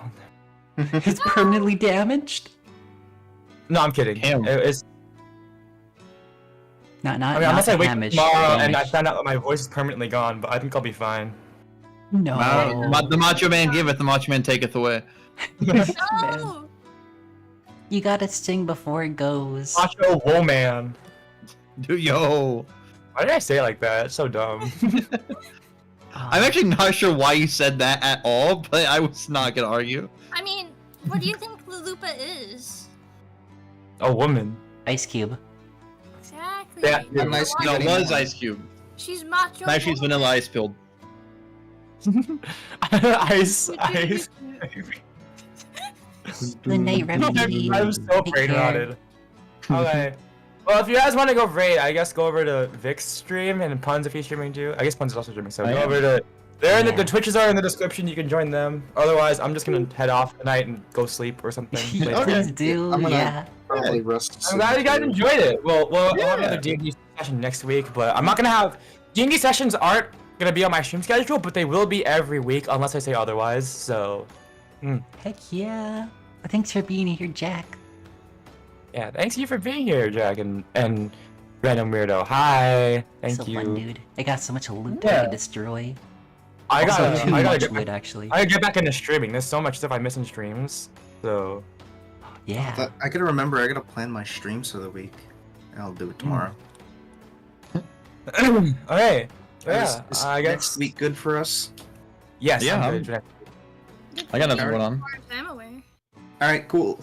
It's permanently damaged. No, I'm kidding. Damn. It's. Not I mean, unless I wake up damaged. tomorrow and I damaged. find out that my voice is permanently gone, but I think I'll be fine. No. The Macho Man giveth, the Macho Man taketh away. No. You gotta sing before it goes. Macho Woman. Dude, yo. Why did I say it like that? It's so dumb. I'm actually not sure why you said that at all, but I was not gonna argue. I mean, what do you think Lulupa is? A woman. Ice Cube. Exactly. Yeah, You're nice right. No, it anymore. was Ice Cube. She's macho. Now she's woman. Vanilla Ice Pilled. Ice. The night remedy. I'm so Take brain care. rotted. Okay. Well, if you guys want to go raid, I guess go over to Vic's stream and Puns if he's streaming too. I guess Puns is also streaming, so I go am. over to. There, Yeah. the Twitches are in the description. You can join them. Otherwise, I'm just gonna head off tonight and go sleep or something. later. Please do. I'm gonna- Yeah. Probably rest. I'm glad you guys enjoyed it. Well, we'll have Yeah. another D&D session next week, but I'm not gonna have D&D sessions aren't gonna be on my stream schedule, but they will be every week unless I say otherwise. So, Heck yeah. Thanks for being here, Jack. yeah, thanks you for being here, Jack and Random Weirdo. Hi, thank so you. fun, dude. I got so much loot I Yeah. could destroy. I Also, gotta, too I much gotta, loot, get, actually. I gotta get back into streaming. There's so much stuff I miss in streams. So, Yeah. I gotta remember. I gotta plan my streams for the week. And I'll do it tomorrow. okay, yeah, Is I guess. next week good for us? Yes, Yeah, I'm I'm- good. I got nothing going on. As far as I'm aware. All right, cool.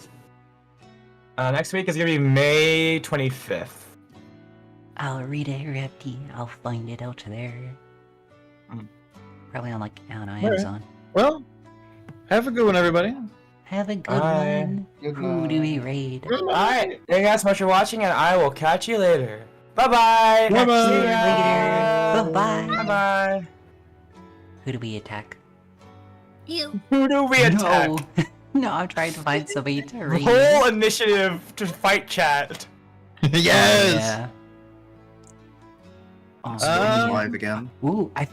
Next week is gonna be May 25th. I'll read it, Repty. I'll find it out there. Mm. Probably on like, I don't know, Alright. Amazon. Well, have a good one, everybody. Have a good Bye. one. Good Who do we raid? Alright, thank you guys so much for watching, and I will catch you later. Bye-bye! Bye-bye. See ya. Later. Bye-bye. Bye-bye! Who do we attack? You. Who do we attack? No. No, I'm trying to find somebody to raid. Whole initiative to fight chat. Yes. Yeah. Oh, Uh, Live again. Ooh, I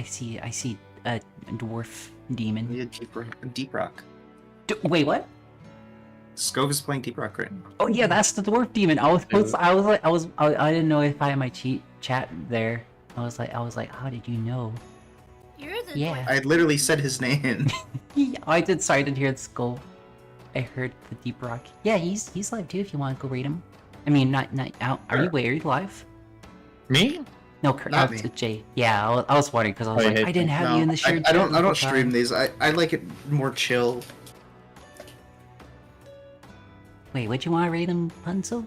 see a dwarf demon. Yeah, Deep Rock. Wait, what? Skove is playing Deep Rock right now. Oh yeah, that's the dwarf demon. I didn't know if I had my chat there. I was like, how did you know? You're the Yeah. I literally said his name. Yeah, I did. Sorry, I didn't hear the skull. I heard the deep rock. Yeah, he's live too. If you want to go raid him. I mean, not out. Are you live? Me? No, Not me. Jay. Yeah, I was wondering because I was Oh, like, yeah, I didn't have you in the shared I chat don't the whole stream time. these. I like it more chill. Wait, would you want to raid him, Punzo?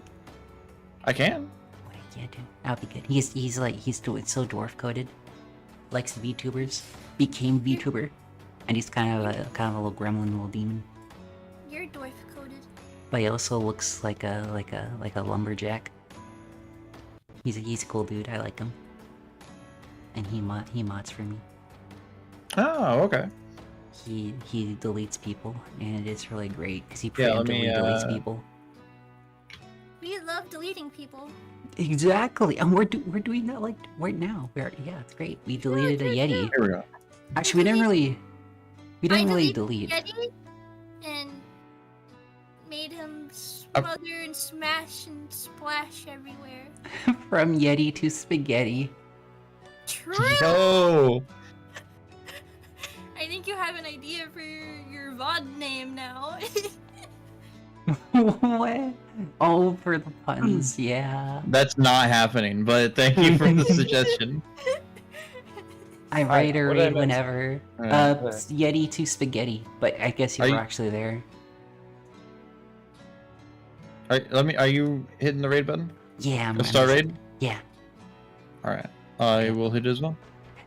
I can. Wait, yeah, dude, that'd be good. He's so dwarf coded. Likes VTubers. Became VTuber, and he's kind of a little gremlin, little demon. You're dwarf coded. But he also looks like a lumberjack. He's a cool dude. I like him. And he mods for me. Oh, okay. He deletes people, and it's really great because he Yeah, let preemptively me, deletes people. We love deleting people. Exactly, and we're doing that like right now. Yeah, it's great. We deleted a Yeti. Here we go. Actually, we didn't really delete. Yeti and made him smother and smash and splash everywhere. From Yeti to spaghetti. True. Yo. I think you have an idea for your VOD name now. What? Oh, for the puns, yeah. That's not happening, but thank you for the suggestion. I Alright, raid or what did I raid miss? whenever. Alright. Yeti to spaghetti, but I guess you Are were you- actually there. Are you hitting the raid button? Yeah, I'm The star raid? Yeah. Alright. I will hit it as well.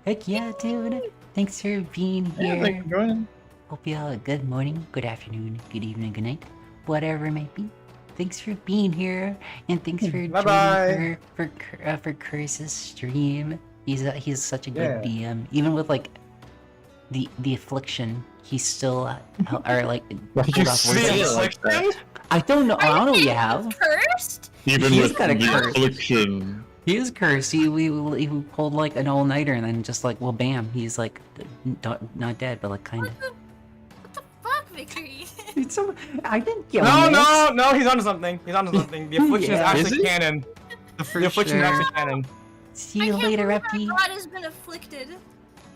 Heck yeah, dude. Thanks for being here. Yeah, thank you for joining. Hope you all a good morning, good afternoon, good evening, good night, whatever it might be. Thanks for being here, and thanks for Bye-bye. joining for Curse's stream. He's such a good Yeah. DM, even with like the affliction. He's still or like Why'd you pulled off say words. it like that? I don't know what you have. Cursed? Even He's with got a the curse. affliction. He is cursed. He pulled like an all-nighter and then just like, well, bam, he's like not dead, but like kind of. What the fuck, Victory? It's so, I didn't get No, he's onto something. He's onto something. The affliction Yeah. is Is actually he? canon. For The affliction sure. is actually canon. See I you can't later, believe our Repty. God has been afflicted.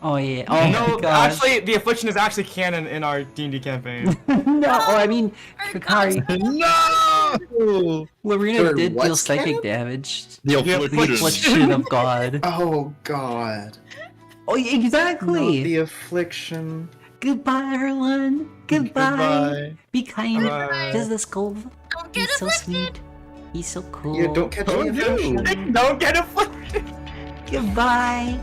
Oh yeah. Oh No, my gosh. actually, the affliction is actually canon in our D&D campaign. No, I mean, Our God's Kaori, No! Lorena Sorry, did deal what's psychic canon? damage. The The affliction. affliction of God. Oh God. Oh, yeah, exactly. No, the affliction. Goodbye, everyone. Goodbye. Goodbye. Be kind. Bye. This is the skull. Don't get He's so afflicted. sweet. He's so cool. Yeah, don't catch Oh, the no. affliction. Don't get afflicted. Goodbye.